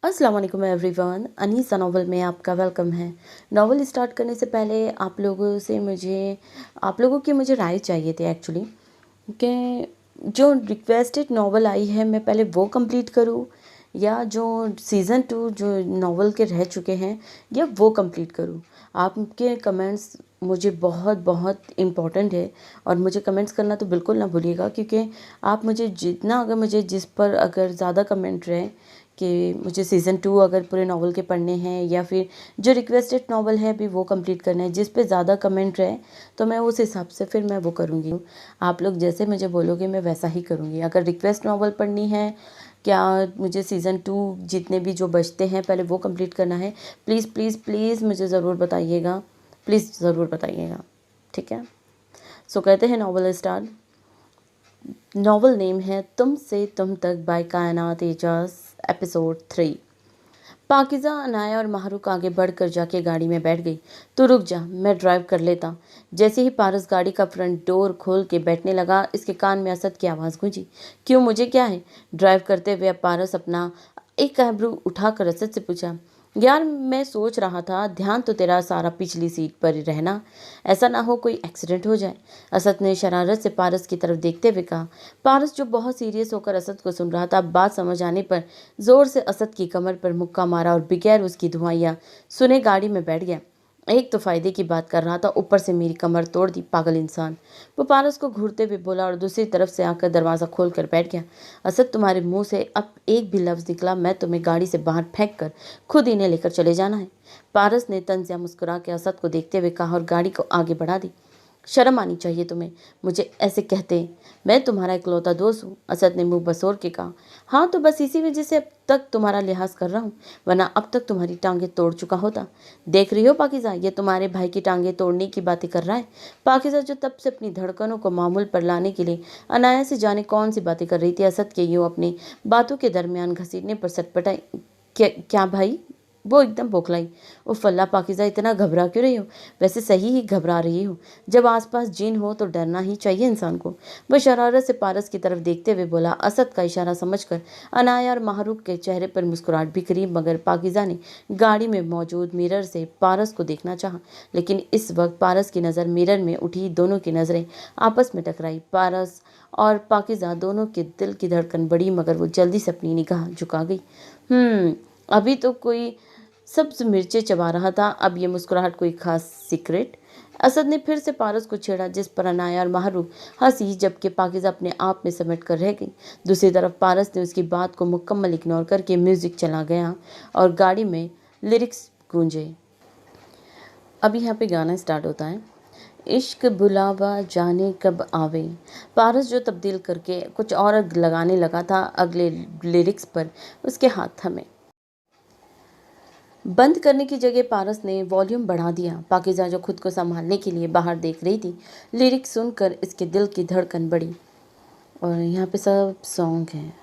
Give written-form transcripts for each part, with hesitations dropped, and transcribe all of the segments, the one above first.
अस्सलाम वालेकुम everyone. Anisa novel में आपका वेलकम है। नावल स्टार्ट करने से पहले आप लोगों की मुझे राय चाहिए थी एक्चुअली कि जो रिक्वेस्टेड नावल आई है मैं पहले वो कंप्लीट करूँ या जो सीज़न 2 जो नावल के रह चुके हैं या वो कंप्लीट करूँ। आपके कमेंट्स मुझे बहुत बहुत इम्पोर्टेंट है और मुझे कमेंट्स करना तो बिल्कुल ना भूलिएगा, क्योंकि आप मुझे जितना अगर मुझे जिस पर अगर ज़्यादा कमेंट रहे कि मुझे सीज़न 2 अगर पूरे नावल के पढ़ने हैं या फिर जो रिक्वेस्टेड नावल है अभी वो कंप्लीट करना है, जिस पे ज़्यादा कमेंट रहे तो मैं उस हिसाब से फिर मैं वो करूँगी। आप लोग जैसे मुझे बोलोगे मैं वैसा ही करूँगी। अगर रिक्वेस्ट नावल पढ़नी है, क्या मुझे सीज़न 2 जितने भी जो बचते हैं पहले वो कंप्लीट करना है, प्लीज़ प्लीज़ प्लीज़ मुझे ज़रूर बताइएगा, प्लीज़ ज़रूर बताइएगा, ठीक है। सो कहते हैं नावल स्टार्ट। नॉवल नेम है तुम से तुम तक बाय कायनात एजाज, एपिसोड 3। पाकिज़ा, अनाया और माहरूक आगे बढ़कर जाके गाड़ी में बैठ गई। तो रुक जा, मैं ड्राइव कर लेता। जैसे ही पारस गाड़ी का फ्रंट डोर खोल के बैठने लगा, इसके कान में असद की आवाज़ गूंजी। क्यों, मुझे क्या है? ड्राइव करते हुए अब पारस अपना एक आइब्रो उठाकर असद से पूछा। यार मैं सोच रहा था, ध्यान तो तेरा सारा पिछली सीट पर ही रहना, ऐसा ना हो कोई एक्सीडेंट हो जाए। असद ने शरारत से पारस की तरफ देखते हुए कहा। पारस जो बहुत सीरियस होकर असद को सुन रहा था, बात समझ आने पर जोर से असद की कमर पर मुक्का मारा और बगैर उसकी धुआइयाँ सुने गाड़ी में बैठ गया। एक तो फायदे की बात कर रहा था, ऊपर से मेरी कमर तोड़ दी, पागल इंसान। वो पारस को घूरते हुए बोला और दूसरी तरफ से आकर दरवाज़ा खोल कर बैठ गया। असद, तुम्हारे मुंह से अब एक भी लफ्ज़ निकला, मैं तुम्हें गाड़ी से बाहर फेंक कर खुद इन्हें लेकर चले जाना है। पारस ने तंज़िया मुस्कुरा के असद को देखते हुए कहा और गाड़ी को आगे बढ़ा दी। शर्म आनी चाहिए तुम्हें मुझे ऐसे कहते। मैं तुम्हारा इकलौता दोस्त हूँ, असद ने मुंह बसोर के कहा। हाँ तो बस इसी वजह से अब तक तुम्हारा लिहाज कर रहा हूँ, वरना अब तक तुम्हारी टांगें तोड़ चुका होता। देख रही हो पाकिज़ा, ये तुम्हारे भाई की टांगें तोड़ने की बातें कर रहा है। पाकिज़ा जो तब से अपनी धड़कनों को मामूल पर लाने के लिए अनाया से जाने कौन सी बातें कर रही थी, असद के यूँ अपनी बातों के दरमियान घसीटने पर सटपटाई। क्या भाई? वो एकदम बौखलाई। उफ अल्लाह, पाकिज़ा इतना घबरा क्यों रही हो? वैसे सही ही घबरा रही हो, जब आसपास जिन हो तो डरना ही चाहिए इंसान को। वह शरारत से पारस की तरफ देखते हुए बोला। असद का इशारा समझकर अनाया और माहरूक के चेहरे पर मुस्कुराहट बिखरी, मगर पाकिज़ा ने गाड़ी में मौजूद मिरर से पारस को देखना चाहा, लेकिन इस वक्त पारस की नज़र मिरर में उठी दोनों की नज़रें आपस में टकराई। पारस और पाकिज़ा दोनों के दिल की धड़कन बढ़ी, मगर वो जल्दी से अपनी निगाह झुका गई। अभी तो कोई सब्ज मिर्चें चबा रहा था, अब ये मुस्कुराहट कोई खास सीक्रेट? असद ने फिर से पारस को छेड़ा, जिस पर अनाया और माहरूफ हंसी, जबकि पाकिज़ा अपने आप में समेट कर रह गई। दूसरी तरफ पारस ने उसकी बात को मुकम्मल इग्नोर करके म्यूजिक चला गया और गाड़ी में लिरिक्स गूंजे। अब यहाँ पे गाना स्टार्ट होता है। इश्क बुलावा जाने कब आवे। पारस जो तब्दील करके कुछ और लगाने लगा था अगले लिरिक्स पर, उसके हाथ थमे। बंद करने की जगह पारस ने वॉल्यूम बढ़ा दिया। पाकिज़ा जो खुद को संभालने के लिए बाहर देख रही थी, लिरिक्स सुनकर इसके दिल की धड़कन बढ़ी। और यहाँ पे सब सॉन्ग हैं,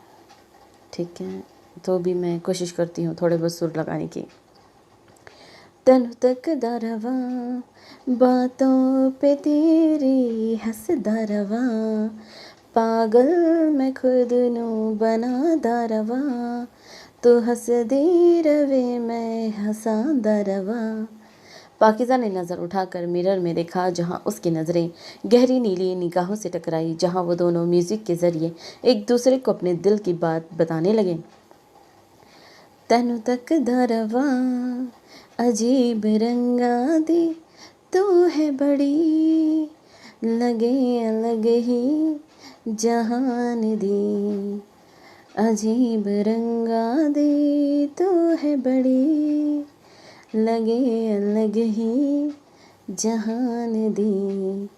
ठीक है, तो भी मैं कोशिश करती हूँ थोड़े बहुत सुर लगाने की। तनु तक दरवा बातों पे तेरी हंसदा रवा, पागल मैं खुद नू बना दरवा, तो हंस दे रवे मैं हंसादा रवा। पाकिज़ा ने नज़र उठाकर मिरर में देखा, जहाँ उसकी नज़रें गहरी नीली निगाहों से टकराई, जहाँ वो दोनों म्यूज़िक के ज़रिए एक दूसरे को अपने दिल की बात बताने लगे। तनु तक दरवा अजीब रंगा दी, तू है बड़ी लगे अलग ही जहान दी, अजीब रंगा दी तू है बड़ी लगे अलग ही जहान दी।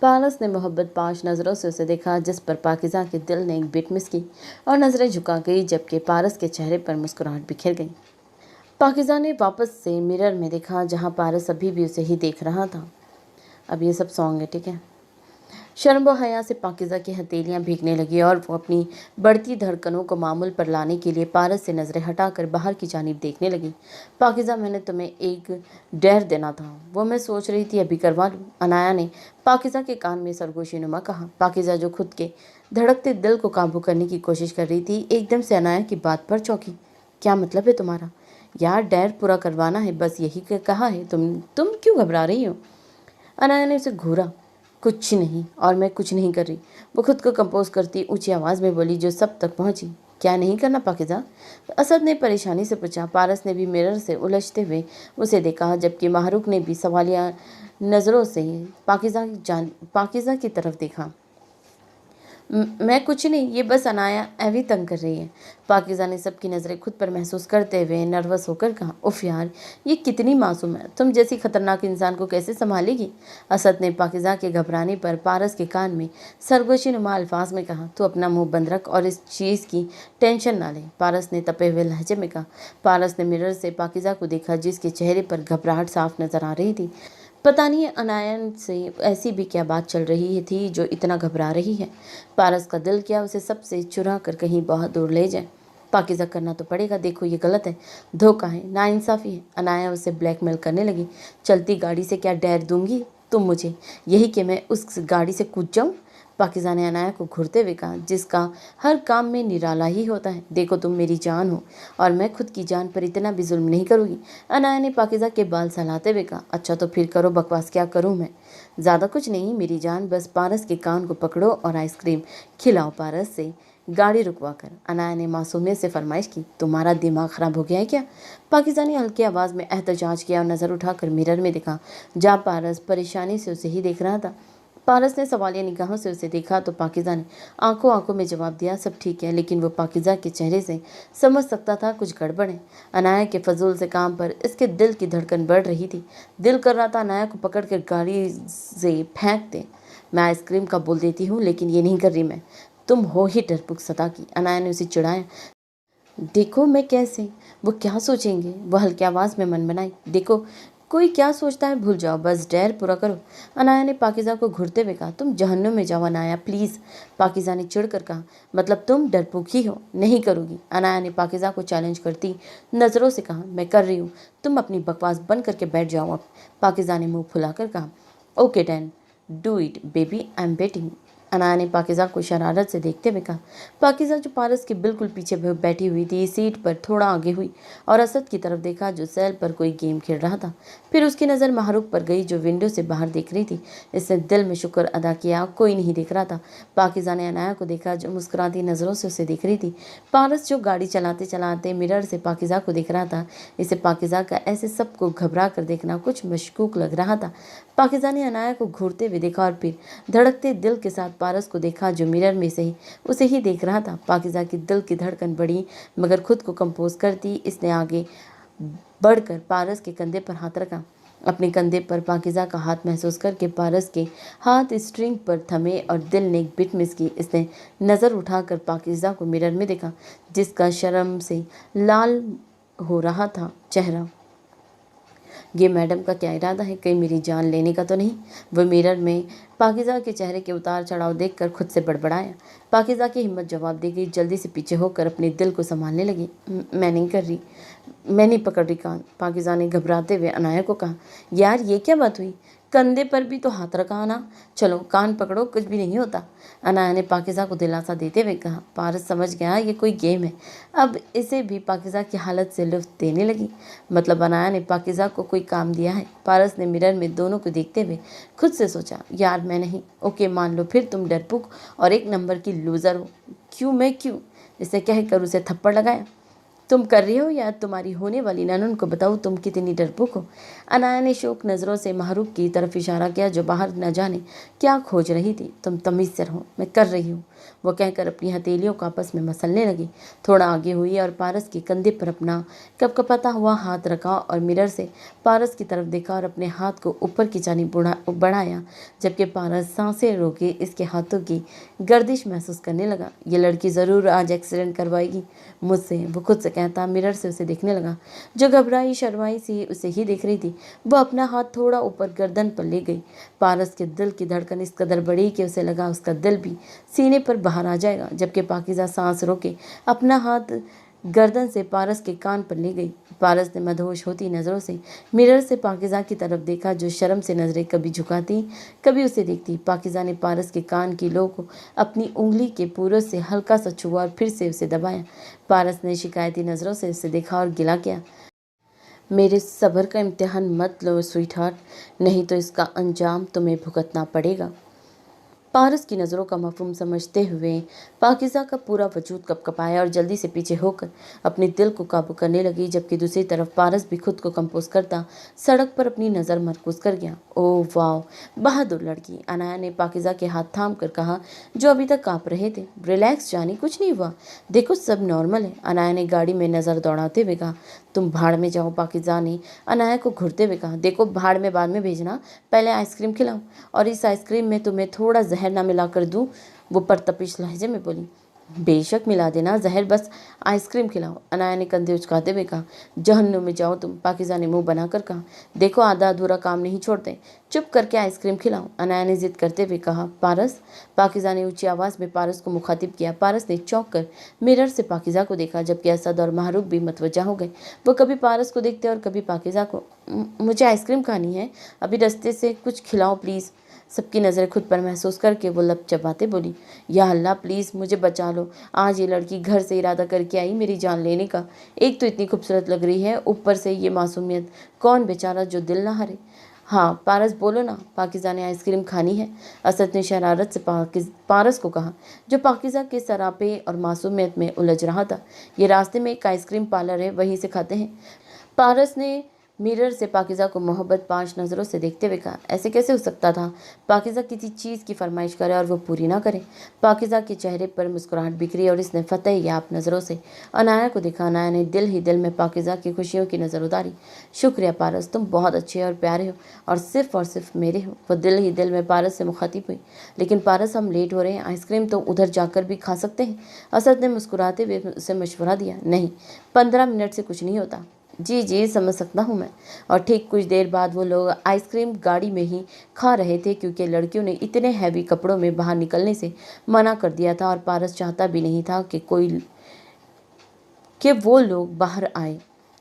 पारस ने मोहब्बत पाश नज़रों से उसे देखा, जिस पर पाकिज़ा के दिल ने एक बिट मिस की और नज़रें झुका गई, जबकि पारस के चेहरे पर मुस्कुराहट बिखर गई। पाकिज़ा ने वापस से मिरर में देखा, जहाँ पारस अभी भी उसे ही देख रहा था। अब ये सब सॉन्ग है, ठीक है। शर्म व हया से पाकिज़ा की हथेलियां भीगने लगी और वो अपनी बढ़ती धड़कनों को मामूल पर लाने के लिए पारस से नज़रें हटाकर बाहर की जानिब देखने लगी। पाकिज़ा, मैंने तुम्हें एक डेर देना था, वो मैं सोच रही थी अभी करवा लूँ, अनाया ने पाकिज़ा के कान में सरगोशी नुमा कहा। पाकिज़ा जो खुद के धड़कते दिल को काबू करने की कोशिश कर रही थी, एकदम से अनाया की बात पर चौंकी। क्या मतलब है तुम्हारा? यार डर पूरा करवाना है, बस यही कहा है। तुम क्यों घबरा रही हो? अनाया ने उसे घूरा। कुछ नहीं, और मैं कुछ नहीं कर रही, वो खुद को कंपोज करती ऊंची आवाज़ में बोली जो सब तक पहुंची। क्या नहीं करना पाकिज़ा? असद ने परेशानी से पूछा। पारस ने भी मिरर से उलझते हुए उसे देखा, जबकि माहरूक ने भी सवालिया नज़रों से पाकिज़ा की तरफ देखा। मैं कुछ नहीं, ये बस अनाया एवी तंग कर रही है। पाकिज़ा ने सबकी नज़रें खुद पर महसूस करते हुए नर्वस होकर कहा, उफ यार, ये कितनी मासूम है, तुम जैसी खतरनाक इंसान को कैसे संभालेगी? असद ने पाकिज़ा के घबराने पर पारस के कान में सरगोशी नुमा अल्फाज में कहा, तू अपना मुंह बंद रख और इस चीज़ की टेंशन ना ले। पारस ने तपे हुए लहजे में कहा। पारस ने मिरर से पाकिज़ा को देखा, जिसके चेहरे पर घबराहट साफ नजर आ रही थी। पता नहीं अनायन से ऐसी भी क्या बात चल रही थी जो इतना घबरा रही है। पारस का दिल किया उसे सबसे चुरा कर कहीं बहुत दूर ले जाए। पाकिज़ा करना तो पड़ेगा, देखो ये गलत है, धोखा है, नाइंसाफ़ी है। अनाया उसे ब्लैकमेल करने लगी। चलती गाड़ी से क्या डर दूंगी तुम मुझे, यही कि मैं उस गाड़ी से कूद जाऊं? पाकिज़ा ने अनाया को घूरते हुए कहा, जिसका हर काम में निराला ही होता है। देखो तुम मेरी जान हो और मैं खुद की जान पर इतना भी जुल्म नहीं करूँगी। अनाया ने पाकिज़ा के बाल सहलाते हुए कहा, अच्छा तो फिर करो बकवास, क्या करूँ मैं? ज़्यादा कुछ नहीं मेरी जान, बस पारस के कान को पकड़ो और आइसक्रीम खिलाओ पारस से गाड़ी रुकवा कर। अनाया ने मासूमियत से फरमाइश की, तुम्हारा दिमाग ख़राब हो गया है क्या? पाकिज़ा ने हल्की आवाज़ में एहतजाज किया और नज़र उठाकर मिरर में देखा, जहाँ पारस परेशानी से उसे ही देख रहा था। पारस ने सवालिया निगाहों से उसे देखा तो पाकिज़ा ने आंखों आंखों में जवाब दिया, सब ठीक है, लेकिन वो पाकिज़ा के चेहरे से समझ सकता था कुछ गड़बड़ है। अनाया के फजूल से काम पर इसके दिल की धड़कन बढ़ रही थी। दिल कर रहा था अनाया को पकड़ कर गाड़ी से फेंक दे। मैं आइसक्रीम का बोल देती हूँ, लेकिन ये नहीं कर रही मैं, तुम हो ही डरपोक सदा की। अनाया ने उसे चिढ़ाया। देखो मैं कैसे, वो क्या सोचेंगे? वो हल्की आवाज़ में मन बनाई। देखो कोई क्या सोचता है, भूल जाओ, बस डर पूरा करो। अनाया ने पाकिज़ा को घूरते हुए कहा, तुम जहन्नुम में जाओ अनाया, प्लीज़। पाकिज़ा ने चिढ़ कर कहा, मतलब तुम डरपोक ही हो, नहीं करोगी? अनाया ने पाकिज़ा को चैलेंज करती नज़रों से कहा, मैं कर रही हूँ, तुम अपनी बकवास बंद करके बैठ जाओ अब। पाकिज़ा ने मुँह फुलाकर कहा, okay Dan, do it baby, I am waiting. Anaya ने पाकिज़ा को शरारत से देखते हुए कहा। पाकिज़ा जो पारस के बिल्कुल पीछे बैठी हुई थी, सीट पर थोड़ा आगे हुई और असद की तरफ देखा जो सेल पर कोई गेम खेल रहा था। फिर उसकी नज़र माहरूक पर गई जो विंडो से बाहर देख रही थी। इसने दिल में शुक्र अदा किया कोई नहीं देख रहा था। पाकिज़ा ने अनाया को देखा जो मुस्कुराती नज़रों से उसे देख रही थी। पारस जो गाड़ी चलाते चलाते मिरर से पाकिज़ा को देख रहा था, इसे पाकिज़ा का ऐसे सबको घबरा कर देखना कुछ मशकूक लग रहा था। पाकिज़ा ने अनाया को घूरते हुए देखा और फिर धड़कते दिल के साथ पारस को देखा जो मिरर में से ही उसे ही देख रहा था। पाकिज़ा की दिल की धड़कन बढ़ी, मगर खुद को कंपोज करती इसने आगे बढ़कर पारस के कंधे पर हाथ रखा। अपने कंधे पर पाकिज़ा का हाथ महसूस करके पारस के हाथ स्ट्रिंग पर थमे और दिल ने एक बिट मिस की। इसने नज़र उठाकर पाकिज़ा को मिरर में देखा, जिसका शर्म से लाल हो रहा था चेहरा। ये मैडम का क्या इरादा है, कहीं मेरी जान लेने का तो नहीं? वह मिरर में पाकिज़ा के चेहरे के उतार चढ़ाव देखकर खुद से बड़बड़ाया। पाकिज़ा की हिम्मत जवाब दे गई, जल्दी से पीछे होकर अपने दिल को संभालने लगी। मैं नहीं कर रही, मैं नहीं पकड़ रही कान। पाकिज़ा ने घबराते हुए अनाया को कहा, यार ये क्या बात हुई? कंधे पर भी तो हाथ रखा ना, चलो कान पकड़ो, कुछ भी नहीं होता। अनाया ने पाकिज़ा को दिलासा देते हुए कहा। पारस समझ गया ये कोई गेम है, अब इसे भी पाकिज़ा की हालत से लुत्फ देने लगी। मतलब अनाया ने पाकिज़ा को कोई काम दिया है। पारस ने मिरर में दोनों को देखते हुए खुद से सोचा, यार मैं नहीं। ओके मान लो फिर तुम डरपोक और एक नंबर की लूज़र हो। क्यों मैं क्यों? इसे कहकर उसे थप्पड़ लगाया। तुम कर रही हो या तुम्हारी होने वाली ननन को बताऊँ तुम कितनी डरपोक हो? अनाया ने शोक नज़रों से माहरूक की तरफ इशारा किया जो बाहर न जाने क्या खोज रही थी। तुम तमीज़ से रहो, मैं कर रही हूँ, वो कहकर अपनी हथेलियों को आपस में मसलने लगी। थोड़ा आगे हुई और पारस के कंधे पर अपना कपकपाता हुआ हाथ रखा और मिरर से पारस की तरफ देखा और अपने हाथ को ऊपर की जानिब बढ़ाया, जबकि पारस सांसें रोके इसके हाथों की गर्दिश महसूस करने लगा। ये लड़की ज़रूर आज एक्सीडेंट करवाएगी मुझसे, वो खुद से कहता मिरर से उसे देखने लगा जो घबराई शर्माई सी उसे ही देख रही थी। वो अपना हाथ थोड़ा ऊपर गर्दन पर ले गई। पारस के दिल की धड़कन इस कदर बढ़ी कि उसे लगा उसका दिल भी सीने पर बाहर आ जाएगा, जबकि पाकिज़ा सांस रोके अपना हाथ गर्दन से पारस के कान पर ले गई। पारस ने मदहोश होती नज़रों से मिरर से पाकिज़ा की तरफ देखा, जो शर्म से नज़रें कभी झुकाती कभी उसे देखती। पाकिज़ा ने पारस के कान की लो को अपनी उंगली के पूरज से हल्का सा छुआ और फिर से उसे दबाया। पारस ने शिकायती नज़रों से उसे देखा और गिला किया, मेरे सब्र का इम्तिहान मत लो स्वीट हार्ट, नहीं तो इसका अंजाम तुम्हें भुगतना पड़ेगा। पारस की नज़रों का मफहूम समझते हुए पाकिज़ा का पूरा वजूद कँपकपाया और जल्दी से पीछे होकर अपने दिल को काबू करने लगी, जबकि दूसरी तरफ पारस भी खुद को कंपोज करता सड़क पर अपनी नज़र मरकूज कर गया। ओह वाह, बहादुर लड़की, अनाया ने पाकिज़ा के हाथ थाम कर कहा, जो अभी तक काँप रहे थे। रिलैक्स जानी, कुछ नहीं हुआ, देखो सब नॉर्मल है। अनाया ने गाड़ी में नज़र दौड़ाते हुए कहा। तुम भाड़ में जाओ, पाकिज़ा ने अनाया को घुरते हुए कहा। देखो, भाड़ में बाद में भेजना, पहले आइसक्रीम खिलाओ, और इस आइसक्रीम में तुम्हें थोड़ा जहर ना मिला कर दूँ, वो परतपिश लहजे में बोली। बेशक मिला देना जहर, बस आइसक्रीम खिलाओ, अनाया ने कंधे उचकाते हुए कहा। जहन्नुम में जाओ तुम, पाकिज़ा ने मुंह बनाकर कहा। देखो, आधा अधूरा काम नहीं छोड़ते, चुप करके आइसक्रीम खिलाओ, अनाया ने जिद करते हुए कहा। पारस, पाकिज़ा ने ऊंची आवाज़ में पारस को मुखातिब किया। पारस ने चौंक कर मिरर से पाकिज़ा को देखा, जबकि असद और माहरूफ भी मतवज्जा हो गए। वो कभी पारस को देखते और कभी पाकिज़ा को। मुझे आइसक्रीम खानी है, अभी रास्ते से कुछ खिलाओ प्लीज़। सबकी नज़रें खुद पर महसूस करके वो लब चबाते बोली, या अल्लाह प्लीज़ मुझे बचा लो, आज ये लड़की घर से इरादा करके आई मेरी जान लेने का। एक तो इतनी खूबसूरत लग रही है, ऊपर से ये मासूमियत, कौन बेचारा जो दिल ना हरे। हाँ पारस बोलो ना, पाकिज़ा ने आइसक्रीम खानी है, असद ने शरारत से पारस को कहा, जो पाकिज़ा के सरापे और मासूमियत में उलझ रहा था। ये रास्ते में एक आइसक्रीम पार्लर है, वहीं से खाते हैं। पारस ने मिरर से पाकिज़ा को मोहब्बत पांच नज़रों से देखते हुए कहा। ऐसे कैसे हो सकता था पाकिज़ा किसी चीज़ की फरमाइश करे और वो पूरी ना करे। पाकिज़ा के चेहरे पर मुस्कुराहट बिखरी और इसने फतेह याब नज़रों से अनाया को देखा। अनाया ने दिल ही दिल में पाकिज़ा की खुशियों की नज़र उतारी। शुक्रिया पारस, तुम बहुत अच्छे और प्यारे हो और सिर्फ मेरे हो। वो दिल ही दिल में पारस से मुखातिब हुई। लेकिन पारस, हम लेट हो रहे हैं, आइसक्रीम तो उधर जाकर भी खा सकते हैं। असद ने मुस्कुराते हुए उसे मशवरा दिया। नहीं, 15 मिनट से कुछ नहीं होता। जी जी समझ सकता हूँ मैं। और ठीक कुछ देर बाद वो लोग आइसक्रीम गाड़ी में ही खा रहे थे, क्योंकि लड़कियों ने इतने हैवी कपड़ों में बाहर निकलने से मना कर दिया था और पारस चाहता भी नहीं था कि वो लोग बाहर आए,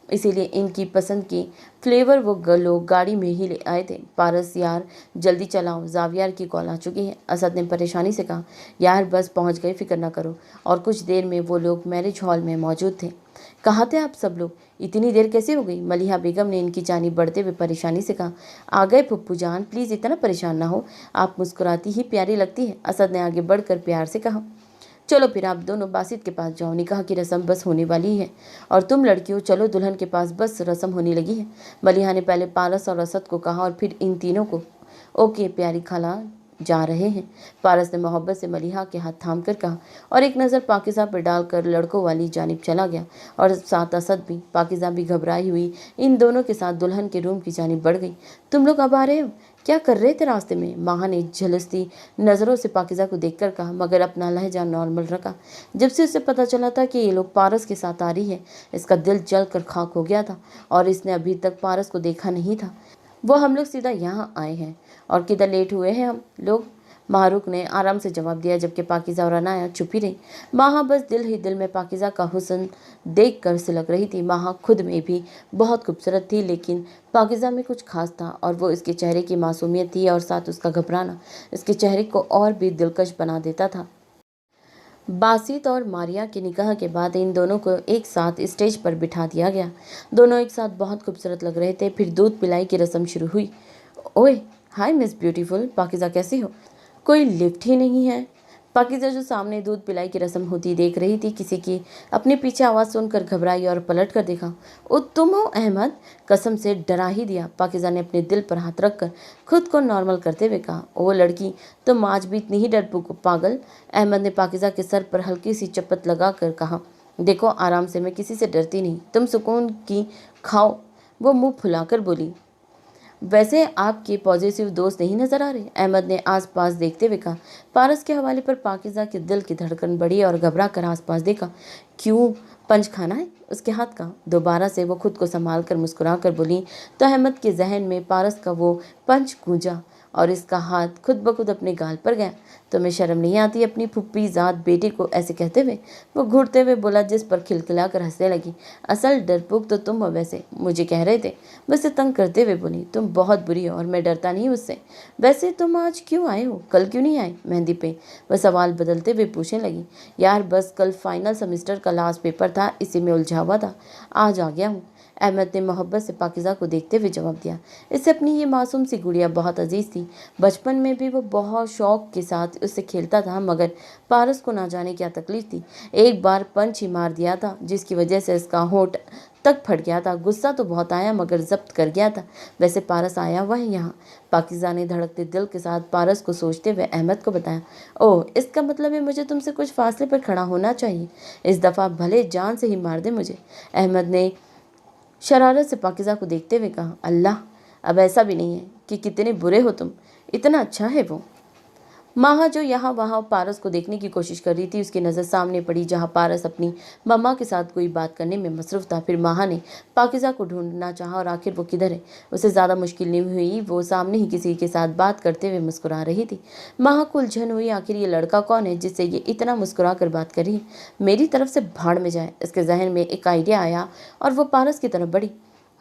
इसीलिए इनकी पसंद की फ्लेवर वो लोग गाड़ी में ही ले आए थे। पारस यार जल्दी चलाओ, जावियर की कॉल आ चुकी है, असद ने परेशानी से कहा। यार बस पहुंच गए, फिक्र ना करो। और कुछ देर में वो लोग मैरिज हॉल में मौजूद थे। कहाँ थे आप सब लोग, इतनी देर कैसे हो गई? मलिहा बेगम ने इनकी जानिब बढ़ते हुए परेशानी से कहा। आ गए फुप्पू जान, प्लीज़ इतना परेशान ना हो, आप मुस्कुराती ही प्यारी लगती है, असद ने आगे बढ़कर प्यार से कहा। चलो फिर आप दोनों बासित के पास जाओ, निकाह की रस्म बस होने वाली है, और तुम लड़कियों चलो दुल्हन के पास, बस रस्म होने लगी है। मलिहा ने पहले पारस और असद को कहा और फिर इन तीनों को। ओके प्यारी खाला, जा रहे हैं, पारस ने मोहब्बत से मलिहा के हाथ थाम कर कहा और एक नज़र पाकिज़ा पर डालकर लड़कों वाली जानिब चला गया, और साथ असद भी। पाकिज़ा भी घबराई हुई इन दोनों के साथ दुल्हन के रूम की जानिब बढ़ गई। तुम लोग अब आ रहे हो, क्या कर रहे थे रास्ते में? माहा ने झलसती नज़रों से पाकिज़ा को देखकर कहा, मगर अपना लहजा नॉर्मल रखा। जब से उसे पता चला था कि ये लोग पारस के साथ आ रही है, इसका दिल जल कर खाक हो गया था और इसने अभी तक पारस को देखा नहीं था। वो हम लोग सीधा यहाँ आए हैं, और किधर लेट हुए हैं हम लोग? माहरूक ने आराम से जवाब दिया, जबकि पाकिज़ा और अनाया चुप ही रही। माहा बस दिल ही दिल में पाकिज़ा का हुस्न देख कर सिलक रही थी। माहा खुद में भी बहुत खूबसूरत थी, लेकिन पाकिज़ा में कुछ खास था, और वो इसके चेहरे की मासूमियत थी और साथ उसका घबराना इसके चेहरे को और भी दिलकश बना देता था। बासित और मारिया के निकाह के बाद इन दोनों को एक साथ स्टेज पर बिठा दिया गया। दोनों एक साथ बहुत खूबसूरत लग रहे थे। फिर दूध पिलाई की रस्म शुरू हुई। ओए हाय मिस ब्यूटीफुल, पाकिज़ा कैसी हो? कोई लिफ्ट ही नहीं है। पाकिज़ा जो सामने दूध पिलाई की रस्म होती देख रही थी, किसी की अपने पीछे आवाज़ सुनकर घबराई और पलट कर देखा। ओ तुम हो अहमद, कसम से डरा ही दिया। पाकिज़ा ने अपने दिल पर हाथ रखकर खुद को नॉर्मल करते हुए कहा। ओ लड़की, तुम आज भी इतनी ही डरपोक पागल। अहमद ने पाकिज़ा के सर पर हल्की सी चपत लगा कर कहा। देखो आराम से, मैं किसी से डरती नहीं, तुम सुकून की खाओ। वो मुंह फुलाकर बोली। वैसे आपके पॉजिटिव दोस्त नहीं नजर आ रहे, अहमद ने आसपास देखते हुए कहा। पारस के हवाले पर पाकिज़ा के दिल की धड़कन बढ़ी और घबरा कर आसपास देखा। क्यों, पंच खाना है उसके हाथ का? दोबारा से वो खुद को संभाल कर मुस्कुरा कर बोली, तो अहमद के जहन में पारस का वो पंच गूंजा और इसका हाथ खुद ब खुद अपने गाल पर गया। तुम्हें शर्म नहीं आती अपनी फुप्पी ज़ात बेटे को ऐसे कहते हुए? वो घूरते हुए बोला, जिस पर खिलखिला कर हंसने लगी। असल डरपोक तो तुम हो, वैसे मुझे कह रहे थे। वैसे तंग करते हुए बोली, तुम बहुत बुरी हो और मैं डरता नहीं उससे। वैसे तुम आज क्यों आए हो, कल क्यों नहीं आए मेहंदी पे? वह सवाल बदलते हुए पूछने लगी। यार बस कल फाइनल सेमेस्टर का लास्ट पेपर था, इसी में उलझा हुआ था, आज आ गया हूँ। अहमद ने मोहब्बत से पाकिज़ा को देखते हुए जवाब दिया। इससे अपनी ये मासूम सी गुड़िया बहुत अजीज थी। बचपन में भी वो बहुत शौक के साथ उससे खेलता था, मगर पारस को ना जाने क्या तकलीफ थी। एक बार पंच ही मार दिया था, जिसकी वजह से इसका होंठ तक फट गया था। गुस्सा तो बहुत आया, मगर जब्त कर गया था। वैसे पारस आया हुआ है यहाँ? पाकिज़ा ने धड़कते दिल के साथ पारस को सोचते हुए अहमद को बताया। ओह, इसका मतलब है मुझे तुमसे कुछ फासले पर खड़ा होना चाहिए। इस दफ़ा भले जान से ही मार दे मुझे। अहमद ने शरारत से पाकिज़ा को देखते हुए कहा। अल्लाह, अब ऐसा भी नहीं है कि कितने बुरे हो तुम, इतना अच्छा है वो। माहा जो यहाँ वहाँ पारस को देखने की कोशिश कर रही थी, उसकी नज़र सामने पड़ी जहाँ पारस अपनी मम्मा के साथ कोई बात करने में मसरूफ़ था। फिर माहा ने पाकिज़ा को ढूंढना चाहा और आखिर वो किधर है। उसे ज़्यादा मुश्किल नहीं हुई, वो सामने ही किसी के साथ बात करते हुए मुस्कुरा रही थी। माहा को उलझन हुई, आखिर ये लड़का कौन है जिससे ये इतना मुस्कुरा कर बात कर रही है। मेरी तरफ से भाड़ में जाए। इसके जहन में एक आइडिया आया और वो पारस की तरफ बढ़ी।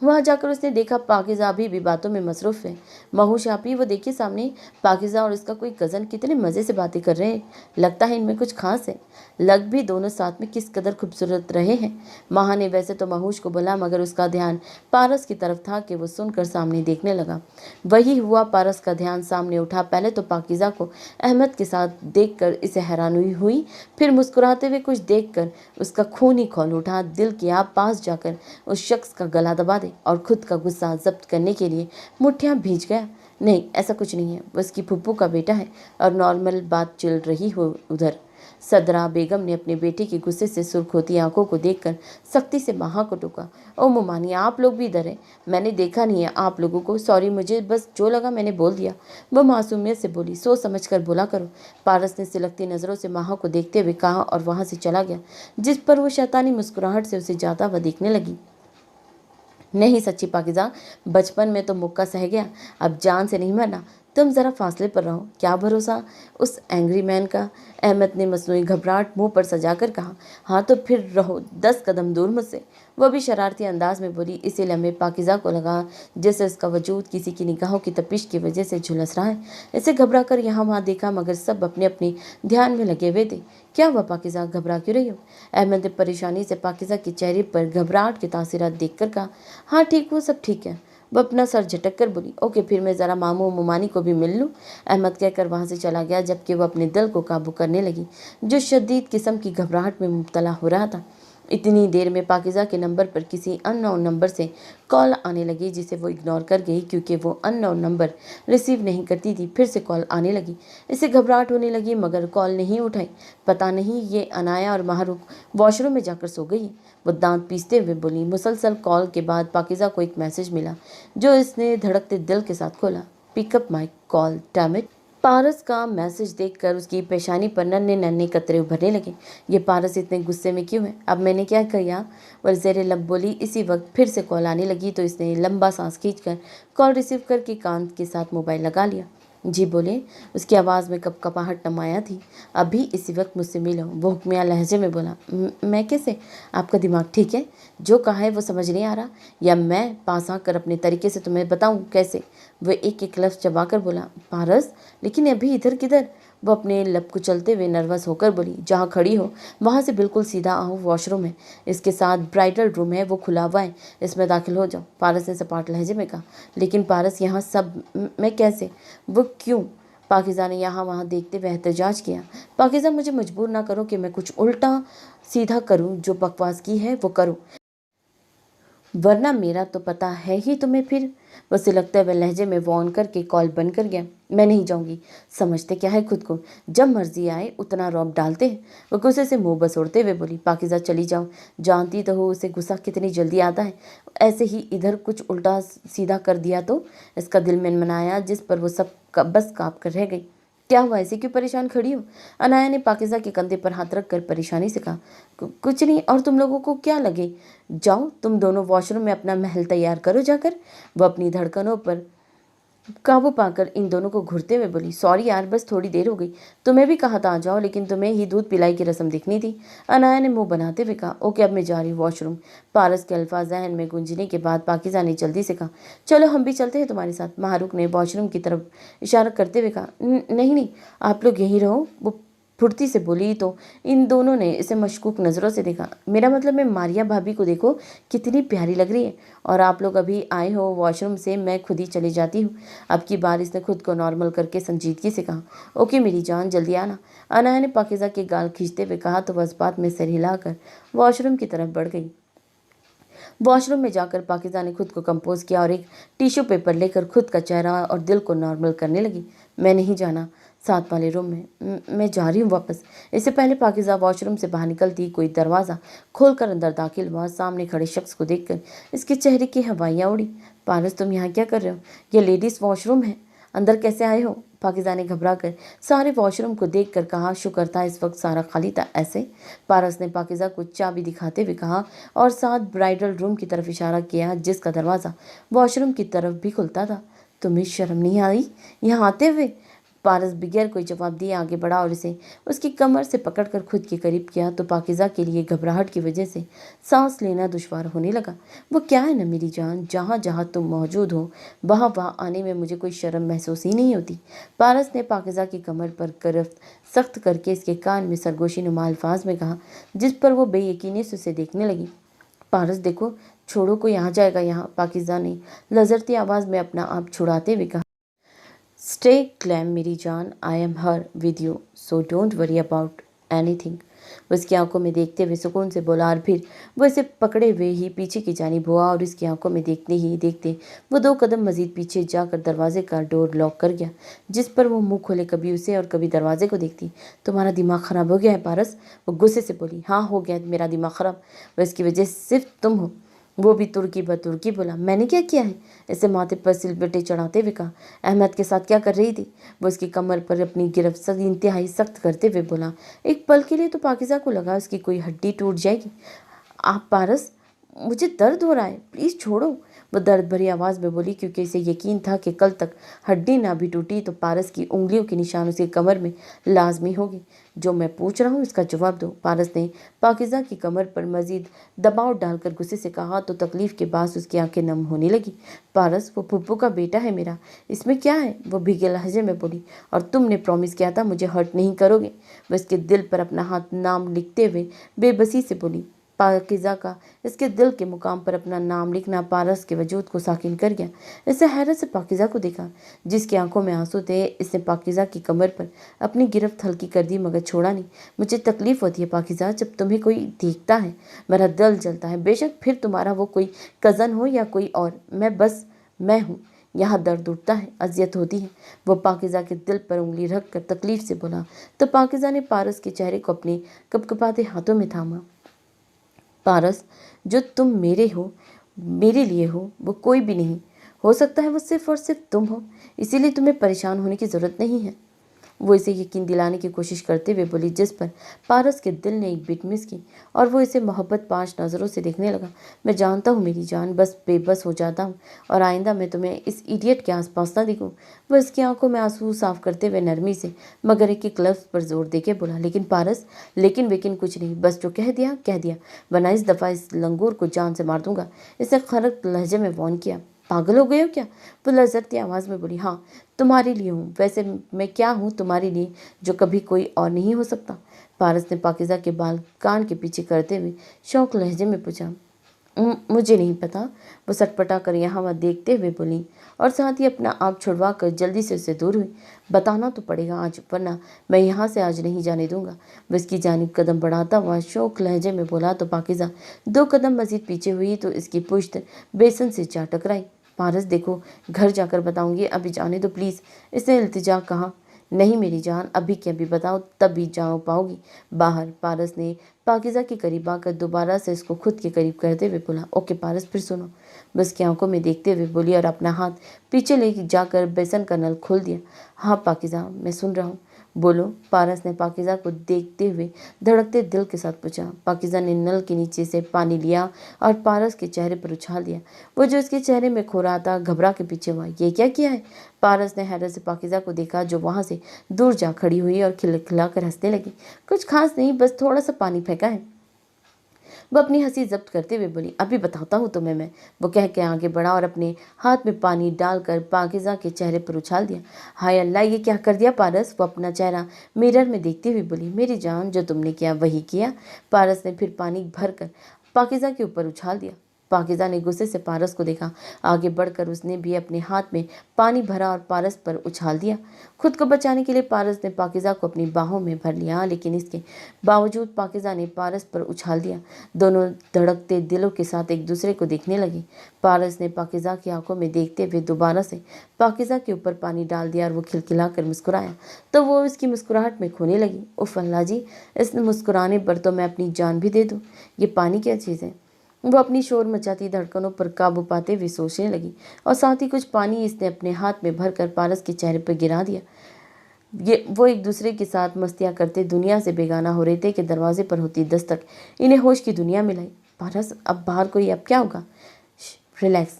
वहाँ जाकर उसने देखा पाकिज़ा अभी भी बातों में मसरूफ़ है। महूश आपी, वो देखिए सामने पाकिज़ा और इसका कोई कज़न कितने मज़े से बातें कर रहे हैं। लगता है इनमें कुछ खास है। लग भी दोनों साथ में किस कदर खूबसूरत रहे हैं। माहा ने वैसे तो महूश को बोला, मगर उसका ध्यान पारस की तरफ था कि वो सुनकर सामने देखने लगा। वही हुआ, पारस का ध्यान सामने उठा। पहले तो पाकिज़ा को अहमद के साथ देखकर इसे हैरानी हुई, फिर मुस्कुराते हुए कुछ देखकर उसका खून ही खौल उठा। दिल की आप पास जाकर उस शख्स का गला दबा दे और खुद का गुस्सा जब्त करने के लिए मुठ्ठियां भींच गया। नहीं, ऐसा कुछ नहीं है, वो उसकी फुप्पू का बेटा है और नॉर्मल बात चल रही हो उधर। सदरा बेगम ने अपने बेटे के गुस्से से सुर्ख होती आंखों को देखकर सख्ती से माहा को टोका। ओ मुमानी, आप लोग भी इधर हैं? मैंने देखा नहीं है आप लोगों को, सॉरी, मुझे बस जो लगा मैंने बोल दिया। वो मासूमियत से बोली, सोच समझ कर बोला करो। पारस ने सिलकती नज़रों से माहा को देखते हुए कहा और वहाँ से चला गया, जिस पर वो शैतानी मुस्कुराहट से उसे जाता हुआ देखने लगी। नहीं सच्ची पाकिज़ा, बचपन में तो मुक्का सह गया, अब जान से नहीं मरना। तुम ज़रा फासले पर रहो। क्या भरोसा उस एंग्री मैन का? अहमद ने मसनूई घबराहट मुंह पर सजाकर कहा। हाँ तो फिर रहो 10 कदम दूर मुझसे। वह भी शरारती अंदाज में बोली। इसी लम्हे पाकिज़ा को लगा जैसे उसका वजूद किसी की निगाहों की तपिश की वजह से झुलस रहा है। इसे घबरा कर यहाँ वहाँ देखा, मगर सब अपने अपने ध्यान में लगे हुए थे। क्या हुआ पाकिज़ा, घबरा क्यों रही हो? अहमद ने परेशानी से पाकिज़ा के चेहरे पर घबराहट के तासीरात देखकर कहा। हाँ ठीक हूँ, सब ठीक है। वह अपना सर झटक कर बोली। ओके, फिर मैं ज़रा मामू मुमानी को भी मिल लूँ। अहमद कहकर वहाँ से चला गया, जबकि वह अपने दिल को काबू करने लगी, जो शदीद किस्म की घबराहट में मुब्तला हो रहा था। इतनी देर में पाकिज़ा के नंबर पर किसी अननोन नंबर से कॉल आने लगी, जिसे वो इग्नोर कर गई क्योंकि वो अननोन नंबर रिसीव नहीं करती थी। फिर से कॉल आने लगी। इसे घबराहट होने लगी, मगर कॉल नहीं उठाई। पता नहीं ये अनाया और माहरूक वॉशरूम में जाकर सो गई। वो दांत पीसते हुए बोली। मुसलसल कॉल के बाद पाकिज़ा को एक मैसेज मिला, जो इसने धड़कते दिल के साथ खोला। Pick up my call damn it. Paras का मैसेज देखकर उसकी पेशानी पर नन्हे नन्हे कतरे उभरने लगे। ये पारस इतने गुस्से में क्यों है? अब मैंने क्या किया? वह ज़ेरे लब बोली। इसी वक्त फिर से कॉल आने लगी तो इसने लंबा सांस खींचकर कॉल रिसीव करके कान के साथ मोबाइल लगा लिया। जी बोले। उसकी आवाज़ में कपकपाहट नमाया थी। अभी इसी वक्त मुझसे मिलो, वो हुक्मिया लहजे में बोला। मैं कैसे? आपका दिमाग ठीक है? जो कहा है वो समझ नहीं आ रहा, या मैं पास आकर अपने तरीके से तुम्हें बताऊं कैसे? वह एक एक लफ्ज़ चबा कर बोला। पारस, लेकिन अभी इधर किधर? वो अपने लब को चलते हुए नर्वस होकर बोली। जहाँ खड़ी हो वहाँ से बिल्कुल सीधा आओ, वॉशरूम है, इसके साथ ब्राइडल रूम है, वो खुला हुआ है, इसमें दाखिल हो जाओ। पारस ने सपाट लहजे में कहा। लेकिन पारस, यहाँ सब मैं कैसे? वो क्यों? पाकिज़ा ने यहाँ वहाँ देखते हुए एहतजाज किया। पाकिज़ा, मुझे मजबूर ना करो कि मैं कुछ उल्टा सीधा करूँ, जो बकवास की है वो करूँ, वरना मेरा तो पता है ही तुम्हें। फिर वो सिलकते हुए लहजे में वॉन करके कॉल बंद कर गया। मैं नहीं जाऊंगी। समझते क्या है खुद को, जब मर्जी आए उतना रौब डालते हैं। वो गुस्से से मुंह बसोड़ते हुए बोली। पाकिज़ा चली जाओ, जानती तो हो उसे गुस्सा कितनी जल्दी आता है। ऐसे ही इधर कुछ उल्टा सीधा कर दिया तो इसका दिल मनमनाया, जिस पर वो सब बस काँप कर रह गई। क्या हुआ, ऐसे क्यों परेशान खड़ी हो? अनाया ने पाकिज़ा के कंधे पर हाथ रख कर परेशानी से कहा। कुछ नहीं, और तुम लोगों को क्या लगे? जाओ तुम दोनों वॉशरूम में अपना महल तैयार करो जाकर। वो अपनी धड़कनों पर काबू पाकर इन दोनों को घूरते हुए बोली, सॉरी यार, बस थोड़ी देर हो गई। तुम्हें भी कहा था आ जाओ, लेकिन तुम्हें ही दूध पिलाई की रस्म दिखनी थी। अनाया ने मुंह बनाते हुए कहा, ओके अब मैं जा रही हूँ वॉशरूम। पारस के अल्फाज जहन में गूंजने के बाद पाकिज़ा ने जल्दी से कहा, चलो हम भी चलते हैं तुम्हारे साथ। माहरूक ने वॉशरूम की तरफ इशारा करते हुए कहा, नहीं नहीं, आप लोग यहीं रहो। वो फुर्ती से बोली तो इन दोनों ने इसे मशकूक नज़रों से देखा। मेरा मतलब, मैं मारिया भाभी को देखो कितनी प्यारी लग रही है, और आप लोग अभी आए हो वॉशरूम से, मैं खुद ही चली जाती हूँ। अब की बार इसने खुद को नॉर्मल करके संजीदगी से कहा, ओके मेरी जान, जल्दी आना। अनाया ने पाकिज़ा के गाल खींचते हुए कहा तो बस बात में सिर हिलाकर वॉशरूम की तरफ बढ़ गई। वॉशरूम में जाकर पाकिज़ा ने खुद को कंपोज किया और एक टिश्यू पेपर लेकर खुद का चेहरा और दिल को नॉर्मल करने लगी। मैं नहीं जाना साथ वाले रूम में, मैं जा रही हूँ वापस। इससे पहले पाकिज़ा वॉशरूम से बाहर निकलती कोई दरवाज़ा खोलकर अंदर दाखिल हुआ। सामने खड़े शख्स को देखकर इसके चेहरे की हवाइयाँ उड़ी। पारस, तुम यहाँ क्या कर रहे हो? यह लेडीज़ वॉशरूम है, अंदर कैसे आए हो? पाकिज़ा ने घबरा कर सारे वॉशरूम को देख कर कहा। शुक्र था इस वक्त सारा खाली था। ऐसे? पारस ने पाकिज़ा को चाबी दिखाते हुए कहा और साथ ब्राइडल रूम की तरफ इशारा किया, जिसका दरवाज़ा वॉशरूम की तरफ भी खुलता था। तुम्हें शर्म नहीं आई यहाँ आते हुए? पारस बगैर कोई जवाब दिए आगे बढ़ा और इसे उसकी कमर से पकड़कर खुद के करीब किया तो पाकिज़ा के लिए घबराहट की वजह से सांस लेना दुश्वार होने लगा। वो क्या है ना मेरी जान, जहाँ जहाँ तुम मौजूद हो वहाँ वहाँ आने में मुझे कोई शर्म महसूस ही नहीं होती। पारस ने पाकिज़ा की कमर पर गिरफ्त सख्त करके इसके कान में सरगोशी नुमा अल्फाज में कहा, जिस पर वो बेयकीनी से उसे देखने लगी। पारस देखो, छोड़ो, कोई आ जाएगा यहाँ। पाकिज़ा ने लजरती आवाज़ में अपना आप छुड़ाते हुए कहा, स्टे क्लैम मेरी जान, आई am her with you, so don't worry about anything. वो इसकी आंखों में देखते हुए सुकून से बोला और फिर वो इसे पकड़े हुए ही पीछे की जानिब हुआ और इसकी आंखों में देखते ही देखते वो 2 कदम मजीद पीछे जाकर दरवाजे का डोर लॉक कर गया, जिस पर वो मुंह खोले कभी उसे और कभी दरवाजे को देखती। तुम्हारा दिमाग ख़राब हो गया है पारस? वो गुस्से से बोली। हाँ हो गया मेरा दिमाग ख़राब, वो इसकी वजह सिर्फ तुम हो। वो भी तुर्की बतुर्की बोला। मैंने क्या किया है? इसे माथे पर सिलबट्टे चढ़ाते हुए कहा। अहमद के साथ क्या कर रही थी? वो उसकी कमर पर अपनी गिरफ्त इंतहाई सख्त करते हुए बोला। एक पल के लिए तो पाकिज़ा को लगा उसकी कोई हड्डी टूट जाएगी। आप पारस, मुझे दर्द हो रहा है, प्लीज़ छोड़ो। वो दर्द भरी आवाज़ में बोली, क्योंकि इसे यकीन था कि कल तक हड्डी ना भी टूटी तो पारस की उंगलियों के निशान उसकी कमर में लाजमी होगी। जो मैं पूछ रहा हूँ इसका जवाब दो। पारस ने पाकिज़ा की कमर पर मजीद दबाव डालकर गुस्से से कहा तो तकलीफ के बाद उसकी आंखें नम होने लगी। पारस, वो फुप्पू का बेटा है मेरा, इसमें क्या है? वो भीगे लहजे में बोली। और तुमने प्रॉमिस किया था मुझे हर्ट नहीं करोगे। वह इसके दिल पर अपना हाथ नाम लिखते हुए बेबसी से बोली। पाकिज़ा का इसके दिल के मुकाम पर अपना नाम लिखना पारस के वजूद को साकिन कर गया। इससे हैरत से पाकिज़ा को देखा, जिसकी आंखों में आंसू थे। इसने पाकिज़ा की कमर पर अपनी गिरफ्त हल्की कर दी, मगर छोड़ा नहीं। मुझे तकलीफ होती है पाकिज़ा, जब तुम्हें कोई देखता है मेरा दिल जलता है, बेशक फिर तुम्हारा वो कोई कज़न हो या कोई और, मैं हूँ। यहाँ दर्द उठता है, अजियत होती है। वो पाकिज़ा के दिल पर उंगली रख कर तकलीफ से बोला तो पाकिज़ा ने पारस के चेहरे को अपने कपकपाते हाथों में थामा। पारस, जो तुम मेरे लिए हो, वो कोई भी नहीं हो सकता है, वो सिर्फ और सिर्फ तुम हो, इसीलिए तुम्हें परेशान होने की ज़रूरत नहीं है। वो इसे यकीन दिलाने की कोशिश करते हुए बोली, जिस पर पारस के दिल ने एक बिट मिस की और वो इसे मोहब्बत पाश नज़रों से देखने लगा। मैं जानता हूँ मेरी जान, बस बेबस हो जाता हूँ और आइंदा मैं तुम्हें इस इडियट के आसपास ना दिखूँ। वह इसकी आंखों में आंसू साफ करते हुए नरमी से मगर एक एक लफ्ज़ पर जोर देके बोला, लेकिन पारस, लेकिन कुछ नहीं, बस जो कह दिया, वरना इस दफ़ा इस लंगूर को जान से मार दूंगा। इसने खरक लहजे में वॉर्न किया। पागल हो गए हो क्या? वो लजरती आवाज़ में बोली। हाँ, तुम्हारे लिए हूँ, वैसे मैं क्या हूँ तुम्हारे लिए जो कभी कोई और नहीं हो सकता? पारस ने पाकिज़ा के बाल कान के पीछे करते हुए शौक लहजे में पूछा। मुझे नहीं पता, वो सटपटा कर यहाँ वहाँ देखते हुए बोली और साथ ही अपना आप छुड़वा कर जल्दी से उससे दूर हुई। बताना तो पड़ेगा आज, वरना मैं यहाँ से आज नहीं जाने दूंगा। वो इसकी जानिब कदम बढ़ाता हुआ शौक लहजे में बोला तो पाकिज़ा 2 कदम मजीद पीछे हुई तो इसकी पुश्त बेसन से जा टकराई। पारस देखो, घर जाकर बताऊंगी, अभी जाने दो प्लीज़, इसने इल्तिजा कहा। नहीं मेरी जान, अभी के अभी बताओ तभी जा पाओगी बाहर। पारस ने पाकिज़ा के करीब आकर दोबारा से इसको खुद के करीब करते हुए बोला। ओके पारस, फिर सुनो। बस की आंखों में देखते हुए बोली और अपना हाथ पीछे ले जाकर बेसन का नल खोल दिया। हाँ पाकिज़ा, मैं सुन रहा हूँ। बोलो, पारस ने पाकिज़ा को देखते हुए धड़कते दिल के साथ पूछा। पाकिज़ा ने नल के नीचे से पानी लिया और पारस के चेहरे पर उछाल दिया। वो जो उसके चेहरे में खो रहा था घबरा के पीछे हुआ। ये क्या किया है? पारस ने हैरत से पाकिज़ा को देखा, जो वहाँ से दूर जा खड़ी हुई और खिलखिला कर हंसने लगी। कुछ खास नहीं, बस थोड़ा सा पानी फेंका है। वो अपनी हंसी जब्त करते हुए बोली, अभी बताता हूँ तुम्हें मैं। वो कह के आगे बढ़ा और अपने हाथ में पानी डालकर पाकिज़ा के चेहरे पर उछाल दिया। हाय अल्लाह, ये क्या कर दिया पारस? वो अपना चेहरा मिरर में देखते हुए बोली, मेरी जान, जो तुमने किया वही किया। पारस ने फिर पानी भरकर पाकिज़ा के ऊपर उछाल दिया। पाकिज़ा ने गुस्से से पारस को देखा। आगे बढ़कर उसने भी अपने हाथ में पानी भरा और पारस पर उछाल दिया। खुद को बचाने के लिए पारस ने पाकिज़ा को अपनी बाहों में भर लिया, लेकिन इसके बावजूद पाकिज़ा ने पारस पर उछाल दिया। दोनों धड़कते दिलों के साथ एक दूसरे को देखने लगे। पारस ने पाकिज़ा की आंखों में देखते हुए दोबारा से पाकिज़ा के ऊपर पानी डाल दिया और वो खिलखिलाकर मुस्कुराया तो वो उसकी मुस्कुराहट में खोने लगी। उफ अल्लाह जी, इस मुस्कुराने पर तो मैं अपनी जान भी दे दूँ। ये पानी क्या चीज़ है? वो अपनी शोर मचाती धड़कनों पर काबू पाते हुए सोचने लगी, और साथ ही कुछ पानी इसने अपने हाथ में भरकर पारस के चेहरे पर गिरा दिया। वो एक दूसरे के साथ मस्तियाँ करते दुनिया से बेगाना हो रहे थे कि दरवाजे पर होती दस्तक इन्हें होश की दुनिया में लाई। पारस, अब बाहर कोई, अब क्या होगा? रिलैक्स,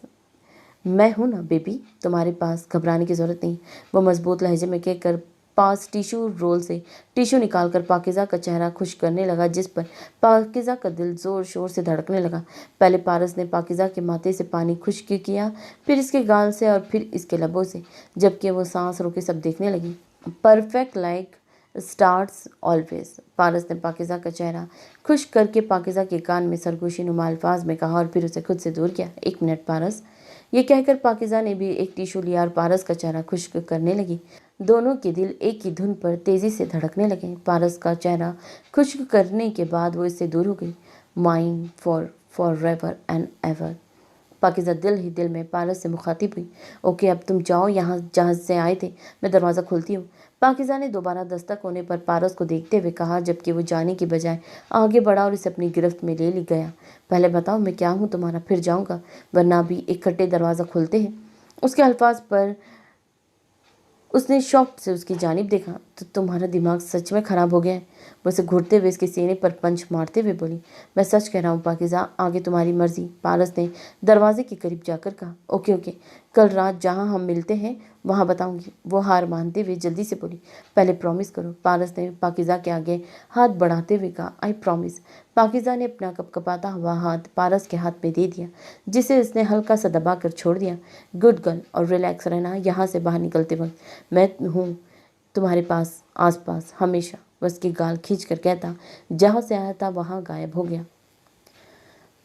मैं हूं ना बेबी, तुम्हारे पास, घबराने की ज़रूरत नहीं। वो मजबूत लहजे में कहकर पास टिश्यू रोल से टिश्यू निकालकर पाकिज़ा का चेहरा खुश करने लगा, जिस पर पाकिज़ा का दिल ज़ोर शोर से धड़कने लगा। पहले पारस ने पाकिज़ा के माथे से पानी खुश्क किया, फिर इसके गाल से और फिर इसके लबों से, जबकि वो सांस रोके सब देखने लगी। परफेक्ट लाइक स्टार्स ऑलवेज, पारस ने पाकिज़ा का चेहरा खुश करके पाकिज़ा के कान में सरगोशी नुमा अल्फाज में कहा और फिर उसे खुद से दूर किया। एक मिनट पारस। ये कहकर पाकिज़ा ने भी एक टिश्यू लिया और पारस का चेहरा खुश्क करने लगी। दोनों के दिल एक ही धुन पर तेजी से धड़कने लगे। पारस का चेहरा खुश्क करने के बाद वो इससे दूर हो गई। Mine for ever and ever. Pakiza दिल ही दिल में पारस से मुखातिब हुई। ओके, अब तुम जाओ यहाँ जहाँ से आए थे, मैं दरवाज़ा खोलती हूँ। पाकिज़ा ने दोबारा दस्तक होने पर पारस को देखते हुए कहा, जबकि वो जाने की बजाय आगे बढ़ा और इसे अपनी गिरफ्त में ले गया। पहले बताओ मैं क्या हूँ तुम्हारा, फिर जाऊँगा, वरना भी इकट्ठे दरवाज़ा खोलते हैं। उसके अल्फाज पर उसने शौक से उसकी जानिब देखा। तो तुम्हारा दिमाग सच में ख़राब हो गया है? वो उसे घूरते हुए इसके सीने पर पंच मारते हुए बोली। मैं सच कह रहा हूँ पाकिज़ा, आगे तुम्हारी मर्जी, पारस ने दरवाजे के करीब जाकर कहा। ओके ओके, कल रात जहाँ हम मिलते हैं वहाँ बताऊँगी, वो हार मानते हुए जल्दी से बोली। पहले प्रॉमिस करो, पारस ने पाकिज़ा के आगे हाथ बढ़ाते हुए कहा। I promise. पाकिज़ा ने अपना कपकपाता हुआ हाथ पारस के हाथ में दे दिया, जिसे उसने हल्का सा दबा कर छोड़ दिया। गुड गर्ल, और रिलैक्स रहना। यहाँ से बाहर निकलते वक्त मैं हूँ तुम्हारे पास, आसपास हमेशा। बस की गाल खींच कर कहता, जहाँ से आया था वहाँ गायब हो गया।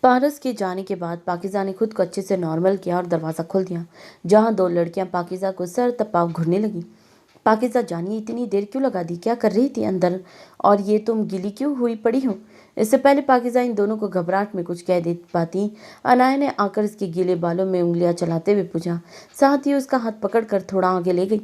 पारस के जाने के बाद पाकिज़ा ने खुद को अच्छे से नॉर्मल किया और दरवाज़ा खोल दिया, जहाँ दो लड़कियाँ पाकिज़ा को सर तपाव घूरने लगी। पाकिज़ा जानिए, इतनी देर क्यों लगा दी? क्या कर रही थी अंदर? और ये तुम गिली क्यों हुई पड़ी हो? इससे पहले पाकिज़ा इन दोनों को घबराहट में कुछ कह दे पाती, अनाया ने आकर इसके गीले बालों में उंगलियां चलाते हुए पूछा, साथ ही उसका हाथ पकड़कर थोड़ा आगे ले गई।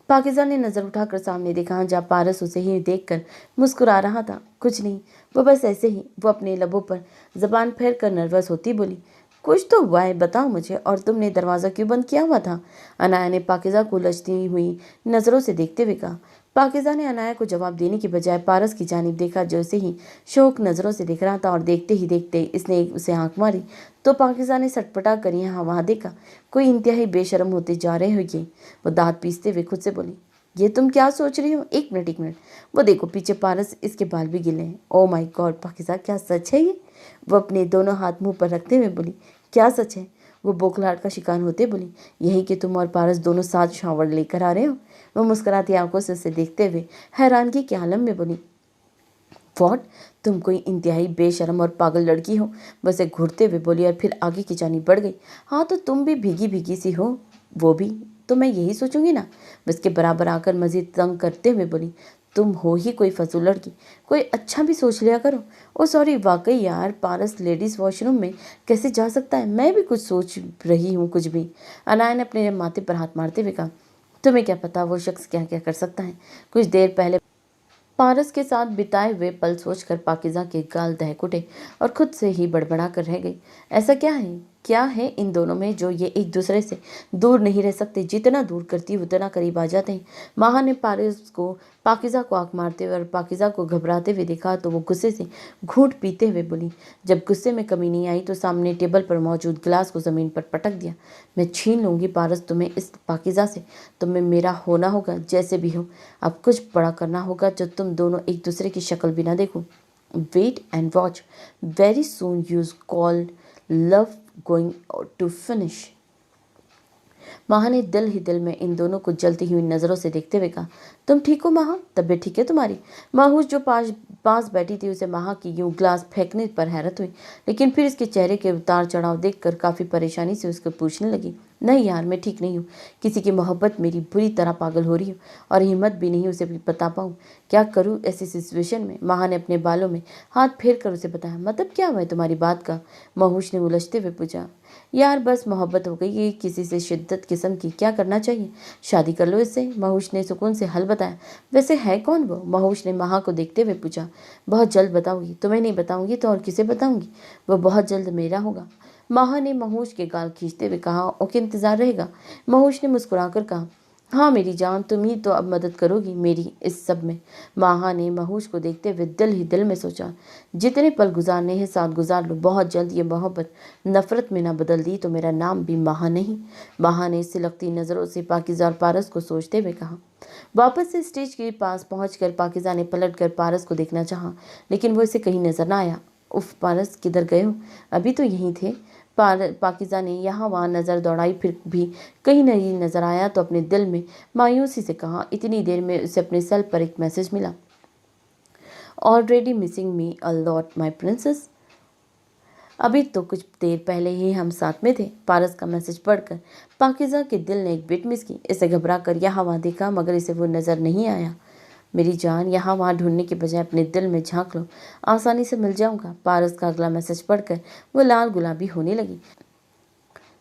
पाकिज़ा ने नज़र उठाकर सामने देखा, जहाँ पारस उसे ही देखकर मुस्कुरा रहा था। कुछ नहीं, वो बस ऐसे ही। वो अपने लबों पर जबान फेर कर नर्वस होती बोली, कुछ तो हुआ है, बताओ मुझे, और तुमने दरवाज़ा क्यों बंद किया हुआ था? अनाया ने पाकिज़ा को उलझती हुई नज़रों से देखते हुए कहा। पाकिज़ा ने अनाया को जवाब देने की बजाय पारस की जानिब देखा, जो उसे ही शौक नज़रों से देख रहा था, और देखते ही देखते इसने उसे आंख मारी तो पाकिज़ा ने सटपटा कर यहाँ वहाँ देखा। कोई इंतहाई बेशर्म होते जा रहे हो ये, वो दांत पीसते हुए खुद से बोली। ये तुम क्या सोच रही हो? एक मिनट एक मिनट, वो देखो पीछे पारस, इसके बाल भी गिले हैं। ओ माय गॉड पाकिज़ा, क्या सच है ये? वो अपने दोनों हाथ मुंह पर रखते हुए बोली। क्या सच है? वो बौखलाहट का शिकार होते बोली। यही कि तुम और पारस दोनों साथ शावर लेकर आ रहे हो। वो मुस्कुराती आंखों से उसे देखते हुए हैरानगी के आलम में बोली। वॉट, तुम कोई इंतहाई बेशरम और पागल लड़की हो? बसे घूरते हुए बोली और फिर आगे की जानी बढ़ गई। हाँ तो तुम भी भीगी भीगी सी हो, वो भी तो मैं यही सोचूंगी ना। बस के बराबर आकर मजीद तंग करते हुए बोली, तुम हो ही कोई फजूल लड़की, कोई अच्छा भी सोच लिया करो। ओ सॉरी, वाकई यार, पारस लेडीज़ वॉशरूम में कैसे जा सकता है? मैं भी कुछ सोच रही हूँ, कुछ भी। अनाया ने अपने माथे पर हाथ मारते हुए कहा। तुम्हें क्या पता वो शख्स क्या क्या कर सकता है? कुछ देर पहले पारस के साथ बिताए हुए पल सोचकर पाकिज़ा के गाल दहक उठे और खुद से ही बड़बड़ा कर रह गई। ऐसा क्या है? क्या है इन दोनों में जो ये एक दूसरे से दूर नहीं रह सकते? जितना दूर करती हूँ उतना करीब आ जाते हैं। माहा ने पाकिज़ा को आंख मारते हुए और पाकिज़ा को घबराते हुए देखा तो वो गुस्से से घूंट पीते हुए बोली। जब गुस्से में कमी नहीं आई तो सामने टेबल पर मौजूद गिलास को ज़मीन पर पटक दिया। मैं छीन लूँगी पारस तुम्हें इस पाकिज़ा से। तुम्हें मेरा होना होगा जैसे भी हो। अब कुछ बड़ा करना होगा जो तुम दोनों एक दूसरे की शक्ल भी ना देखो। Wait and watch, very soon use called love going to finish. Maha ने दिल ही दिल में इन दोनों को जलती हुई नजरों से देखते हुए कहा, तुम ठीक हो माहा? तबीयत ठीक है तुम्हारी? माहूस जो पास बैठी थी उसे माहा की यूं ग्लास फेंकने पर हैरत हुई, लेकिन फिर इसके चेहरे के उतार चढ़ाव देखकर काफी परेशानी से उसको पूछने लगी, नहीं यार मैं ठीक नहीं हूँ। किसी की मोहब्बत मेरी बुरी तरह पागल हो रही हूँ और हिम्मत भी नहीं उसे भी बता पाऊँ। क्या करूँ ऐसी सिचुएशन में? माहा ने अपने बालों में हाथ फेर कर उसे बताया। मतलब क्या हुआ है तुम्हारी बात का? महूश ने उलझते हुए पूछा। यार बस मोहब्बत हो गई है किसी से शिद्दत किस्म की। क्या करना चाहिए? शादी कर लो इससे, महूश ने सुकून से हल बताया। वैसे है कौन वो? महूश ने माहा को देखते हुए पूछा। बहुत जल्द बताऊंगी। तुम्हें नहीं बताऊंगी तो और किसे बताऊंगी? वो बहुत जल्द मेरा होगा। माहा ने महूश के गाल खींचते हुए कहा। ओके इंतजार रहेगा। महूश ने मुस्कुराकर कहा। हाँ मेरी जान, तुम ही तो अब मदद करोगी मेरी इस सब में। माहा ने महूश को देखते हुए दिल ही दिल में सोचा, जितने पल गुजारने हैं साथ गुजार लो। बहुत जल्द ये मोहब्बत नफरत में ना बदल दी तो मेरा नाम भी माहा नहीं। माहा ने सिलकती नजरों से पाकिज़ा और पारस को सोचते हुए कहा। वापस से स्टेज के पास पहुंचकर पाकिज़ा ने पलटकर पारस को देखना चाहा, लेकिन वो इसे कहीं नजर ना आया। उफ पारस किधर गए हो? अभी तो यहीं थे। पाकिज़ा ने यहाँ वहाँ नज़र दौड़ाई, फिर भी कहीं नहीं नजर आया तो अपने दिल में मायूसी से कहा। इतनी देर में उसे अपने सेल पर एक मैसेज मिला। Already missing me a lot my princess. अभी तो कुछ देर पहले ही हम साथ में थे। पारस का मैसेज पढ़कर पाकिज़ा के दिल ने एक बिट मिस की। इसे घबरा कर यहाँ वहाँ देखा मगर इसे वो नज़र नहीं आया। मेरी जान, यहाँ वहाँ ढूंढने के बजाय अपने दिल में झांक लो, आसानी से मिल जाऊंगा। पारस का अगला मैसेज पढ़कर वो लाल गुलाबी होने लगी।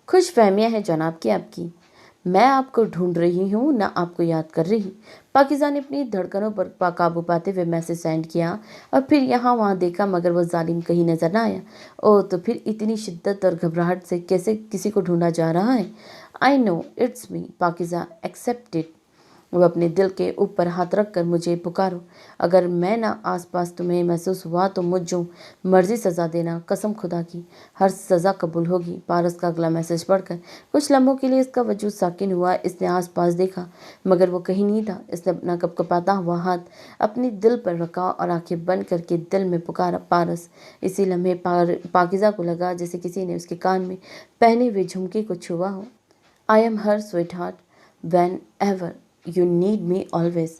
खुश फहमियाँ है जनाब की आपकी। मैं आपको ढूंढ रही हूँ ना आपको याद कर रही। पाकिज़ा ने अपनी धड़कनों पर काबू पाते हुए मैसेज सेंड किया और फिर यहाँ वहाँ देखा मगर वो जालिम कहीं नजर ना आया। ओह तो फिर इतनी शिद्दत और घबराहट से कैसे किसी को ढूंढा जा रहा है? I know it's me Pakeeza, accept it. वो अपने दिल के ऊपर हाथ रख कर मुझे पुकारो। अगर मैं ना आसपास तुम्हें महसूस हुआ तो मुझ जो मर्जी सज़ा देना, कसम खुदा की हर सज़ा कबूल होगी। पारस का अगला मैसेज पढ़कर कुछ लम्हों के लिए इसका वजूद साकिन हुआ। इसने आसपास देखा मगर वो कहीं नहीं था। इसने अपना कपकपाता हुआ हाथ अपने दिल पर रखा और आंखें बंद करके दिल में पुकारा, पारस। इसी लम्हे पाकिज़ा को लगा जैसे किसी ने उसके कान में पहने हुए झुमके को छुआ हो। I am her sweetheart whenever you need me always.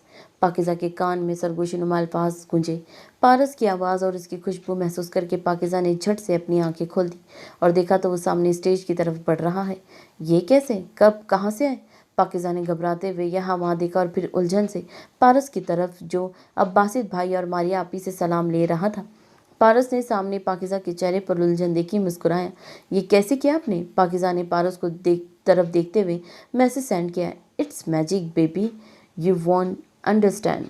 Pakiza के कान में सरगोशी नुमा अल्फाज गूंजे। पारस की आवाज़ और उसकी खुशबू महसूस करके पाकिज़ा ने झट से अपनी आंखें खोल दी और देखा तो वो सामने स्टेज की तरफ बढ़ रहा है। ये कैसे, कब, कहाँ से आए? पाकिज़ा ने घबराते हुए यहाँ वहाँ देखा और फिर उलझन से पारस की तरफ जो अब बासित भाई और मारिया आपी से सलाम ले रहा था। पारस ने सामने पाकिज़ा के चेहरे पर उलझन देखी, मुस्कुराया। ये कैसे किया आपने? पाकिज़ा ने पारस को तरफ देखते हुए मैसेज सेंड किया। It's magic baby, you won't understand.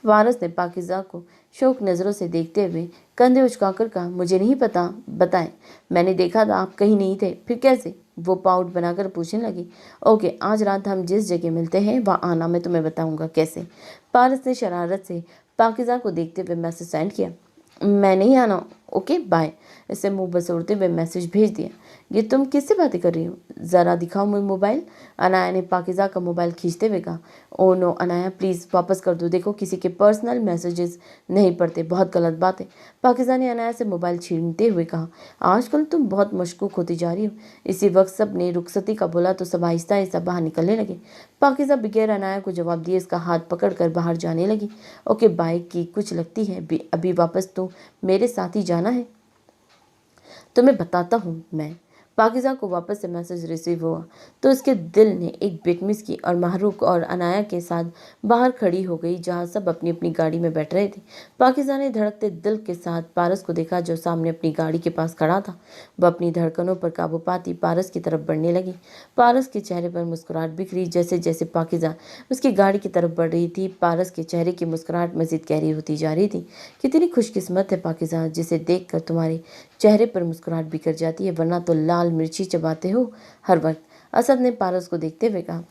Paras ने पाकिज़ा को शौक नज़रों से देखते हुए कंधे उचकाकर कहा, मुझे नहीं पता, बताएं। मैंने देखा था आप कहीं नहीं थे। फिर कैसे? वो पाउट बनाकर पूछने लगी। ओके आज रात हम जिस जगह मिलते हैं वहाँ आना, मैं तुम्हें बताऊंगा कैसे। पारस ने शरारत से पाकिज़ा को देखते हुए मैसेज सेंड किया। मैं नहीं आना, ओके बाय। इसे मुंह बसोड़ते हुए मैसेज भेज दिया। ये तुम किससे बातें कर रही हो? ज़रा दिखाओ मुझे मोबाइल। अनाया ने पाकिज़ा का मोबाइल खींचते हुए कहा। ओ नो अनाया प्लीज़ वापस कर दो। देखो किसी के पर्सनल मैसेजेस नहीं पढ़ते, बहुत गलत बात है। पाकिज़ा ने अनाया से मोबाइल छीनते हुए कहा। आजकल तुम बहुत मशकूक होती जा रही हो। इसी वक्त सब ने रुखसती का बोला तो सब आहिस्ता आहिस्ता बाहर निकलने लगे। पाकिज़ा बगैर अनाया को जवाब दिए इसका हाथ पकड़ कर बाहर जाने लगी। ओके बाय की कुछ लगती है अभी वापस तो मेरे साथ ही जाना है। तुम्हें बताता हूँ मैं। पाकिज़ा को वापस से मैसेज रिसीव हुआ तो उसके दिल ने एक बिट मिस की और महरूक और अनाया के साथ बाहर खड़ी हो गई जहाँ सब अपनी अपनी गाड़ी में बैठ रहे थे। पाकिज़ा ने धड़कते दिल के साथ पारस को देखा जो सामने अपनी गाड़ी के पास खड़ा था। वह अपनी धड़कनों पर काबू पाती पारस की तरफ बढ़ने लगी। पारस के चेहरे पर मुस्कुराहट बिखरी जैसे जैसे पाकिज़ा उसकी गाड़ी की तरफ बढ़ रही थी। पारस के चेहरे की मुस्कुराहट मजीद गहरी होती जा रही थी। कितनी खुशकिस्मत है पाकिज़ा जिसे देख कर तुम्हारे चेहरे पर मुस्कुराहट बिखर जाती है, वरना तो लाल मिर्ची चबाते हो हर वक्त। असद ने पारस को देखते हुए कहा,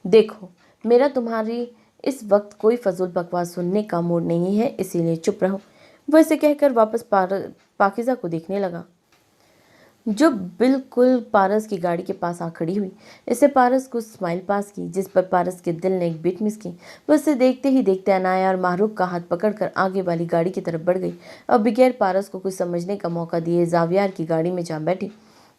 देखो मेरा तुम्हारी इस वक्त कोई फजूल बकवास सुनने का मूड नहीं है, इसीलिए चुप रहो। वैसे कहकर वापस पाकिज़ा को देखने लगा, जो बिल्कुल पारस की गाड़ी के पास आ खड़ी हुई। इससे पारस को स्माइल पास की, जिस पर पारस के दिल ने एक बीट मिस की। वह उसे देखते ही देखते अनाया और मारूफ का हाथ पकड़कर आगे वाली गाड़ी की तरफ बढ़ गई और बगैर पारस को कुछ समझने का मौका दिए जावियार की गाड़ी में जा बैठी।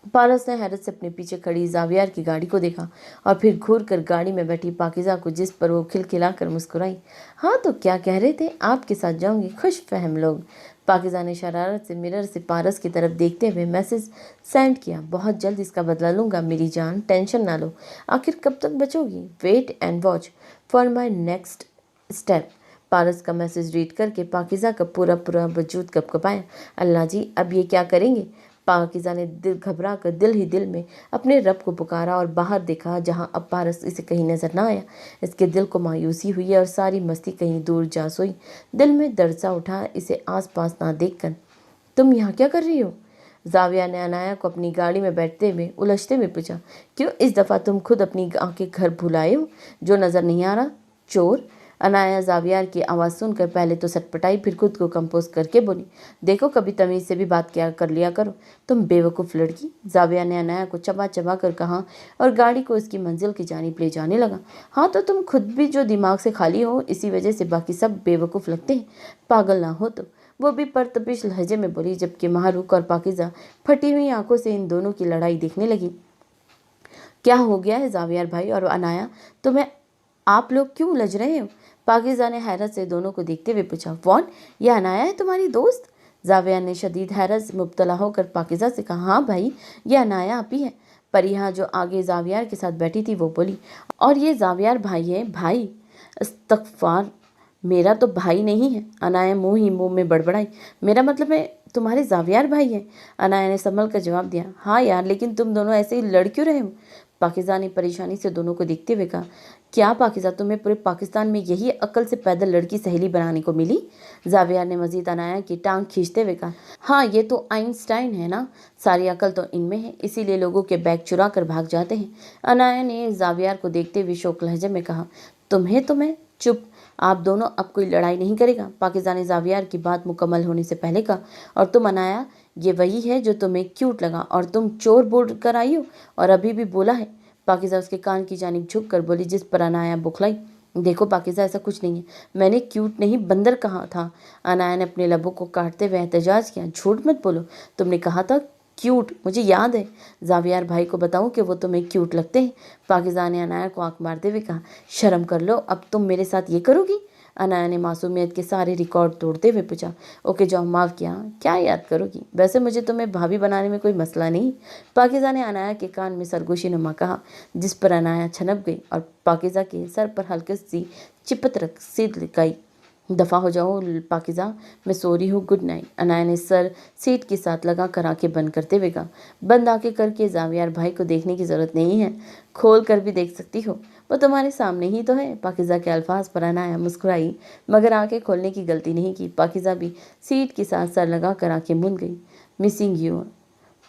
पारस ने हैरत से अपने पीछे खड़ी जावियार की गाड़ी को देखा और फिर घूर कर गाड़ी में बैठी पाकिज़ा को, जिस पर वो खिलखिलाकर मुस्कुराई। हाँ तो क्या कह रहे थे, आपके साथ जाऊंगी, खुश फहम लोग। पाकिज़ा ने शरारत से मिरर से पारस की तरफ देखते हुए मैसेज सेंड किया, बहुत जल्द इसका बदला लूंगा मेरी जान, टेंशन ना लो। आखिर कब तक बचोगी, wait and watch for my next step. Paras का मैसेज रीड करके पाकिज़ा का पूरा पूरा वजूद कपकपाया। अल्लाह जी, अब ये क्या करेंगे। पाकिज़ा ने दिल घबरा कर दिल ही दिल में अपने रब को पुकारा और बाहर देखा, जहां अब पारस इसे कहीं नजर ना आया। इसके दिल को मायूसी हुई और सारी मस्ती कहीं दूर जा सोई। दिल में दर्द सा उठा इसे आसपास ना देखकर। तुम यहाँ क्या कर रही हो, जाविया ने अनाया को अपनी गाड़ी में बैठते हुए उलझते हुए पूछा। क्यों इस दफ़ा तुम खुद अपनी आंखें घर भुलाए हो, जो नज़र नहीं आ रहा, चोर। अनाया जावियार की आवाज़ सुनकर पहले तो सटपटाई, फिर खुद को कंपोज करके बोली, देखो कभी तमीज़ से भी बात क्या कर लिया करो, तुम बेवकूफ़ लड़की। जाविया ने अनाया को चबा चबा कर कहा और गाड़ी को उसकी मंजिल की जानिब ले जाने लगा। हाँ तो तुम खुद भी जो दिमाग से खाली हो, इसी वजह से बाकी सब बेवकूफ़ लगते हैं, पागल ना हो तो। वो भी परतपिश लहजे में बोली, जबकि माहरूक और पाकिज़ा फटी हुई आंखों से इन दोनों की लड़ाई देखने लगी। क्या हो गया है जावियार भाई और अनाया, तुम्हें आप लोग क्यों उलझ रहे हो। पाकिज़ा ने हैरत से दोनों को देखते हुए पूछा। कौन, यह अनाया है तुम्हारी दोस्त। जाविया ने शदीद हैरत से मुब्तला होकर पाकिज़ा से कहा, हाँ भाई यह अनाया आप ही है। परिहा जो आगे जावियार के साथ बैठी थी वो बोली, और ये जावियार भाई है। भाई, इस्तग़फ़ार, मेरा तो भाई नहीं है। अनाया मुंह ही मुंह में बड़बड़ाई, मेरा मतलब है तुम्हारे जावियार भाई है। अनाया ने संभल कर जवाब दिया, हाँ यार, लेकिन तुम दोनों ऐसे ही लड़ क्यों रहे हो। पाकिज़ा ने परेशानी से दोनों को देखते हुए कहा, क्या पाकिज़ा, तुम्हें पूरे पाकिस्तान में यही अक्ल से पैदल लड़की सहेली बनाने को मिली। जावियार ने मजीद अनाया की टांग खींचते हुए कहा, हाँ ये तो आइंस्टाइन है ना, सारी अकल तो इनमें है, इसीलिए लोगों के बैग चुरा कर भाग जाते हैं। अनाया ने जावियार को देखते हुए शोक लहजे में कहा, तुम्हें तो मैं चुप, आप दोनों अब कोई लड़ाई नहीं करेगा। पाकिज़ा ने जावियार की बात मुकम्मल होने से पहले कहा, और तुम अनाया, ये वही है जो तुम्हें क्यूट लगा और तुम चोर बोल कर आई हो और अभी भी बोला है। पाकिज़ा उसके कान की जानिब झुक कर बोली, जिस पर अनाया बुखलाई। देखो पाकिज़ा, ऐसा कुछ नहीं है, मैंने क्यूट नहीं बंदर कहा था। अनाया ने अपने लबों को काटते हुए एहतजाज किया, झूठ मत बोलो, तुमने कहा था क्यूट, मुझे याद है। जावियार भाई को बताऊं कि वो तुम्हें क्यूट लगते हैं। पाकिज़ा ने अनाया को आंख मारते हुए कहा, शर्म कर लो, अब तुम मेरे साथ ये करोगी। अनाया ने मासूमियत के सारे रिकॉर्ड तोड़ते हुए पूछा, ओके जाओ, माफ़ किया, क्या याद करोगी, वैसे मुझे तुम्हें भाभी बनाने में कोई मसला नहीं। पाकिज़ा ने अनाया के कान में सरगोशी नुमा कहा, जिस पर अनाया छनप गई और पाकिज़ा के सर पर हल्की सी चिपत रख सीध लगाई। दफ़ा हो जाओ पाकिज़ा, मैं सो रही हूँ, गुड नाइट। अनाया ने सर सीट के साथ लगा कर आंखें बंद करते हुए कहा, बंद आंखें करके जावियार भाई को देखने की ज़रूरत नहीं है, खोल कर भी देख सकती हो, वो तुम्हारे सामने ही तो है। पाकिज़ा के अल्फाज पर अनाया मुस्कुराई, मगर आंखें खोलने की गलती नहीं की। पाकिज़ा भी सीट के साथ सर लगा कर आंखें मूंद गई। Missing you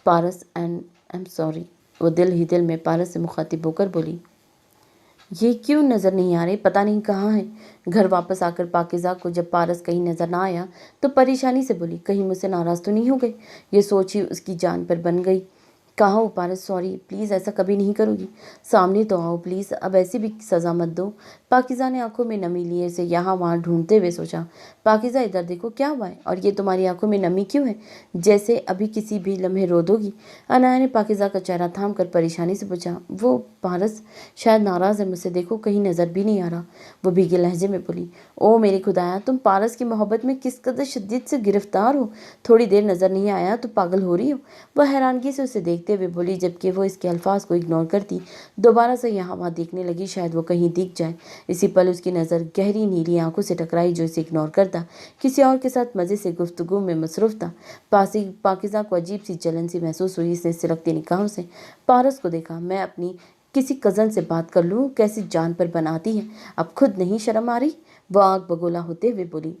Paras and I am sorry. वो दिल ही दिल में पारस से मुखातिब होकर बोली, ये क्यों नज़र नहीं आ रहे, पता नहीं कहाँ है। घर वापस आकर पाकिज़ा को जब पारस कहीं नज़र ना आया तो परेशानी से बोली, कहीं मुझसे नाराज़ तो नहीं हो गई। ये सोच ही उसकी जान पर बन गई। कहा हो पारस, सॉरी, प्लीज़ ऐसा कभी नहीं करूँगी, सामने तो आओ प्लीज़, अब ऐसी भी सज़ा मत दो। पाकिज़ा ने आंखों में नमी लिए से यहाँ वहाँ ढूंढते हुए सोचा, पाकिज़ा इधर देखो, क्या हुआ है, और ये तुम्हारी आंखों में नमी क्यों है, जैसे अभी किसी भी लम्हे रो दोगी। अनाया ने पाकिज़ा का चेहरा थाम कर परेशानी से पूछा, वो पारस शायद नाराज़ है मुझसे, देखो कहीं नज़र भी नहीं आ रहा। वो भीगे लहजे में बोली, ओ मेरे खुदाया, तुम पारस की मोहब्बत में किस कदर शिद्दत से गिरफ्तार हो, थोड़ी देर नज़र नहीं आया तो पागल हो रही हो। वह हैरानगी से उसे देखते हुए बोली, जबकि वो इसके अल्फाज को इग्नोर करती दोबारा से यहाँ वहाँ देखने लगी, शायद वो कहीं दिख जाए। इसी पल उसकी नज़र गहरी नीली आंखों से टकराई, जो इसे इग्नोर करता किसी और के साथ मज़े से गुफ्तगू में मसरूफ़ था। पाकिज़ा को अजीब सी जलन सी महसूस हुई। इसने सिलकती निगाहों से पारस को देखा। मैं अपनी किसी कज़न से बात कर लूँ, कैसी जान पर बनाती है, अब खुद नहीं शर्म आ रही। वो आग बगोला होते हुए बोली,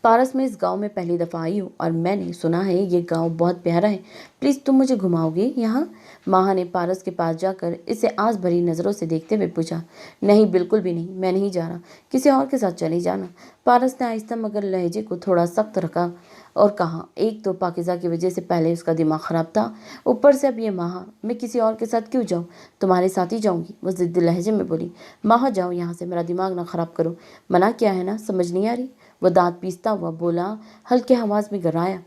पारस मैं इस गांव में पहली दफ़ा आई हूँ और मैंने सुना है ये गांव बहुत प्यारा है। प्लीज़ तुम मुझे घुमाओगे यहाँ? माहा ने पारस के पास जाकर इसे आस भरी नज़रों से देखते हुए पूछा। नहीं, बिल्कुल भी नहीं, मैं नहीं जा रहा, किसी और के साथ चली जाना। पारस ने आहिस्ता मगर लहजे को थोड़ा सख्त रखा और कहा। एक तो पाकिज़ा की वजह से पहले उसका दिमाग ख़राब था, ऊपर से अब ये माहा। मैं किसी और के साथ क्यों जाऊँ? तुम्हारे साथ ही जाऊँगी, वो ज़िद्दी लहजे में बोली। माहा जाओ यहाँ से, मेरा दिमाग ना ख़राब करो। मना किया है ना, समझ नहीं आ रही? वो दांत पीसता हुआ बोला, हल्के आवाज़ में गिराया।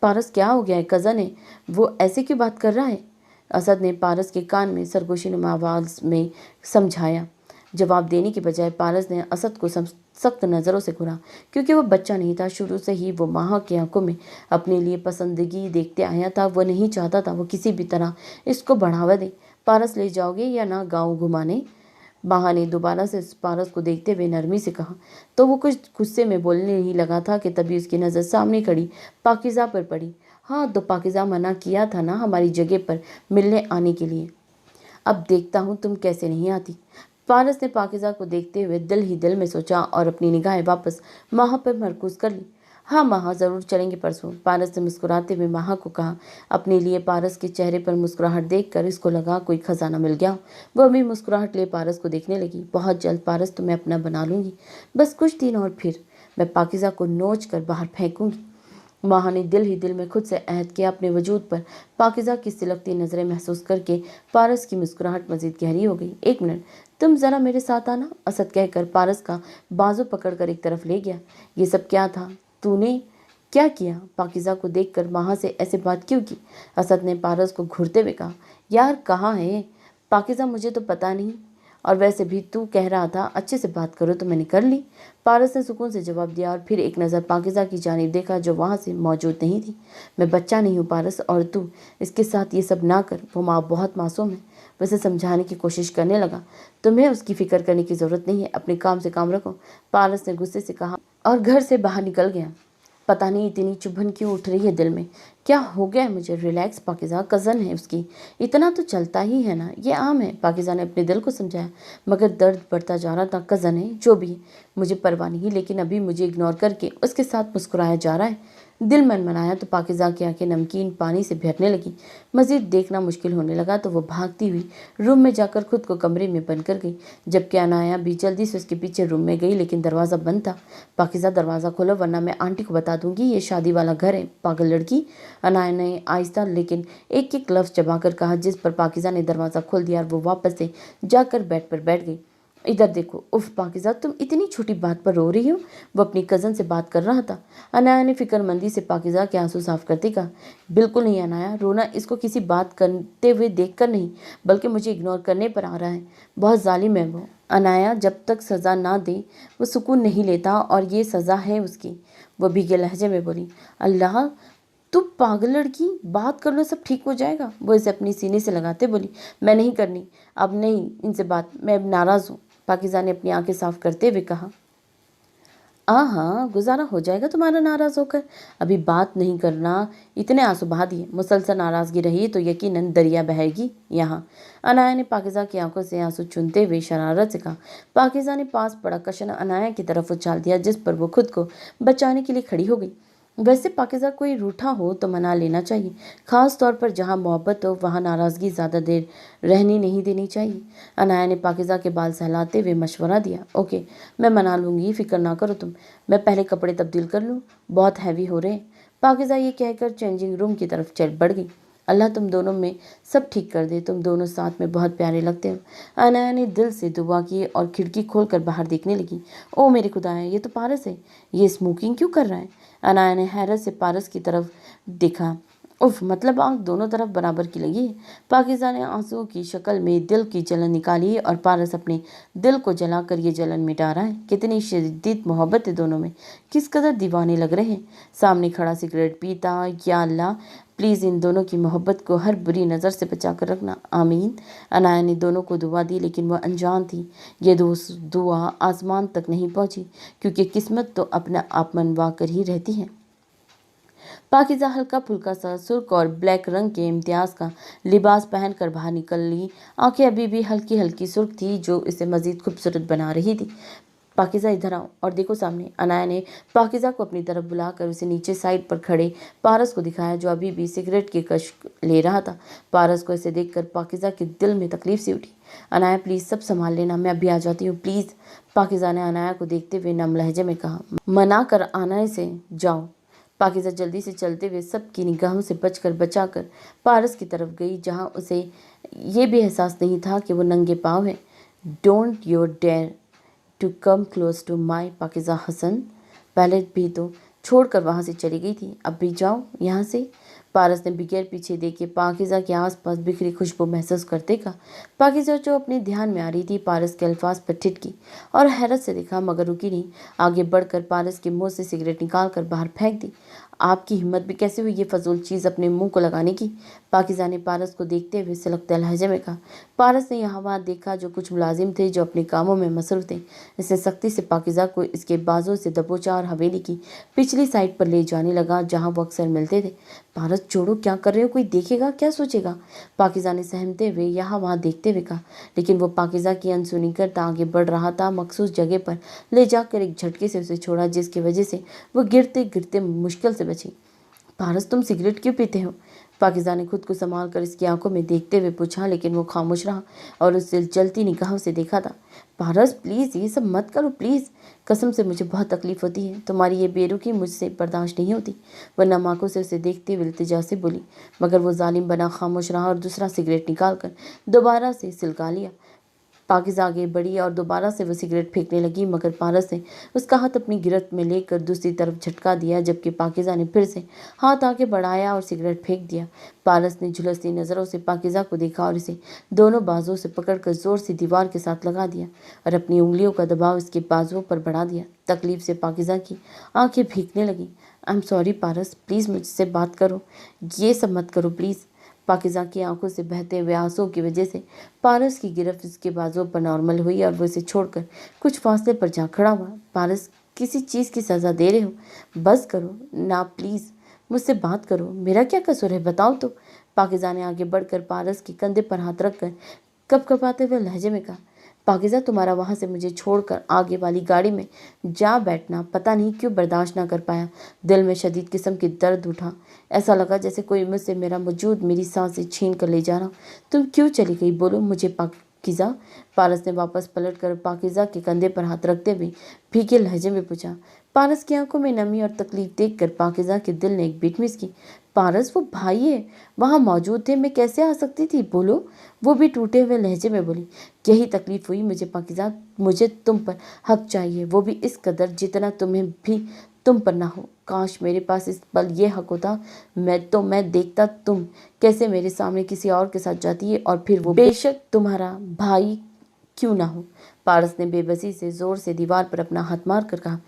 पारस क्या हो गया है? कज़न है वो, ऐसे क्यों बात कर रहा है? असद ने पारस के कान में सरगोशीनुमा आवाज़ में समझाया। जवाब देने के बजाय पारस ने असद को सख्त नज़रों से घूरा, क्योंकि वो बच्चा नहीं था। शुरू से ही वो माहा की आंखों में अपने लिए पसंदगी देखते आया था। वो नहीं चाहता था वो किसी भी तरह इसको बढ़ावा दे। पारस ले जाओगे या ना गाँव घुमाने? माहा ने दोबारा से पारस को देखते हुए नरमी से कहा। तो वो कुछ गुस्से में बोलने ही लगा था कि तभी उसकी नज़र सामने खड़ी पाकिज़ा पर पड़ी। हाँ, तो पाकिज़ा मना किया था ना हमारी जगह पर मिलने आने के लिए। अब देखता हूँ तुम कैसे नहीं आती। पारस ने पाकिज़ा को देखते हुए दिल ही दिल में सोचा और अपनी निगाहें वापस माहा पर मरकूज कर ली। हाँ माहा, ज़रूर चलेंगे परसों, पारस ने मुस्कुराते हुए माहा को कहा। अपने लिए पारस के चेहरे पर मुस्कुराहट देखकर इसको लगा कोई खजाना मिल गया। वह भी मुस्कुराहट लिए पारस को देखने लगी। बहुत जल्द पारस तो मैं अपना बना लूँगी, बस कुछ दिन और फिर मैं पाकिज़ा को नोच कर बाहर फेंकूँगी। माहा ने दिल ही दिल में खुद से अहद किया। अपने वजूद पर पाकिज़ा की सिलकती नज़रें महसूस करके पारस की मुस्कुराहट मज़ीद गहरी हो गई। एक मिनट, तुम ज़रा मेरे साथ आना, असद कहकर पारस का बाजू पकड़कर एक तरफ ले गया। ये सब क्या था? तूने क्या किया? पाकिज़ा को देखकर माहा से ऐसे बात क्यों की? असद ने पारस को घूरते हुए कहा। यार कहाँ है पाकिज़ा? मुझे तो पता नहीं, और वैसे भी तू कह रहा था अच्छे से बात करो तो मैंने कर ली। पारस ने सुकून से जवाब दिया और फिर एक नज़र पाकिज़ा की जानिब देखा जो वहाँ से मौजूद नहीं थी। मैं बच्चा नहीं हूँ पारस, और तू इसके साथ ये सब ना कर। वो माँ बहुत मासूम है। वैसे समझाने की कोशिश करने लगा। तुम्हें उसकी फिक्र करने की ज़रूरत नहीं है, अपने काम से काम रखो, पारस ने गुस्से से कहा और घर से बाहर निकल गया। पता नहीं इतनी चुभन क्यों उठ रही है दिल में, क्या हो गया है मुझे? रिलैक्स पाकिज़ा, कज़न है उसकी, इतना तो चलता ही है ना, ये आम है। पाकिज़ा ने अपने दिल को समझाया, मगर दर्द बढ़ता जा रहा था। कज़न है जो भी, मुझे परवाह नहीं, लेकिन अभी मुझे इग्नोर करके उसके साथ मुस्कुराया जा रहा है। दिल मनमनाया तो पाकिज़ा की आंखें नमकीन पानी से भरने लगी। मज़ीद देखना मुश्किल होने लगा तो वो भागती हुई रूम में जाकर खुद को कमरे में बंद कर गई, जबकि अनाया भी जल्दी से उसके पीछे रूम में गई, लेकिन दरवाज़ा बंद था। पाकिज़ा, दरवाज़ा खोलो वरना मैं आंटी को बता दूंगी ये शादी वाला घर है, पागल लड़की। अनाया ने आहिस्ता लेकिन एक एक लफ्ज़ चबाकर कहा, जिस पर पाकिज़ा ने दरवाज़ा खोल दिया और वो वापस से जाकर बेड पर बैठ गई। इधर देखो। उफ पाकिज़ा, तुम इतनी छोटी बात पर रो रही हो? वो अपनी कज़न से बात कर रहा था। अनाया ने फिक्रमंदी से पाकिज़ा के आंसू साफ करते कहा, बिल्कुल नहीं अनाया, रोना इसको किसी बात करते हुए देखकर नहीं, बल्कि मुझे इग्नोर करने पर आ रहा है। बहुत जालिम है वो। अनाया जब तक सज़ा ना दे वो सुकून नहीं लेता, और ये सज़ा है उसकी। वो भीगे लहजे में बोली। अल्लाह, तू पागल लड़की, बात कर लो, सब ठीक हो जाएगा। वो इसे अपनी सीने से लगाते बोली, मैं नहीं करनी, अब नहीं इनसे बात, मैं अब नाराज़ हूँ। पाकिज़ा ने अपनी आंखें साफ करते हुए कहा, हाँ गुजारा हो जाएगा तुम्हारा नाराज़ होकर, अभी बात नहीं करना। इतने आंसू बहा दिए, मुसलसल नाराज़गी रही तो यकीनन दरिया बहेगी यहाँ। अनाया ने पाकिज़ा की आंखों से आंसू चुनते हुए शरारत से कहा। पाकिज़ा ने पास पड़ा कशन अनाया की तरफ उछाल दिया, जिस पर वो खुद को बचाने के लिए खड़ी हो गई। वैसे पाकिज़ा कोई रूठा हो तो मना लेना चाहिए, ख़ास तौर पर जहाँ मोहब्बत हो वहाँ नाराज़गी ज़्यादा देर रहने नहीं देनी चाहिए। अनाया ने पाकिज़ा के बाल सहलाते हुए मशवरा दिया, ओके मैं मना लूँगी, फ़िक्र ना करो तुम, मैं पहले कपड़े तब्दील कर लूँ, बहुत हैवी हो रहे हैं। पाकिज़ा ये कहकर चेंजिंग रूम की तरफ चल बढ़ गई। अल्लाह तुम दोनों में सब ठीक कर दे, तुम दोनों साथ में बहुत प्यारे लगते हो। अनाया ने दिल से दुआ की और खिड़की खोलकर बाहर देखने लगी। ओ मेरे खुदाया, ये तो पारस है, ये स्मोकिंग क्यों कर रहा है? अनाया ने हैरत से पारस की तरफ देखा। उफ, मतलब आंख दोनों तरफ बराबर की लगी है। पाकिज़ा ने आंसुओं की शक्ल में दिल की जलन निकाली और पारस अपने दिल को जलाकर ये जलन मिटा रहा है। कितनी शदीद मोहब्बत है दोनों में, किस कदर दीवाने लग रहे हैं। सामने खड़ा सिगरेट पीता, या अल्लाह प्लीज़ इन दोनों की मोहब्बत को हर बुरी नज़र से बचा कर रखना, आमीन। अनाया ने दोनों को दुआ दी, लेकिन वह अनजान थी ये दुआ आसमान तक नहीं पहुंची, क्योंकि किस्मत तो अपना आप मनवा कर ही रहती है। पाकिज़ा हल्का फुल्का सा सुर्ख और ब्लैक रंग के इम्तियाज़ का लिबास पहनकर बाहर निकली। आंखें अभी भी हल्की हल्की सुर्ख थी, जो इसे मज़ीद खूबसूरत बना रही थी। पाकिज़ा इधर आओ और देखो सामने। अनाया ने पाकिज़ा को अपनी तरफ बुलाकर उसे नीचे साइड पर खड़े पारस को दिखाया, जो अभी भी सिगरेट की कश ले रहा था। पारस को ऐसे देखकर पाकिज़ा के दिल में तकलीफ सी उठी। अनाया प्लीज़ सब संभाल लेना, मैं अभी आ जाती हूँ प्लीज़, पाकिज़ा ने अनाया को देखते हुए नम लहजे में कहा। मना कर अनाया से जाओ। पाकिज़ा जल्दी से चलते हुए सबकी निगाहों से बचाकर पारस की तरफ गई, जहाँ उसे ये भी एहसास नहीं था कि वो नंगे पाँव है। Don't you dare to come close to my Pakiza Hasan. पहले भी तो छोड़कर वहाँ से चली गई थी, अब भी जाओ यहाँ से। पारस ने बिगैर पीछे देखे पाकिज़ा के आसपास बिखरी खुशबू महसूस करते कहा। पाकिज़ा जो अपने ध्यान में आ रही थी पारस के अल्फाज पर ठिठकी और हैरत से देखा, मगर रुकी नहीं। आगे बढ़कर पारस के मुंह से सिगरेट निकाल कर बाहर फेंक दी। आपकी हिम्मत भी कैसे हुई ये फजूल चीज़ अपने मुंह को लगाने की? पाकिज़ा ने पारस को देखते हुए सिलकते लहजे में कहा। पारस ने यहाँ वहाँ देखा, जो कुछ मुलाजिम थे जो अपने कामों में मसरूफ थे। इसने सख्ती से पाकिज़ा को इसके बाजों से दबोचा और हवेली की पिछली साइड पर ले जाने लगा, जहाँ वो अक्सर मिलते थे। पारस छोड़ो, क्या कर रहे हो, कोई देखेगा क्या सोचेगा? पाकिज़ा ने सहमते हुए यहाँ वहाँ देखते हुए कहा। लेकिन वो पाकिज़ा की अनसुनी करता आगे बढ़ रहा था। मखसूस जगह पर ले जाकर एक झटके से उसे छोड़ा, जिसकी वजह से वो गिरते गिरते मुश्किल से बची। पारस तुम सिगरेट क्यों पीते हो? पाकिज़ा ने खुद को संभाल कर इसकी आंखों में देखते हुए पूछा, लेकिन वो खामोश रहा और उससे जलती निगाहों से देखा था। पारस प्लीज़ ये सब मत करो प्लीज़, कसम से मुझे बहुत तकलीफ होती है, तुम्हारी ये बेरुखी मुझसे बर्दाश्त नहीं होती। वह नम आंखों से उसे देखते हुए इल्तिजा से बोली, मगर वो जालिम बना खामोश रहा और दूसरा सिगरेट निकाल कर दोबारा से सिलका लिया। पाकिज़ा आगे बढ़ी और दोबारा से वो सिगरेट फेंकने लगी, मगर पारस ने उसका हाथ अपनी गिरफ्त में लेकर दूसरी तरफ झटका दिया, जबकि पाकिज़ा ने फिर से हाथ आगे बढ़ाया और सिगरेट फेंक दिया। पारस ने झुलसती नज़रों से पाकिज़ा को देखा और इसे दोनों बाजुओं से पकड़कर जोर से दीवार के साथ लगा दिया और अपनी उंगलियों का दबाव इसके बाजुओं पर बढ़ा दिया। तकलीफ से पाकिज़ा की आंखें भीगने लगीं। I am sorry Paras, please मुझसे बात करो, ये सब मत करो प्लीज़। पाकिज़ा की आंखों से बहते हुए आंसुओं की वजह से पारस की गिरफ्त उसके बाजुओं पर नॉर्मल हुई और वो इसे छोड़कर कुछ फासले पर जा खड़ा हुआ। पारस किसी चीज़ की सज़ा दे रहे हो, बस करो ना प्लीज़, मुझसे बात करो, मेरा क्या कसूर है बताओ तो। पाकिज़ा ने आगे बढ़कर पारस के कंधे पर हाथ रखकर कपकपाते हुए लहजे में कहा। पाकिज़ा तुम्हारा वहाँ से मुझे छोड़कर आगे वाली गाड़ी में जा बैठना पता नहीं क्यों बर्दाश्त ना कर पाया। दिल में शदीद किस्म की दर्द उठा। ऐसा लगा जैसे कोई मुझसे मेरा वजूद, मेरी सांसें छीन कर ले जा रहा। तुम क्यों चली गई, बोलो मुझे पाकिज़ा। पारस ने वापस पलट कर पाकिज़ा के कंधे पर हाथ रखते हुए भीगे लहजे में पूछा। पारस की आंखों में नमी और तकलीफ देखकर पाकिज़ा के दिल ने एक बीट मिस की। पारस वो भाई है, वहाँ मौजूद थे, मैं कैसे आ सकती थी, बोलो। वो भी टूटे हुए लहजे में बोली। यही तकलीफ हुई मुझे पाकिज़ा, मुझे तुम पर हक चाहिए, वो भी इस कदर जितना तुम्हें भी तुम पर ना हो। काश मेरे पास इस पल ये हक होता, मैं देखता तुम कैसे मेरे सामने किसी और के साथ जाती है, और फिर वो बेशक तुम्हारा भाई क्यों ना हो। पारस ने बेबसी से जोर से दीवार पर अपना हाथ मार कर कहा।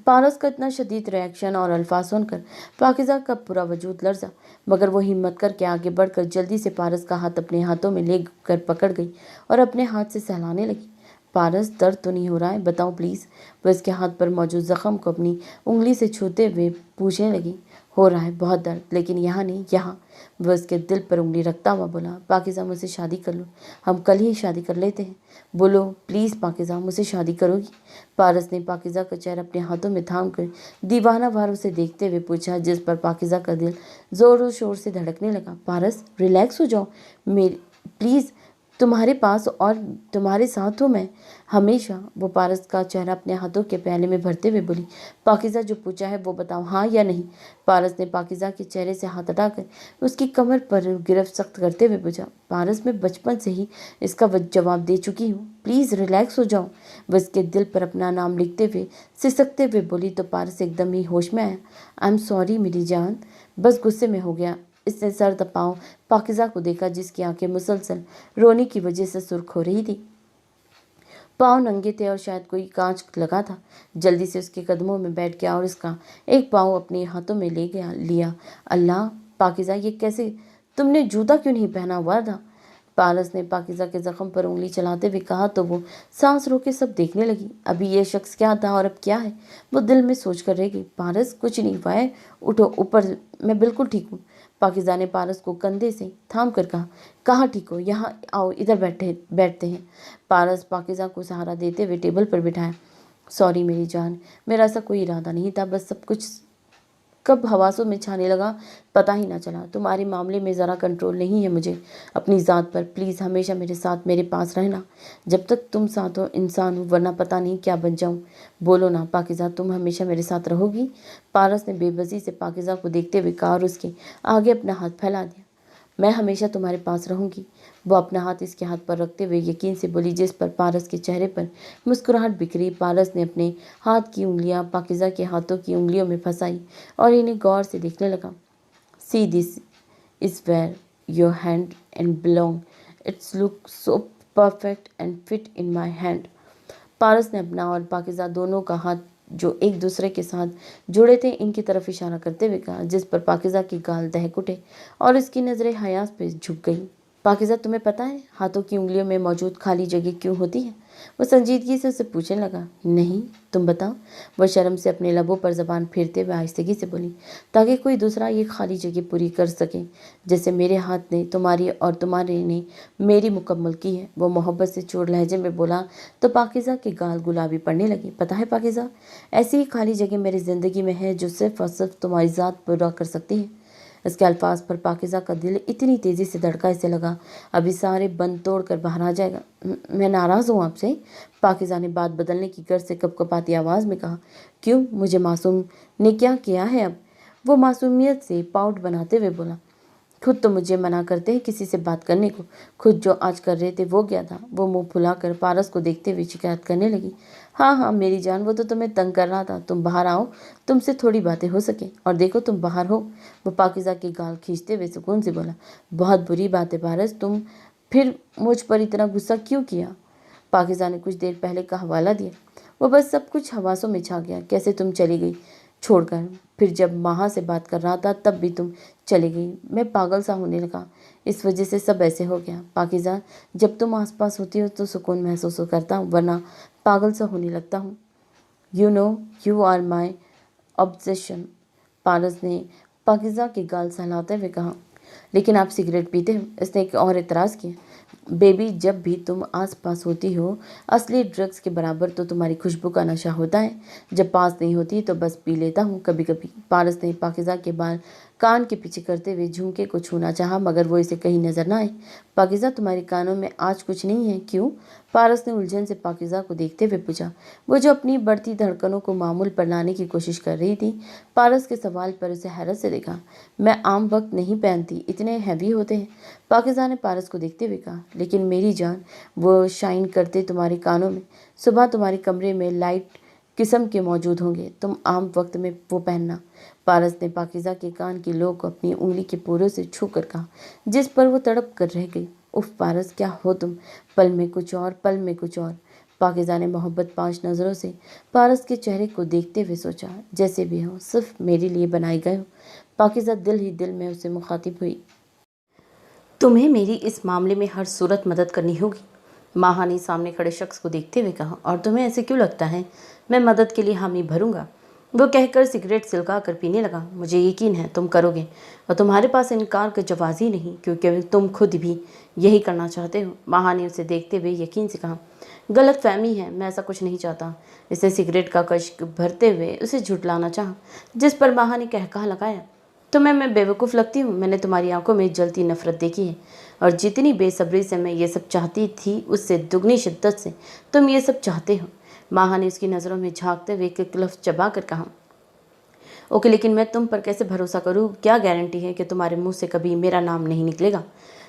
पारस का इतना शदीद रिएक्शन और अल्फाज सुनकर पाकिज़ा का पूरा वजूद लर्जा, मगर वो हिम्मत करके आगे बढ़कर जल्दी से पारस का हाथ अपने हाथों में ले कर पकड़ गई और अपने हाथ से सहलाने लगी। पारस दर्द तो नहीं हो रहा है, बताओ प्लीज़। वह इसके हाथ पर मौजूद ज़ख्म को अपनी उंगली से छूते हुए पूछने लगी। हो रहा है बहुत दर्द, लेकिन यहाँ नहीं, यहाँ। वह उसके दिल पर उंगली रखता हुआ बोला। पाकिज़ा मुझसे शादी कर लो, हम कल ही शादी कर लेते हैं, बोलो प्लीज़ पाकिज़ा मुझसे शादी करोगी। पारस ने पाकिज़ा का चेहरा अपने हाथों में थाम कर दीवाना वार उसे देखते हुए पूछा, जिस पर पाकिज़ा का दिल ज़ोरों शोर से धड़कने लगा। पारस रिलैक्स हो जाओ मेरी प्लीज़, तुम्हारे पास और तुम्हारे साथ हूँ मैं हमेशा। वो पारस का चेहरा अपने हाथों के प्याले में भरते हुए बोली। पाकिज़ा जो पूछा है वो बताओ, हाँ या नहीं। पारस ने पाकिज़ा के चेहरे से हाथ हटाकर उसकी कमर पर गिरफ्त सख्त करते हुए पूछा। पारस मैं बचपन से ही इसका जवाब दे चुकी हूँ, प्लीज़ रिलैक्स हो जाओ। वह उसके दिल पर अपना नाम लिखते हुए सिसकते हुए बोली तो पारस एकदम ही होश में आया। आई एम सॉरी मेरी जान, बस गुस्से में हो गया। इसने सर दबाओ पाकिज़ा को देखा, जिसकी आंखें मुसलसल रोने की वजह से सुर्ख हो रही थी। पाँव नंगे थे और शायद कोई कांच लगा था। जल्दी से उसके कदमों में बैठ गया और उसका एक पाँव अपने हाथों में ले गया लिया। अल्लाह पाकिज़ा ये कैसे, तुमने जूता क्यों नहीं पहना हुआ था? पारस ने पाकिज़ा के जख्म पर उंगली चलाते हुए कहा तो वो सांस रोके सब देखने लगी। अभी ये शख्स क्या था और अब क्या है, वो दिल में सोच कर रह गई। पारस कुछ नहीं हुआ है, उठो ऊपर, मैं बिल्कुल ठीक हूँ। पाकिज़ा ने पारस को कंधे से थाम कर कहा। कहाँ ठीक हो, यहाँ आओ, इधर बैठते हैं। पारस पाकिज़ा को सहारा देते हुए टेबल पर बिठाया। सॉरी मेरी जान, मेरा ऐसा कोई इरादा नहीं था, बस सब कुछ कब हवासों में छाने लगा पता ही ना चला। तुम्हारे मामले में ज़रा कंट्रोल नहीं है मुझे अपनी ज़ात पर। प्लीज़ हमेशा मेरे साथ, मेरे पास रहना जब तक तुम साथ हो, इंसान हो, वरना पता नहीं क्या बन जाऊँ। बोलो ना पाकिज़ा, तुम हमेशा मेरे साथ रहोगी? पारस ने बेबसी से पाकिज़ा को देखते हुए कहा और उसके आगे अपना हाथ फैला दिया। मैं हमेशा तुम्हारे पास रहूंगी, वो अपना हाथ इसके हाथ पर रखते हुए यकीन से बोली, जिस पर पारस के चेहरे पर मुस्कुराहट बिखरी। पारस ने अपने हाथ की उंगलियां पाकिज़ा के हाथों की उंगलियों में फंसाई और इन्हें गौर से देखने लगा। See this is where your hand and belong, it's look so perfect and fit in my hand. Paras ने अपना और पाकिज़ा दोनों का हाथ जो एक दूसरे के साथ जुड़े थे इनकी तरफ इशारा करते हुए कहा, जिस पर पाकिज़ा की गाल दहक उठे और उसकी नज़रें हयास पे झुक गई। पाकिज़ा, तुम्हें पता है हाथों की उंगलियों में मौजूद खाली जगह क्यों होती है? वो संजीदगी से उसे पूछने लगा। नहीं, तुम बताओ। वो शर्म से अपने लबों पर जबान फेरते हुए आहिस्तगी से बोली, ताकि कोई दूसरा ये खाली जगह पूरी कर सके, जैसे मेरे हाथ ने तुम्हारी और तुम्हारे ने मेरी मुकम्मल की है। वो मोहब्बत से चोर लहजे में बोला तो पाकिज़ा की गाल गुलाबी पड़ने लगी। पता है पाकिज़ा, ऐसी ही खाली जगह मेरी ज़िंदगी में है जो सिर्फ और सिर्फ तुम्हारी ज़ात पूरा कर सकती है। इसके अल्फाज पर पाकिज़ा का दिल इतनी तेज़ी से धड़का, इसे लगा अभी सारे बंद तोड़ कर बाहर आ जाएगा। मैं नाराज़ हूँ आपसे, पाकिज़ा ने बात बदलने की गर्ज से कपकपाती आवाज़ में कहा। क्यों? मुझे मासूम ने क्या किया है अब? वो मासूमियत से पाउट बनाते हुए बोला। खुद तो मुझे मना करते हैं किसी से बात करने को, खुद जो आज कर रहे थे वो क्या था? वो मुंह फुलाकर पारस को देखते हुए शिकायत करने लगी। हाँ हाँ मेरी जान, वो तो तुम्हें तंग कर रहा था, तुम बाहर आओ, तुमसे थोड़ी बातें हो सके। और देखो तुम बाहर हो। वो पाकिज़ा की गाल खींचते हुए सुकून से बोला। बहुत बुरी बात है पारस, तुम फिर मुझ पर इतना गुस्सा क्यों किया? पाकिज़ा ने कुछ देर पहले का हवाला दिया। वो बस सब कुछ हवासों में छा गया। कैसे तुम चली गई छोड़कर, फिर जब माँ से बात कर रहा था तब भी तुम चली गई। मैं पागल सा होने लगा, इस वजह से सब ऐसे हो गया। पाकिज़ा, जब तुम आसपास होती हो तो सुकून महसूस करता हूँ, वरना पागल सा होने लगता हूँ। You know you are my obsession, Paras ने पाकिज़ा की गाल सहलाते हुए कहा। लेकिन आप सिगरेट पीते हो, इसने एक और एतराज़ किया। बेबी, जब भी तुम आसपास होती हो असली ड्रग्स के बराबर तो तुम्हारी खुशबू का नशा होता है। जब पास नहीं होती तो बस पी लेता हूँ कभी कभी। पारस ने पाकिज़ा के बाल कान के पीछे करते हुए झुमके को छूना चाहा, मगर वो इसे कहीं नजर ना आए। पाकिज़ा, तुम्हारे कानों में आज कुछ नहीं है, क्यों? पारस ने उलझन से पाकिज़ा को देखते हुए पूछा, वो जो अपनी बढ़ती धड़कनों को मामूल पर लाने की कोशिश कर रही थी। पारस के सवाल पर उसे हैरत से देखा। मैं आम वक्त नहीं पहनती, इतने हैवी होते हैं, पाकिज़ा ने पारस को देखते हुए कहा। लेकिन मेरी जान, वो शाइन करते तुम्हारे कानों में सुबह तुम्हारे कमरे में लाइट किस्म के मौजूद होंगे, तुम आम वक्त में वो पहनना। पारस ने पाकिज़ा के कान की लो को अपनी उंगली के पोरों से छू कर कहा, जिस पर वो तड़प कर रह गई। उफ पारस, क्या हो तुम, पल में कुछ और, पल में कुछ और। पाकिज़ा ने मोहब्बत पांच नज़रों से पारस के चेहरे को देखते हुए सोचा, जैसे भी हो सिर्फ मेरे लिए बनाए गए हो। पाकिज़ा दिल ही दिल में उसे मुखातिब हुई। तुम्हें मेरी इस मामले में हर सूरत मदद करनी होगी, माहा ने सामने खड़े शख्स को देखते हुए कहा। और तुम्हें ऐसे क्यों लगता है मैं मदद के लिए हामी भरूंगा? वो कहकर सिगरेट सिलका कर पीने लगा। मुझे यकीन है तुम करोगे, और तुम्हारे पास इनकार का जवाब ही नहीं, क्योंकि तुम खुद भी यही करना चाहते हो। माहा ने उसे देखते हुए यकीन से कहा। गलत फहमी है, मैं ऐसा कुछ नहीं चाहता। इसे सिगरेट का कश भरते हुए उसे झुटलाना चाहा, जिस पर माहा ने कहकहा लगाया। तुम्हें मैं बेवकूफ़ लगती हूँ? मैंने तुम्हारी आंखों में जलती नफरत देखी है, और जितनी बेसब्री से मैं ये सब चाहती थी उससे दुगनी शिद्दत से तुम ये सब चाहते हो। माहा ने उसकी नज़रों में झांकते हुए एक लफ्ज़ चबा कर कहा। ओके, लेकिन मैं तुम पर कैसे भरोसा करूँ? क्या गारंटी है कि तुम्हारे मुंह से कभी मेरा नाम नहीं निकलेगा?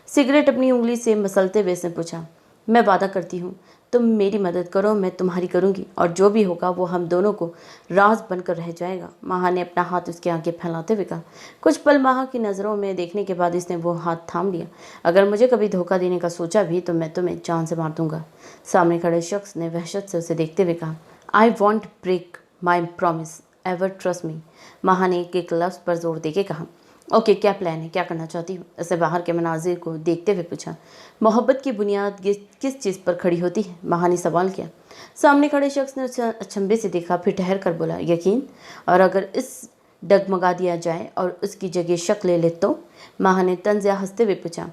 सिगरेट अपनी उंगली से मसलते हुए उसने पूछा। मैं वादा करती हूँ, तुम मेरी मदद करो, मैं तुम्हारी करूँगी, और जो भी होगा वो हम दोनों को राज बनकर रह जाएगा। माहा ने अपना हाथ उसके आगे फैलाते हुए कहा। कुछ पल माहा की नज़रों में देखने के बाद इसने वो हाथ थाम लिया। अगर मुझे कभी धोखा देने का सोचा भी तो मैं तुम्हें जान से मार दूंगा। सामने खड़े शख्स ने वहशत से उसे देखते हुए कहा। I won't break my promise, ever trust me. Maha ने एक लफ्ज़ पर जोर देके कहा। ओके, क्या प्लान है, क्या करना चाहती हूँ? उसे बाहर के मनाजिर को देखते हुए पूछा। मोहब्बत की बुनियाद किस चीज़ पर खड़ी होती है? माहा ने सवाल किया। सामने खड़े शख्स ने उसे अचंभे से देखा, फिर ठहर कर बोला, यकीन। और अगर इस डगमगा दिया जाए और उसकी जगह शक ले ले तो? माहा ने तंज़ या हंसते हुए पूछा।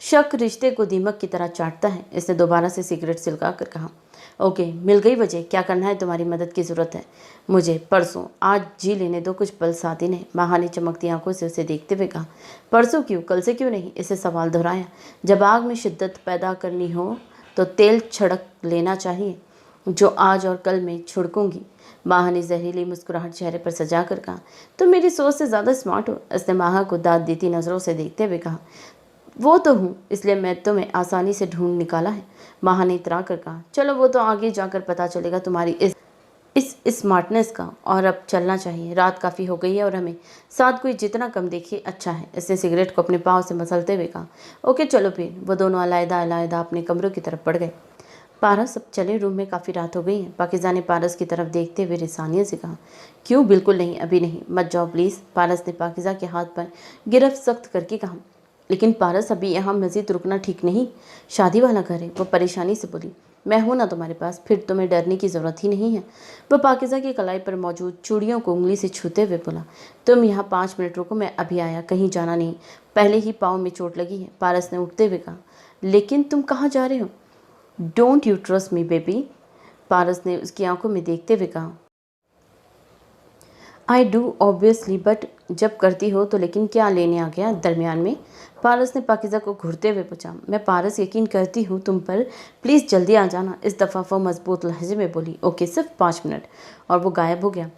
शक रिश्ते को दीमक की तरह चाटता है। इसने दोबारा से सिगरेट सिलका कर कहा, ओके, मिल गई वजह, क्या करना है? तुम्हारी मदद की ज़रूरत है मुझे। परसों, आज जी लेने दो कुछ पल। साथी ने माहा ने चमकती आंखों से उसे देखते हुए कहा, परसों क्यों, कल से क्यों नहीं? इसे सवाल दोहराया। जब आग में शिद्दत पैदा करनी हो तो तेल छिड़क लेना चाहिए, जो आज और कल में छिड़कूंगी। माहा ने जहरीली मुस्कुराहट चेहरे पर सजा कर कहा, तुम मेरी सोच से ज़्यादा स्मार्ट हो। इसने माहा को दाद देती नज़रों से देखते हुए कहा, वो तो हूँ, इसलिए मैं तुम्हें आसानी से ढूंढ निकाला है। माहा ने इतरा कर कहा, चलो वो तो आगे जाकर पता चलेगा तुम्हारी इस स्मार्टनेस का। और अब चलना चाहिए, रात काफ़ी हो गई है और हमें साथ कोई जितना कम देखे अच्छा है। इसने सिगरेट को अपने पाँव से मसलते हुए कहा, ओके चलो फिर। वो दोनों अलग अलग अपने कमरों की तरफ बढ़ गए। पारस, अब चले, रूम में काफ़ी रात हो गई है। पाकिज़ा ने पारस की तरफ देखते हुए रिसानियत से कहा, क्यों? बिल्कुल नहीं, अभी नहीं, मत जाओ प्लीज़। पारस ने पाकिज़ा के हाथ पर गिरफ्त सख्त करके कहा, लेकिन पारस, अभी यहाँ मज़ीद रुकना ठीक नहीं, शादी वाला घर है। वो परेशानी से बोली, मैं हूं ना तुम्हारे पास, फिर तुम्हें डरने की ज़रूरत ही नहीं है। वह पाकिज़ा की कलाई पर मौजूद चूड़ियों को उंगली से छूते हुए बोला, तुम यहाँ 5 मिनट रुको, मैं अभी आया, कहीं जाना नहीं, पहले ही पाँव में चोट लगी है। पारस ने उठते हुए कहा, लेकिन तुम कहाँ जा रहे हो? Don't you trust me baby? Paras ने उसकी आंखों में देखते हुए कहा, आई डू ऑब्वियसली, बट जब करती हो तो। लेकिन क्या लेने आ गया दरमियान में? पारस ने पाकिज़ा को घूरते हुए पूछा। मैं पारस, यकीन करती हूँ तुम पर, प्लीज़ जल्दी आ जाना। इस दफ़ा वो मजबूत लहजे में बोली, ओके, सिर्फ 5 मिनट। और वो गायब हो गया।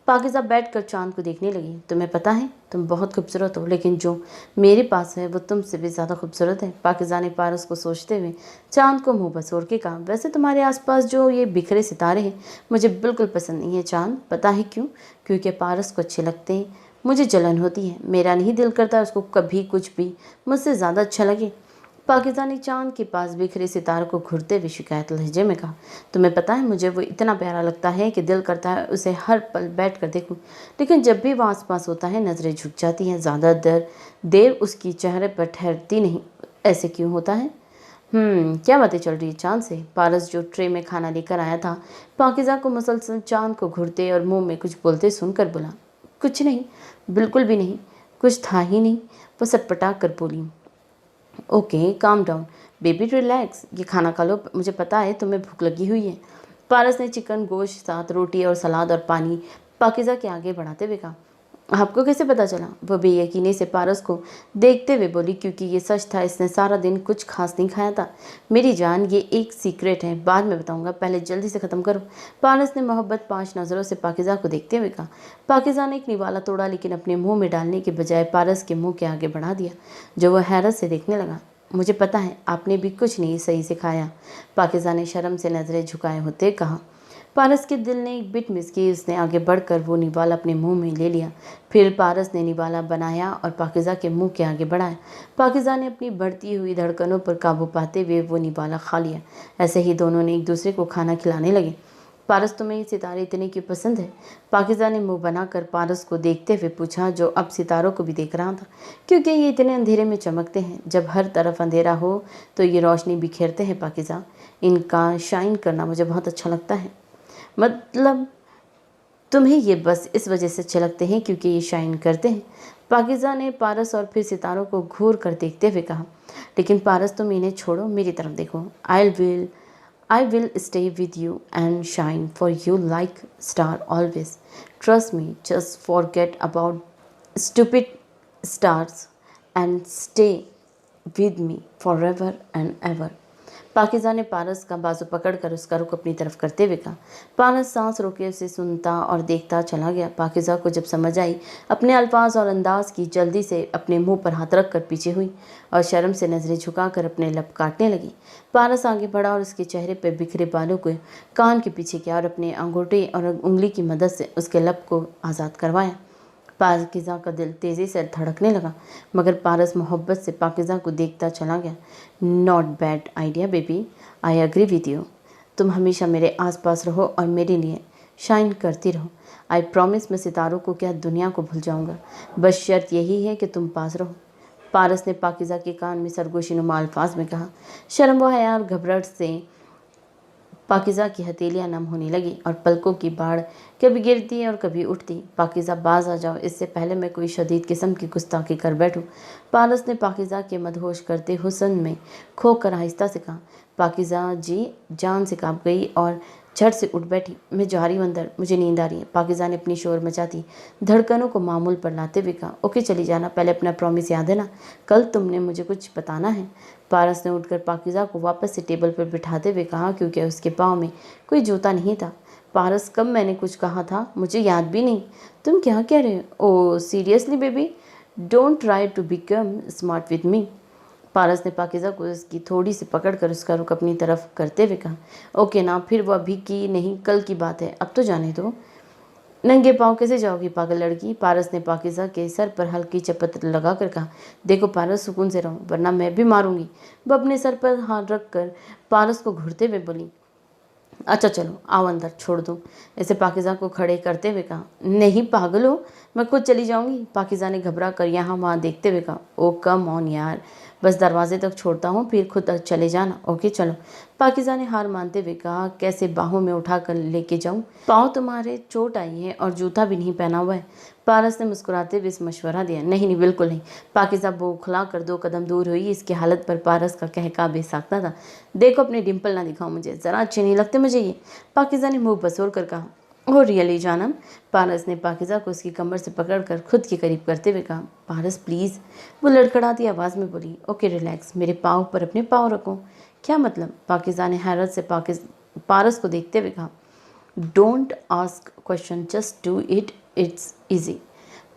पाकिज़ा बैठ कर चांद को देखने लगी। तुम्हें पता है तुम बहुत खूबसूरत हो, लेकिन जो मेरे पास है वो तुमसे भी ज़्यादा खूबसूरत है। पाकिज़ा ने पारस को सोचते हुए चांद को मुंह बसोर के कहा, वैसे तुम्हारे आसपास जो ये बिखरे सितारे हैं मुझे बिल्कुल पसंद नहीं है चांद। पता है क्यों? क्योंकि पारस को अच्छे लगते हैं, मुझे जलन होती है। मेरा नहीं दिल करता उसको कभी कुछ भी मुझसे ज़्यादा अच्छा लगे। पाकिज़ा ने चांद के पास बिखरे सितारों को घूरते हुए शिकायत लहजे में कहा, तुम्हें पता है मुझे वो इतना प्यारा लगता है कि दिल करता है उसे हर पल बैठ कर देखूं, लेकिन जब भी वो आसपास होता है नज़रें झुक जाती हैं, ज़्यादा देर उसकी चेहरे पर ठहरती नहीं। ऐसे क्यों होता है? क्या बातें चल रही है चांद से? पारस, जो ट्रे में खाना लेकर आया था, पाकिज़ा को मुसलसल चांद को घूरते और मुंह में कुछ बोलते सुनकर बोला, कुछ नहीं, बिल्कुल भी नहीं, कुछ था ही नहीं। वो सटपटा कर बोली, okay calm down baby, relax, ये खाना खा लो, मुझे पता है तुम्हें भूख लगी हुई है। पारस ने चिकन गोश्त साथ रोटी और सलाद और पानी पाकिज़ा के आगे बढ़ाते हुए कहा, आपको कैसे पता चला? वो बेयकीनी से पारस को देखते हुए बोली, क्योंकि ये सच था, इसने सारा दिन कुछ खास नहीं खाया था। मेरी जान, ये एक सीक्रेट है, बाद में बताऊंगा, पहले जल्दी से ख़त्म करो। पारस ने मोहब्बत 5 नज़रों से पाकिज़ा को देखते हुए कहा। पाकिज़ा ने एक निवाला तोड़ा, लेकिन अपने मुंह में डालने के बजाय पारस के मुंह के आगे बढ़ा दिया, जो वह हैरत से देखने लगा। मुझे पता है आपने भी कुछ नहीं सही से खाया, पाकिज़ा ने शर्म से नज़रें झुकाए होते कहा। पारस के दिल ने एक बिट मिस की। उसने आगे बढ़कर वो निवाला अपने मुंह में ले लिया। फिर पारस ने निवाला बनाया और पाकिज़ा के मुंह के आगे बढ़ाया। पाकिज़ा ने अपनी बढ़ती हुई धड़कनों पर काबू पाते हुए वो निवाला खा लिया। ऐसे ही दोनों ने एक दूसरे को खाना खिलाने लगे। पारस, तुम्हें ये सितारे इतने क्यों पसंद है? पाकिज़ा ने मुंह बनाकर पारस को देखते हुए पूछा, जो अब सितारों को भी देख रहा था। क्योंकि ये इतने अंधेरे में चमकते हैं। जब हर तरफ अंधेरा हो तो ये रोशनी बिखेरते हैं पाकिज़ा। इनका शाइन करना मुझे बहुत अच्छा लगता है। मतलब तुम्हें ये बस इस वजह से अच्छे लगते हैं क्योंकि ये शाइन करते हैं? पाकिज़ा ने पारस और फिर सितारों को घूर कर देखते हुए कहा। लेकिन पारस, तुम इन्हें छोड़ो, मेरी तरफ देखो। I will stay with you and shine for you like star always. Trust me, just forget about stupid stars and stay with me for ever and ever. Pakiza ने पारस का बाजू पकड़कर उसका रुख अपनी तरफ करते हुए कहा। पारस सांस रोके उसे सुनता और देखता चला गया। पाकिज़ा को जब समझ आई, अपने अल्फाज और अंदाज की, जल्दी से अपने मुंह पर हाथ रख कर पीछे हुई और शर्म से नज़रें झुकाकर अपने लब काटने लगी। पारस आगे बढ़ा और उसके चेहरे पर बिखरे बालों को कान के पीछे किया और अपने अंगूठे और उंगली की मदद से उसके लब को आज़ाद करवाया। पाकिज़ा का दिल तेज़ी से धड़कने लगा, मगर पारस मोहब्बत से पाकिज़ा को देखता चला गया। Not bad idea baby, I agree with you. तुम हमेशा मेरे आसपास रहो और मेरे लिए शाइन करती रहो। आई प्रॉमिस, मैं सितारों को क्या दुनिया को भूल जाऊंगा, बस शर्त यही है कि तुम पास रहो। पारस ने पाकिज़ा के कान में सरगोशीनुमा अल्फाज में कहा। शर्म व हया और घबराहट से पाकिज़ा की हथेलियाँ नम होने लगी और पलकों की बाढ़ कभी गिरती और कभी उठती। पाकिज़ा बाज आ जाओ, इससे पहले मैं कोई शदीद किस्म की गुस्ताखी कर बैठूं। पारस ने पाकिज़ा के मदहोश करते हुस्न में खोकर आहिस्ता से कहा। पाकिज़ा जी जान से काँप गई और झट से उठ बैठी। मैं जा रही हूँ अंदर, मुझे नींद आ रही है। पाकिज़ा ने अपनी शोर मचाती धड़कनों को मामूल पर लाते हुए कहा। ओके चली जाना, पहले अपना प्रॉमिस याद है ना, कल तुमने मुझे कुछ बताना है। पारस ने उठकर पाकिज़ा को वापस से टेबल पर बिठाते हुए कहा, क्योंकि उसके पाँव में कोई जूता नहीं था। पारस, कब मैंने कुछ कहा था मुझे याद भी नहीं। तुम क्या कह रहे हो? Oh seriously baby, don't try to become smart with me. Paras ने पाकिज़ा को उसकी थोड़ी सी पकड़कर उसका रुख अपनी तरफ करते हुए कहा। ओके ना, फिर वो अभी की नहीं कल की बात है, अब तो जाने दो। नंगे पाँव कैसे जाओगी पागल लड़की? पारस ने पाकिज़ा के सर पर हल्की चपत लगाकर कहा। देखो पारस, सुकून से रहो वरना मैं भी मारूंगी। वो अपने सर पर हाथ रख कर पारस को घूरते हुए बोली। अच्छा चलो आओ अंदर, छोड़ दो। ऐसे पाकिज़ा को खड़े करते हुए कहा। नहीं पागल हो, मैं खुद चली जाऊंगी। पाकिज़ा ने घबरा कर यहाँ वहाँ देखते हुए कहा। ओ कम ऑन यार, बस दरवाजे तक छोड़ता हूँ, फिर खुद चले जाना। ओके चलो। पाकिज़ा ने हार मानते हुए कहा। कैसे बाहों में उठा कर लेके जाऊँ? पाँव तुम्हारे चोट आई है और जूता भी नहीं पहना हुआ है। पारस ने मुस्कुराते हुए मशवरा दिया। नहीं नहीं बिल्कुल नहीं। पाकिज़ा बौखला कर 2 कदम दूर हुई। इसकी हालत पर पारस का कहका बेसाख्ता था। देखो अपने डिम्पल ना दिखाओ मुझे, ज़रा अच्छे नहीं लगते मुझे ये। पाकिज़ा ने मुंह बसोर कर कहा। ओ रियली जानम? पारस ने पाकिज़ा को उसकी कमर से पकड़कर खुद के करीब करते हुए कहा। पारस प्लीज़। वो लड़खड़ाती आवाज़ में बोली। ओके रिलैक्स, मेरे पाँव पर अपने पाँव रखो। क्या मतलब? पाकिज़ा ने हैरत से पारस को देखते हुए कहा। Don't ask question, just do it, it's easy.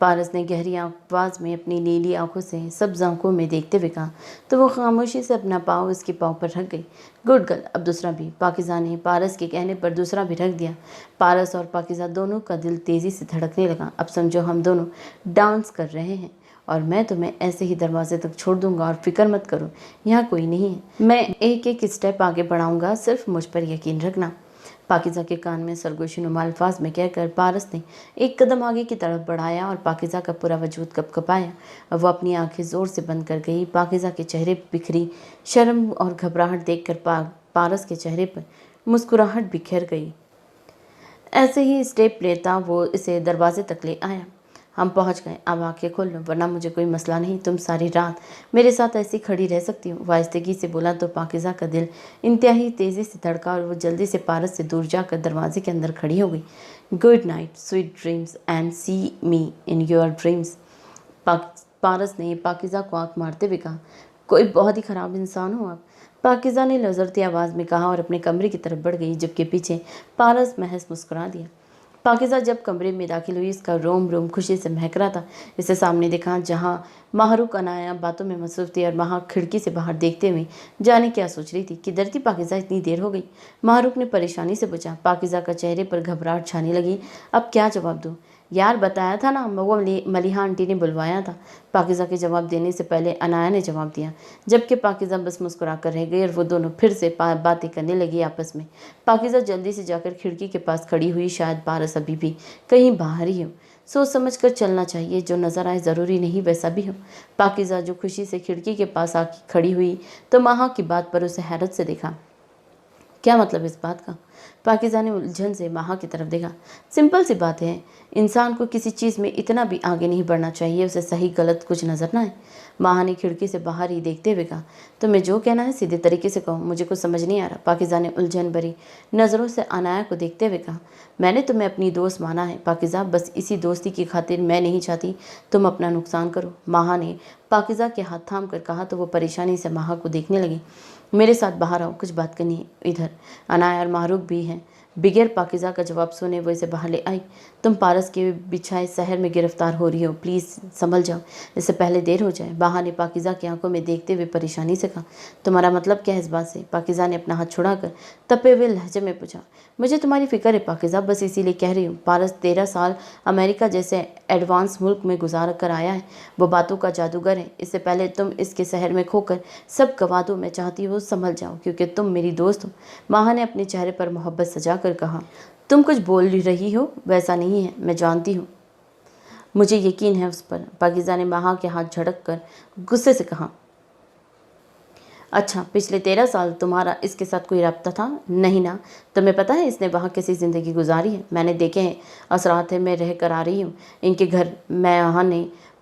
Paras ने गहरी आवाज़ में अपनी नीली आंखों से सब्ज आंखों में देखते हुए कहा। तो वो खामोशी से अपना पाँव उसके पाँव पर रख गई। गुड गर्ल, अब दूसरा भी। पाकिज़ा ने पारस के कहने पर दूसरा भी रख दिया। पारस और पाकिज़ा दोनों का दिल तेज़ी से धड़कने लगा। अब समझो हम दोनों डांस कर रहे हैं और मैं तुम्हें ऐसे ही दरवाजे तक छोड़ दूंगा और फिक्र मत करो, यहाँ कोई नहीं है। मैं एक एक स्टेप आगे बढ़ाऊंगा, सिर्फ मुझ पर यकीन रखना। पाकिज़ा के कान में सरगोशी नुमा अल्फाज में कहकर पारस ने एक कदम आगे की तरफ बढ़ाया और पाकिज़ा का पूरा वजूद कँपकँपाया और वो अपनी आंखें ज़ोर से बंद कर गई। पाकिज़ा के चेहरे पर बिखरी शर्म और घबराहट देखकर पारस के चेहरे पर मुस्कुराहट बिखर गई। ऐसे ही स्टेप लेता वो इसे दरवाजे तक ले आया। हम पहुंच गए, अब आंखें खोल लो वरना मुझे कोई मसला नहीं, तुम सारी रात मेरे साथ ऐसी खड़ी रह सकती हो। वाइस्तगी से बोला तो पाकिज़ा का दिल इंतहाई तेज़ी से धड़का और वो जल्दी से पारस से दूर जाकर दरवाजे के अंदर खड़ी हो गई। Good night, sweet dreams and see me in your dreams. Paras ने पाकिज़ा को आंख मारते हुए कहा। कोई बहुत ही ख़राब इंसान हो आप। पाकिज़ा ने लज़रती आवाज़ में कहा और अपने कमरे की तरफ बढ़ गई, जबकि पीछे पारस महज मुस्कुरा दिया। पाकिज़ा जब कमरे में दाखिल हुई, इसका रोम रोम खुशी से महक रहा था। इसे सामने देखा जहाँ माहरूक अनाया बातों में मसरूफ थी और वहाँ खिड़की से बाहर देखते हुए जाने क्या सोच रही थी। किधर थी पाकिज़ा, इतनी देर हो गई? माहरूक ने परेशानी से पूछा। पाकिज़ा का चेहरे पर घबराहट छाने लगी। अब क्या जवाब दूँ? यार बताया था ना, वो मलिहा आंटी ने बुलवाया था। पाकिज़ा के जवाब देने से पहले अनाया ने जवाब दिया, जबकि पाकिज़ा बस मुस्कुरा कर रह गई और वो दोनों फिर से बातें करने लगी आपस में। पाकिज़ा जल्दी से जाकर खिड़की के पास खड़ी हुई। शायद पारस अभी भी कहीं बाहर ही हो। सोच समझ कर चलना चाहिए, जो नज़र आए ज़रूरी नहीं वैसा भी हो। पाकिज़ा जो खुशी से खिड़की के पास आके खड़ी हुई तो माहा की बात पर उसे हैरत से देखा। क्या मतलब इस बात का? पाकिज़ा ने उलझन से माहा की तरफ देखा। सिंपल सी बात है, इंसान को किसी चीज़ में इतना भी आगे नहीं बढ़ना चाहिए उसे सही गलत कुछ नजर ना आए। माहा ने खिड़की से बाहर ही देखते हुए कहा। तुम्हें जो कहना है सीधे तरीके से कहो, मुझे कुछ समझ नहीं आ रहा। पाकिज़ा ने उलझन भरी नज़रों से अनाया को देखते हुए कहा। मैंने तुम्हें अपनी दोस्त माना है पाकिज़ा, बस इसी दोस्ती की खातिर मैं नहीं चाहती तुम अपना नुकसान करो। माहा ने पाकिज़ा के हाथ थाम कर कहा तो वो परेशानी से माहा को देखने लगी। मेरे साथ बाहर आओ, कुछ बात करनी है। इधर अनाया और मारूक भी हैं। बगैर पाकिज़ा का जवाब सुने वो इसे बाहर ले आई। तुम पारस के बिछाए शहर में गिरफ्तार हो रही हो, प्लीज़ संभल जाओ, इससे पहले देर हो जाए। बाहा ने पाकिज़ा की आंखों में देखते हुए परेशानी से कहा। तुम्हारा मतलब क्या है इस बात से? पाकिज़ा ने अपना हाथ छुड़ाकर तपे हुए लहजे में पूछा। मुझे तुम्हारी फिक्र है पाकिज़ा, बस इसीलिए कह रही हूँ। पारस 13 साल अमेरिका जैसे एडवांस मुल्क में गुजार कर आया है। वो बातों का जादूगर है। इससे पहले तुम इसके शहर में खोकर सब गवा दो। मैं चाहती हूँ संभल जाओ, क्योंकि तुम मेरी दोस्त हो। माहा ने अपने चेहरे पर मोहब्बत सजा कर कहा। तुम कुछ बोल रही हो, वैसा नहीं है, मैं जानती हूँ, मुझे यकीन है उस पर। पाकिज़ा ने माहा के हाथ झटक कर गुस्से से कहा। اچھا پچھلے 13 سال تمہارا اس کے ساتھ کوئی رابطہ تھا؟ نہیں نا۔ تمہیں پتہ ہے اس نے وہاں کیسی زندگی گزاری ہے؟ میں نے دیکھے ہیں اثرات ہے، میں رہ کر آ رہی ہوں ان کے گھر۔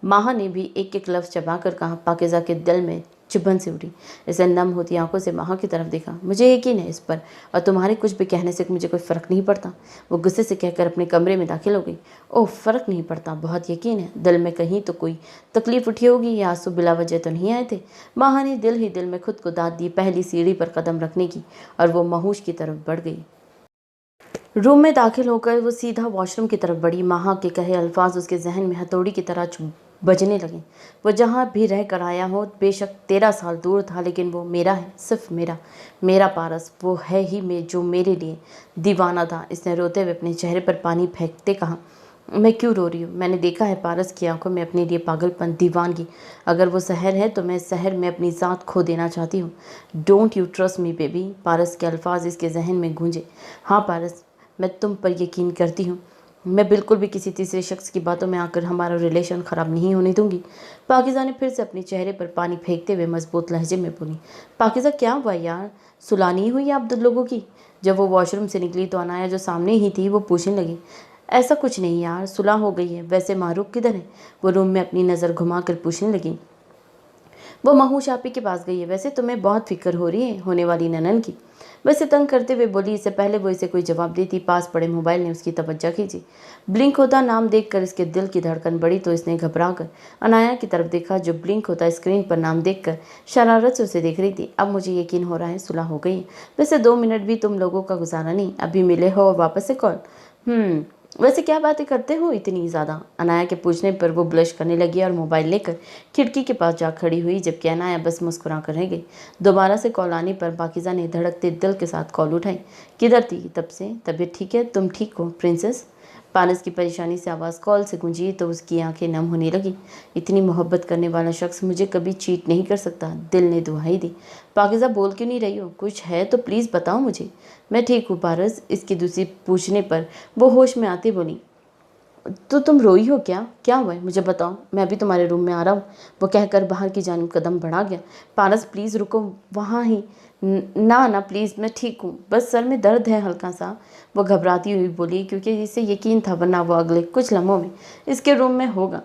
ماہا نے بھی ایک ایک لفظ چبا کر کہا۔ پاکیزہ کے دل میں چبھن سے اٹھی۔ اسے نم ہوتی آنکھوں سے ماہا کی طرف دیکھا۔ مجھے یقین ہے اس پر، اور تمہارے کچھ بھی کہنے سے مجھے کوئی فرق نہیں پڑتا۔ وہ غصے سے کہہ کر اپنے کمرے میں داخل ہو گئی۔ اوہ فرق نہیں پڑتا، بہت یقین ہے۔ دل میں کہیں تو کوئی تکلیف اٹھی ہوگی، یا آنسو بلا وجہ تو نہیں آئے تھے؟ ماہا نے دل ہی دل میں خود کو داد دی پہلی سیڑھی پر قدم رکھنے کی، اور وہ مہوش کی طرف بڑھ گئی۔ روم میں داخل ہو کر وہ سیدھا واش روم کی طرف بڑھی۔ ماہا کے کہے الفاظ اس کے ذہن میں ہتھوڑی کی طرح بجنے لگے۔ وہ جہاں بھی رہ کر آیا ہو، بے شک 13 سال دور تھا، لیکن وہ میرا ہے، صرف میرا پارس۔ وہ ہے ہی میں جو میرے لیے دیوانہ تھا۔ اس نے روتے ہوئے اپنے چہرے پر پانی پھینکتے کہا۔ میں کیوں رو رہی ہوں؟ میں نے دیکھا ہے پارس کی آنکھوں میں اپنے لیے پاگل پن، دیوانگی۔ اگر وہ سحر ہے تو میں سحر میں اپنی ذات کھو دینا چاہتی ہوں۔ Don't you trust me baby? Paras کے الفاظ اس کے ذہن میں گونجے۔ ہاں پارس، میں تم پر یقین کرتی ہوں۔ میں بالکل بھی کسی تیسرے شخص کی باتوں میں آ کر ہمارا ریلیشن خراب نہیں ہونے دوں گی۔ پاکیزہ نے پھر سے اپنے چہرے پر پانی پھینکتے ہوئے مضبوط لہجے میں بولی۔ پاکیزہ کیا ہوا یار؟ صلح نہیں ہوئی آپ لوگوں کی؟ جب وہ واش روم سے نکلی تو عنایا جو سامنے ہی تھی وہ پوچھنے لگی۔ ایسا کچھ نہیں یار، صلح ہو گئی ہے۔ ویسے معروف کدھر ہے؟ وہ روم میں اپنی نظر گھما کر پوچھنے لگی۔ وہ مہوش آپی کے پاس گئی ہے۔ ویسے تمہیں بہت فکر ہو رہی ہے ہونے والی ننن کی؟ ویسے تنگ کرتے ہوئے بولی۔ اس سے پہلے وہ اسے کوئی جواب دیتی، پاس پڑے موبائل نے اس کی توجہ کھینچی۔ بلنک ہوتا نام دیکھ کر اس کے دل کی دھڑکن بڑھی تو اس نے گھبرا کر عنایا کی طرف دیکھا، جو بلنک ہوتا اسکرین پر نام دیکھ کر شرارت سے اسے دیکھ رہی تھی۔ اب مجھے یقین ہو رہا ہے صلح ہو گئی ہے۔ ویسے 2 منٹ بھی تم لوگوں کا گزارا نہیں، ابھی ملے ہو اور واپس سے کال۔ ویسے کیا باتیں کرتے ہو اتنی زیادہ؟ عنایا کے پوچھنے پر وہ بلش کرنے لگی اور موبائل لے کر کھڑکی کے پاس جا کھڑی ہوئی، جبکہ عنایا بس مسکرا کر رہ گئی۔ دوبارہ سے کال آنے پر پاکیزہ نے دھڑکتے دل کے ساتھ کال اٹھائی۔ کدھر تھی تب سے؟ طبیعت ٹھیک ہے؟ تم ٹھیک ہو پرنسس؟ پارس کی پریشانی سے آواز کال سے گونجی تو اس کی آنکھیں نم ہونے لگی۔ اتنی محبت کرنے والا شخص مجھے کبھی چیٹ نہیں کر سکتا، دل نے دہائی دی۔ پاکیزہ بول کیوں نہیں رہی ہو؟ کچھ ہے تو پلیز بتاؤ مجھے۔ میں ٹھیک ہوں پارس، اس کی دوسری پوچھنے پر وہ ہوش میں آتی بولی۔ تو تم روئی ہو کیا؟ کیا ہوا ہے مجھے بتاؤ، میں ابھی تمہارے روم میں آ رہا ہوں۔ وہ کہہ کر باہر کی جانب قدم بڑھا گیا۔ پارس پلیز رکو وہاں ہی۔ نہ پلیز، میں ٹھیک ہوں، بس سر میں درد ہے ہلکا سا، وہ گھبراتی ہوئی بولی، کیونکہ اسے یقین تھا ورنہ وہ اگلے کچھ لمحوں میں اس کے روم میں ہوگا۔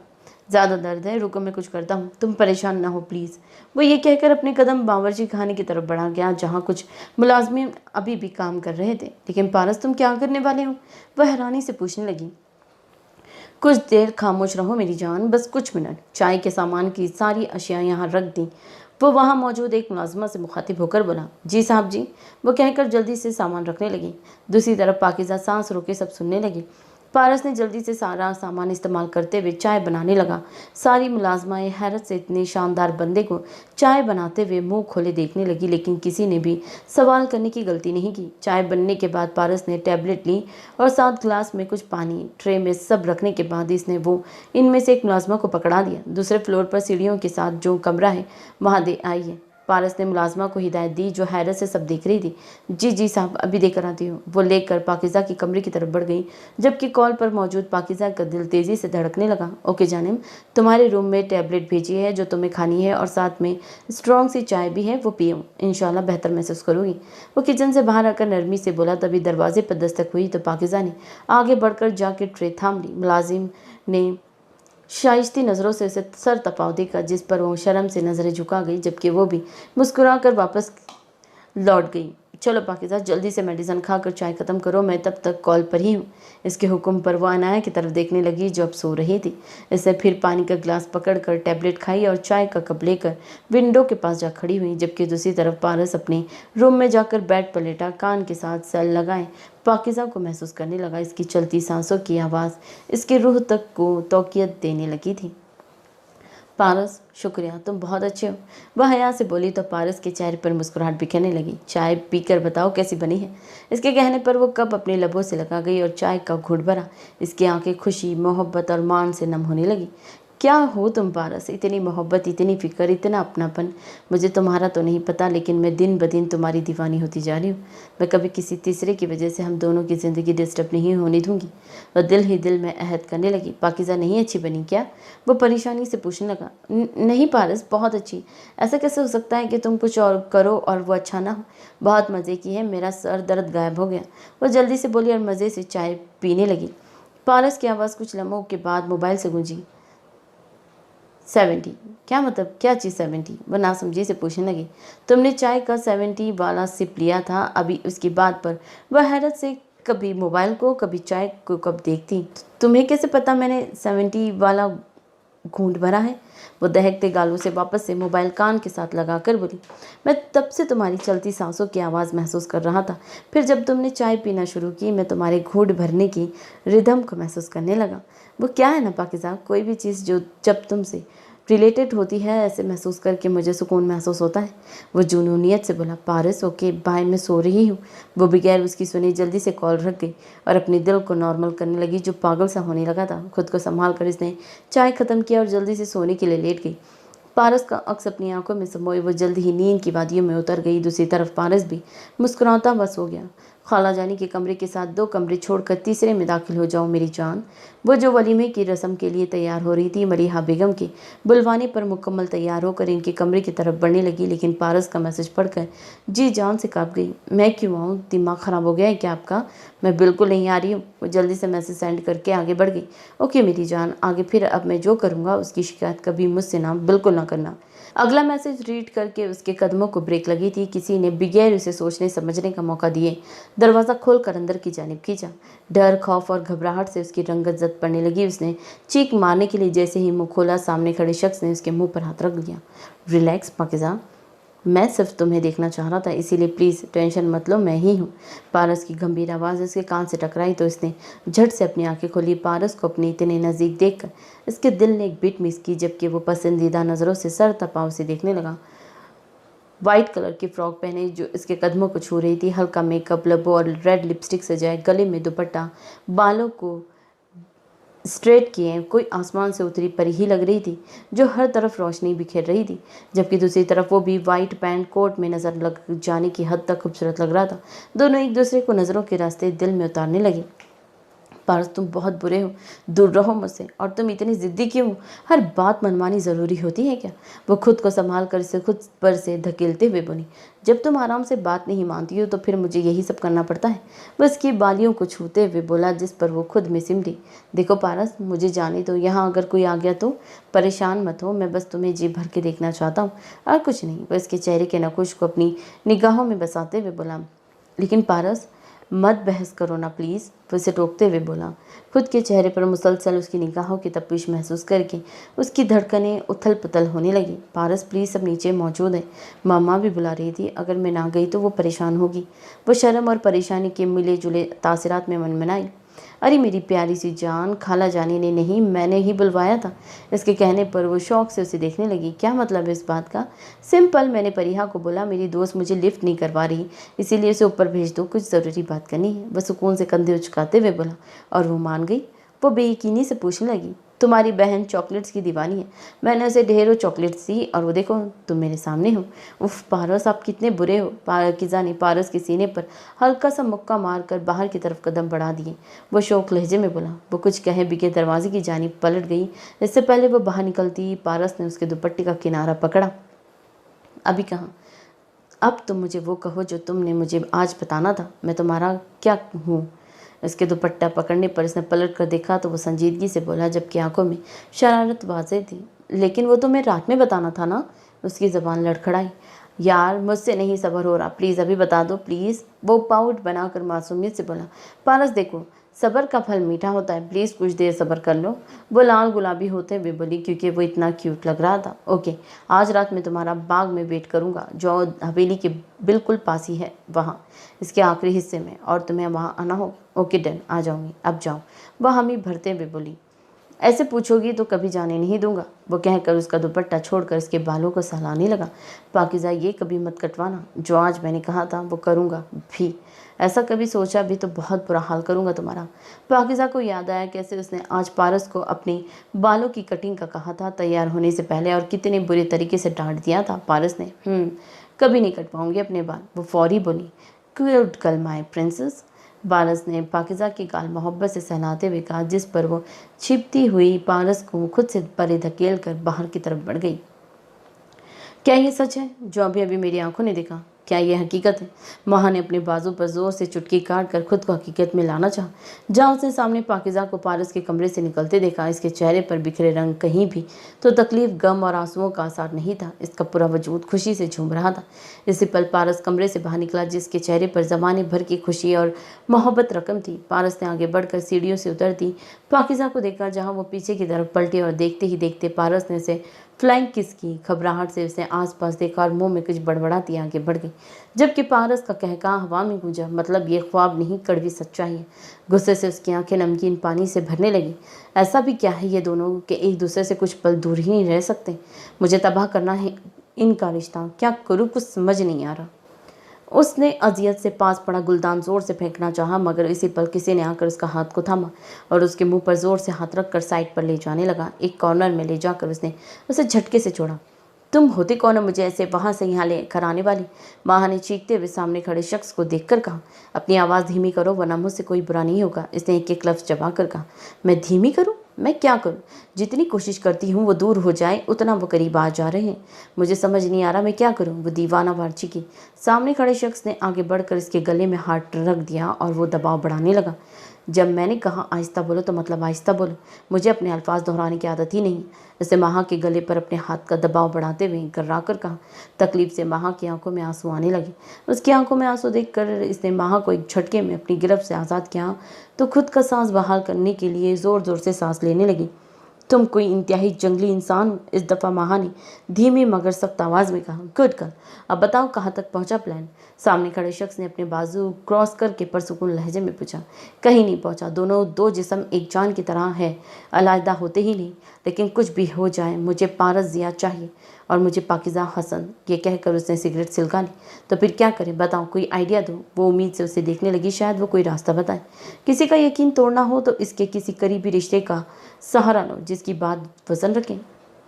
زیادہ درد ہے، رکو میں کچھ کرتا ہوں، تم پریشان نہ ہو پلیز۔ وہ یہ کہہ کر اپنے قدم باورچی خانے کی طرف بڑھا گیا، جہاں کچھ ملازمین ابھی بھی کام کر رہے تھے۔ لیکن پارس تم کیا کرنے والے ہو؟ وہ حیرانی سے پوچھنے لگی۔ کچھ دیر خاموش رہو میری جان، بس کچھ منٹ۔ چائے کے سامان کی ساری اشیاء یہاں رکھ دیں۔ وہ وہاں موجود ایک ملازمہ سے مخاطب ہو کر بولا۔ جی صاحب جی، وہ کہہ کر جلدی سے سامان رکھنے لگی۔ دوسری طرف پاکیزہ سانس روکے سب سننے لگی۔ پارس نے جلدی سے سارا سامان استعمال کرتے ہوئے چائے بنانے لگا۔ ساری ملازمائیں حیرت سے اتنے شاندار بندے کو چائے بناتے ہوئے منہ کھولے دیکھنے لگی، لیکن کسی نے بھی سوال کرنے کی غلطی نہیں کی۔ چائے بننے کے بعد پارس نے ٹیبلٹ لی اور ساتھ گلاس میں کچھ پانی، ٹرے میں سب رکھنے کے بعد اس نے وہ ان میں سے ایک ملازمہ کو پکڑا دیا۔ دوسرے فلور پر سیڑھیوں کے ساتھ جو کمرہ ہے وہاں دے آئیے۔ پارس نے ملازمہ کو ہدایت دی، جو حیرت سے سب دیکھ رہی تھی۔ جی صاحب، ابھی دے کر آتی ہوں۔ وہ لے کر پاکیزہ کی کمرے کی طرف بڑھ گئی، جبکہ کال پر موجود پاکیزہ کا دل تیزی سے دھڑکنے لگا۔ اوکے جانم، تمہارے روم میں ٹیبلٹ بھیجی ہے جو تمہیں کھانی ہے، اور ساتھ میں اسٹرانگ سی چائے بھی ہے، وہ پیو، انشاءاللہ بہتر محسوس کرو گی۔ وہ کچن سے باہر آ کر نرمی سے بولا۔ تبھی دروازے پر دستک ہوئی تو پاکیزہ نے آگے بڑھ کر جا کے ٹرے تھام لی۔ ملازم نے شائستہ نظروں سے اسے سر تپاؤ دیکھا، جس پر وہ شرم سے نظریں جھکا گئی، جبکہ وہ بھی مسکرا کر واپس لوٹ گئی۔ چلو پاکیزہ، جلدی سے میڈیسن کھا کر چائے ختم کرو، میں تب تک کال پر ہی ہوں۔ اس کے حکم پر وہ عنایا کی طرف دیکھنے لگی، جو اب سو رہی تھی۔ اس نے پھر پانی کا گلاس پکڑ کر ٹیبلٹ کھائی اور چائے کا کپ لے کر ونڈو کے پاس جا کھڑی ہوئی، جبکہ دوسری طرف پارس اپنے روم میں جا کر بیڈ پر لیٹا کان کے ساتھ سیل لگائے پاکیزہ کو محسوس کرنے لگا۔ اس کی چلتی سانسوں کی آواز اس کی روح تک کو توقیت دینے لگی تھی۔ پارس شکریہ، تم بہت اچھے ہو، وہ حیا سے بولی تو پارس کے چہرے پر مسکراہٹ بکھرنے لگی۔ چائے پی کر بتاؤ کیسی بنی ہے؟ اس کے کہنے پر وہ کپ اپنے لبوں سے لگا گئی اور چائے کا گھونٹ بھرا۔ اس کی آنکھیں خوشی، محبت اور مان سے نم ہونے لگی۔ क्या हो तुम पारस, इतनी मोहब्बत, इतनी फिक्र, इतना अपनापन। मुझे तुम्हारा तो नहीं पता, लेकिन मैं दिन ब दिन तुम्हारी दीवानी होती जा रही हूँ। मैं कभी किसी तीसरे की वजह से हम दोनों की ज़िंदगी डिस्टर्ब नहीं होने दूंगी। और दिल ही दिल में अहद करने लगी। पाकिज़ा नहीं अच्छी बनी क्या? वो परेशानी से पूछने लगा। नहीं पारस, बहुत अच्छी। ऐसा कैसे हो सकता है कि तुम कुछ और करो और वो अच्छा ना हो? बहुत मज़े की है, मेरा सर दर्द गायब हो गया। वो जल्दी से बोली और मज़े से चाय पीने लगी। पारस की आवाज़ कुछ लम्हों के बाद मोबाइल से गूंजी। 70? क्या मतलब, क्या चीज़ 70? वह नासमझी से पूछने लगी। तुमने चाय का 70 वाला सिप लिया था अभी, उसकी बात पर वह हैरत से कभी मोबाइल को कभी चाय को कब देखती। तुम्हें कैसे पता मैंने 70 वाला घूंट भरा है? वो दहकते गालों से वापस से मोबाइल कान के साथ लगाकर बोली। मैं तब से तुम्हारी चलती सांसों की आवाज़ महसूस कर रहा था। फिर जब तुमने चाय पीना शुरू की, मैं तुम्हारे घूंट भरने की रिदम को महसूस करने लगा। वो क्या है ना पाकिज़ा, कोई भी चीज़ जो जब तुमसे रिलेटेड होती है, ऐसे महसूस करके मुझे सुकून महसूस होता है। वो जुनूनियत से बोला। पारस ओके बाय, मैं सो रही हूँ। वो बगैर उसकी सुनी जल्दी से कॉल रख गई और अपने दिल को नॉर्मल करने लगी जो पागल सा होने लगा था। खुद को संभाल कर इसने चाय ख़त्म किया और जल्दी से सोने के लिए लेट गई। पारस का अक्स अपनी आंखों में समोए वो जल्द ही नींद की वादियों में उतर गई। दूसरी तरफ पारस भी मुस्कुराता बस हो गया। खाला जानी के कमरे के साथ 2 कमरे छोड़कर तीसरे में दाखिल हो जाओ मेरी जान। वो जो वलीमे की रस्म के लिए तैयार हो रही थी, मलिहा बेगम के बुलवाने पर मुकम्मल तैयार होकर इनके कमरे की तरफ बढ़ने लगी, लेकिन पारस का मैसेज पढ़कर जी जान से काँप गई। मैं क्यों आऊँ? दिमाग ख़राब हो गया है क्या आपका? मैं बिल्कुल नहीं आ रही हूँ। वो जल्दी से मैसेज सेंड करके आगे बढ़ गई। ओके मेरी जान, आगे फिर अब मैं जो करूँगा उसकी शिकायत कभी मुझसे ना, बिल्कुल ना करना। अगला मैसेज रीड करके उसके कदमों को ब्रेक लगी थी। किसी ने बगैर उसे सोचने समझने का मौका दिए दरवाज़ा खोलकर अंदर की जानिब खींचा। डर, खौफ और घबराहट से उसकी रंगत जद पड़ने लगी। उसने चीख मारने के लिए जैसे ही मुंह खोला, सामने खड़े शख्स ने उसके मुंह पर हाथ रख दिया। रिलैक्स पाकिज़ा, मैं सिर्फ तुम्हें देखना चाह रहा था, इसीलिए प्लीज़ टेंशन मत लो, मैं ही हूँ। पारस की गंभीर आवाज़ उसके कान से टकराई तो इसने झट से अपनी आंखें खोली। पारस को अपने इतने नज़दीक देखकर इसके दिल ने एक बीट मिस की, जबकि वो पसंदीदा नज़रों से सर तपाव से देखने लगा। वाइट कलर की फ्रॉक पहने जो इसके कदमों को छू रही थी, हल्का मेकअप, लबों और रेड लिपस्टिक सजाए, गले में दुपट्टा, बालों को स्ट्रेट किए, कोई आसमान से उतरी परी ही लग रही थी जो हर तरफ रोशनी बिखेर रही थी। जबकि दूसरी तरफ वो भी वाइट पैंट कोट में नज़र लग जाने की हद तक खूबसूरत लग रहा था। दोनों एक दूसरे को नज़रों के रास्ते दिल में उतारने लगे। पारस तुम बहुत बुरे हो, दूर रहो मुझसे। और तुम इतनी ज़िद्दी क्यों हो? हर बात मनमानी ज़रूरी होती है क्या? वो खुद को संभाल कर इसे खुद पर से धकेलते हुए बोली। जब तुम आराम से बात नहीं मानती हो तो फिर मुझे यही सब करना पड़ता है। वो इसकी बालियों को छूते हुए बोला, जिस पर वो खुद में सिमटी। देखो पारस, मुझे जाने दो। यहाँ अगर कोई आ गया तो परेशान मत हो, मैं बस तुम्हें जी भर के देखना चाहता हूँ और कुछ नहीं। वो इसके चेहरे के नकुश को अपनी निगाहों में बसाते हुए बोला। लेकिन पारस मत बहस करो ना प्लीज़, वो उसे टोकते हुए बोला। खुद के चेहरे पर मुसलसल उसकी निगाहों की तपिश महसूस करके उसकी धड़कनें उथल पुथल होने लगी। पारस प्लीज़, सब नीचे मौजूद है, मामा भी बुला रही थी, अगर मैं ना गई तो वो परेशान होगी। वो शर्म और परेशानी के मिले जुले तासरात में मनमनाई। अरे मेरी प्यारी सी जान, खाला जानी ने नहीं, मैंने ही बुलवाया था। इसके कहने पर वो शौक से उसे देखने लगी। क्या मतलब है इस बात का? सिंपल, मैंने परिहा को बोला मेरी दोस्त मुझे लिफ्ट नहीं करवा रही, इसीलिए उसे ऊपर भेज दो, कुछ ज़रूरी बात करनी है। वह सुकून से कंधे उचकाते हुए बोला। और वो मान गई? वो बेयकीनी से पूछने लगी। तुम्हारी बहन चॉकलेट्स की दीवानी है, मैंने उसे ढेरों चॉकलेट्स दी और वो देखो तुम मेरे सामने हो। उफ पारस, आप कितने बुरे हो। पाकिज़ा ने पारस के सीने पर हल्का सा मुक्का मारकर बाहर की तरफ कदम बढ़ा दिए। वो शौक लहजे में बोला। वो कुछ कहे बिके दरवाजे की जानिब पलट गई। इससे पहले वो बाहर निकलती पारस ने उसके दुपट्टे का किनारा पकड़ा। अभी कहाँ? अब तुम मुझे वो कहो जो तुमने मुझे आज बताना था। मैं तुम्हारा क्या हूँ? उसके दुपट्टा पकड़ने पर इसने पलट कर देखा तो वो संजीदगी से बोला, जबकि आंखों में शरारत वाज़ेह थी। लेकिन वो तुम्हें रात में बताना था ना? उसकी ज़बान लड़खड़ाई। यार मुझसे नहीं सब्र हो रहा, प्लीज़ अभी बता दो प्लीज़, वो पाउट बनाकर मासूमियत से बोला। पारस देखो, सब्र का फल मीठा होता है, प्लीज़ कुछ देर सब्र कर लो। वो लाल गुलाबी होते हुए बोली, क्योंकि वो इतना क्यूट लग रहा था। ओके, आज रात में तुम्हारा बाग में वेट करूँगा जो हवेली के बिल्कुल पास ही है, वहाँ इसके आखिरी हिस्से में, और तुम्हें वहाँ आना हो। ओके डन, आ जाऊँगी, अब जाओ। वह हामी भरते हुए बोली। ऐसे पूछोगी तो कभी जाने नहीं दूंगा। वो कहकर उसका दुपट्टा छोड़कर इसके बालों को सहलाने लगा। पाकिज़ा, ये कभी मत कटवाना, जो आज मैंने कहा था वो करूँगा भी। ऐसा कभी सोचा भी तो बहुत बुरा हाल करूँगा तुम्हारा। पाकिज़ा को याद आया कैसे उसने आज पारस को अपने बालों की कटिंग का कहा था तैयार होने से पहले, और कितने बुरे तरीके से डांट दिया था पारस ने। कभी नहीं कटवाऊंगी अपने बाल, वो फौरी बोली। Cute girl my princess. Paras ने पाकिज़ा की गाल मोहब्बत से सहलाते हुए कहा, जिस पर वो छिपती हुई पारस को खुद से परे धकेल कर बाहर की तरफ बढ़ गई। क्या ये सच है जो अभी अभी मेरी आंखों ने देखा? क्या ये हकीकत है? महा ने अपने बाजू पर जोर से चुटकी काट कर खुद को हकीकत में लाना चाहा। जहाँ उसने सामने पाकिज़ा को पारस के कमरे से निकलते देखा, इसके चेहरे पर बिखरे रंग कहीं भी तो तकलीफ, गम और आंसुओं का आसार नहीं था। इसका पूरा वजूद खुशी से झूम रहा था। इसी पल पारस कमरे से बाहर निकला, जिसके चेहरे पर ज़माने भर की खुशी और मोहब्बत रकम थी। पारस ने आगे बढ़कर सीढ़ियों से उतरती पाकिज़ा को देखा, जहाँ वो पीछे की तरफ पलटी, और देखते ही देखते पारस ने उसे फ्लाइंग किस की। घबराहट से उसने आसपास देखा और मुंह में कुछ बड़बड़ाती आगे बढ़ गई, जबकि पारस का कहका हवा में गूंजा। मतलब ये ख्वाब नहीं, कड़वी सच्चाई है। गुस्से से उसकी आंखें नमकीन पानी से भरने लगी। ऐसा भी क्या है ये दोनों कि एक दूसरे से कुछ पल दूर ही नहीं रह सकते? मुझे तबाह करना है इनका रिश्ता, क्या करूँ कुछ समझ नहीं आ रहा। उसने अजियत से पास पड़ा गुलदान जोर से फेंकना चाहा, मगर इसी पल किसी ने आकर उसका हाथ को थामा और उसके मुंह पर जोर से हाथ रखकर साइड पर ले जाने लगा। एक कॉर्नर में ले जाकर उसने उसे झटके से छोड़ा। तुम होती कौन हो मुझे ऐसे वहां से यहाँ लेकर आने वाली? माहा ने चीखते हुए सामने खड़े शख्स को देखकर कहा। अपनी आवाज़ धीमी करो वरना मुझसे कोई बुरा नहीं होगा, इसने एक एक लफ्ज़ चबा कर कहा। मैं धीमी करूँ? मैं क्या करूं? जितनी कोशिश करती हूं वो दूर हो जाए, उतना वो करीब आ जा रहे हैं। मुझे समझ नहीं आ रहा मैं क्या करूं। वो दीवाना वार चीखी। सामने खड़े शख्स ने आगे बढ़कर इसके गले में हाथ रख दिया और वो दबाव बढ़ाने लगा। जब मैंने कहा आहिस्ता बोलो तो मतलब आहिस्ता बोलो, मुझे अपने अल्फाज दोहराने की आदत ही नहीं। इसने माहा के गले पर अपने हाथ का दबाव बढ़ाते हुए गर्रा कर कहा। तकलीफ से माहा की आंखों में आंसू आने लगे। उसकी आंखों में आंसू देखकर इसने माहा को एक झटके में अपनी गिरफ्त से आज़ाद किया तो खुद का सांस बहाल करने के लिए ज़ोर ज़ोर से सांस लेने लगी। तुम कोई इंतहाई जंगली इंसान हो, इस दफ़ा माहा ने धीमी मगर सख्त आवाज़ में कहा। गुड गर्ल, अब बताओ कहाँ तक पहुँचा प्लान? सामने खड़े शख्स ने अपने बाजू क्रॉस करके परसुकून लहजे में पूछा। कहीं नहीं पहुँचा, दोनों दो जिस्म एक जान की तरह है, अलहदा होते ही नहीं। लेकिन कुछ भी हो जाए मुझे पारस जिया चाहिए और मुझे पाकिज़ा हसन। ये कहकर उसने सिगरेट सिलका ली। तो फिर क्या करें बताओ, कोई आइडिया दो। वो उम्मीद से उसे देखने लगी, शायद वो कोई रास्ता बताए। किसी का यकीन तोड़ना हो तो इसके किसी करीबी रिश्ते का सहारा लो जिसकी बात वजन रखें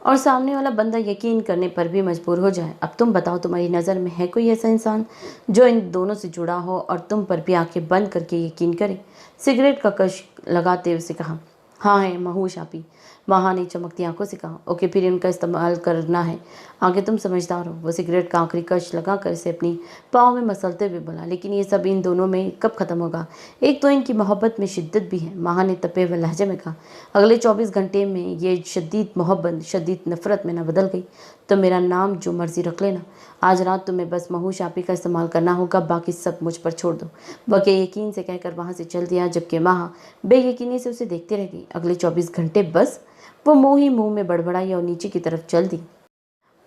और सामने वाला बंदा यकीन करने पर भी मजबूर हो जाए। अब तुम बताओ, तुम्हारी नज़र में है कोई ऐसा इंसान जो इन दोनों से जुड़ा हो और तुम पर भी आंखें बंद करके यकीन करे? सिगरेट का कश लगाते हुए उसे कहा। हाँ है, महूश आपी। माहा ने चमकती आंखों से कहा। ओके, फिर इनका इस्तेमाल करना है, आगे तुम समझदार हो। वो सिगरेट का आखिरी कश लगाकर इसे अपनी पाँव में मसलते हुए बोला। लेकिन ये सब इन दोनों में कब खत्म होगा? एक तो इनकी मोहब्बत में शिद्दत भी है, माहा ने तपे हुए लहजे में कहा। अगले 24 घंटे में ये शदीद मोहब्बत शदीद नफरत में न बदल गई तो मेरा नाम जो मर्जी रख लेना। आज रात तुम्हें बस महूश आपी का इस्तेमाल करना होगा, बाकी सब मुझ पर छोड़ दो। बके यकीन से कहकर वहाँ से चल दिया, जबकि माहा बेयकीनी से उसे देखते रह गई। अगले 24 घंटे बस? वो मुँह ही मुँह में बड़बड़ाई और नीचे की तरफ चल दी।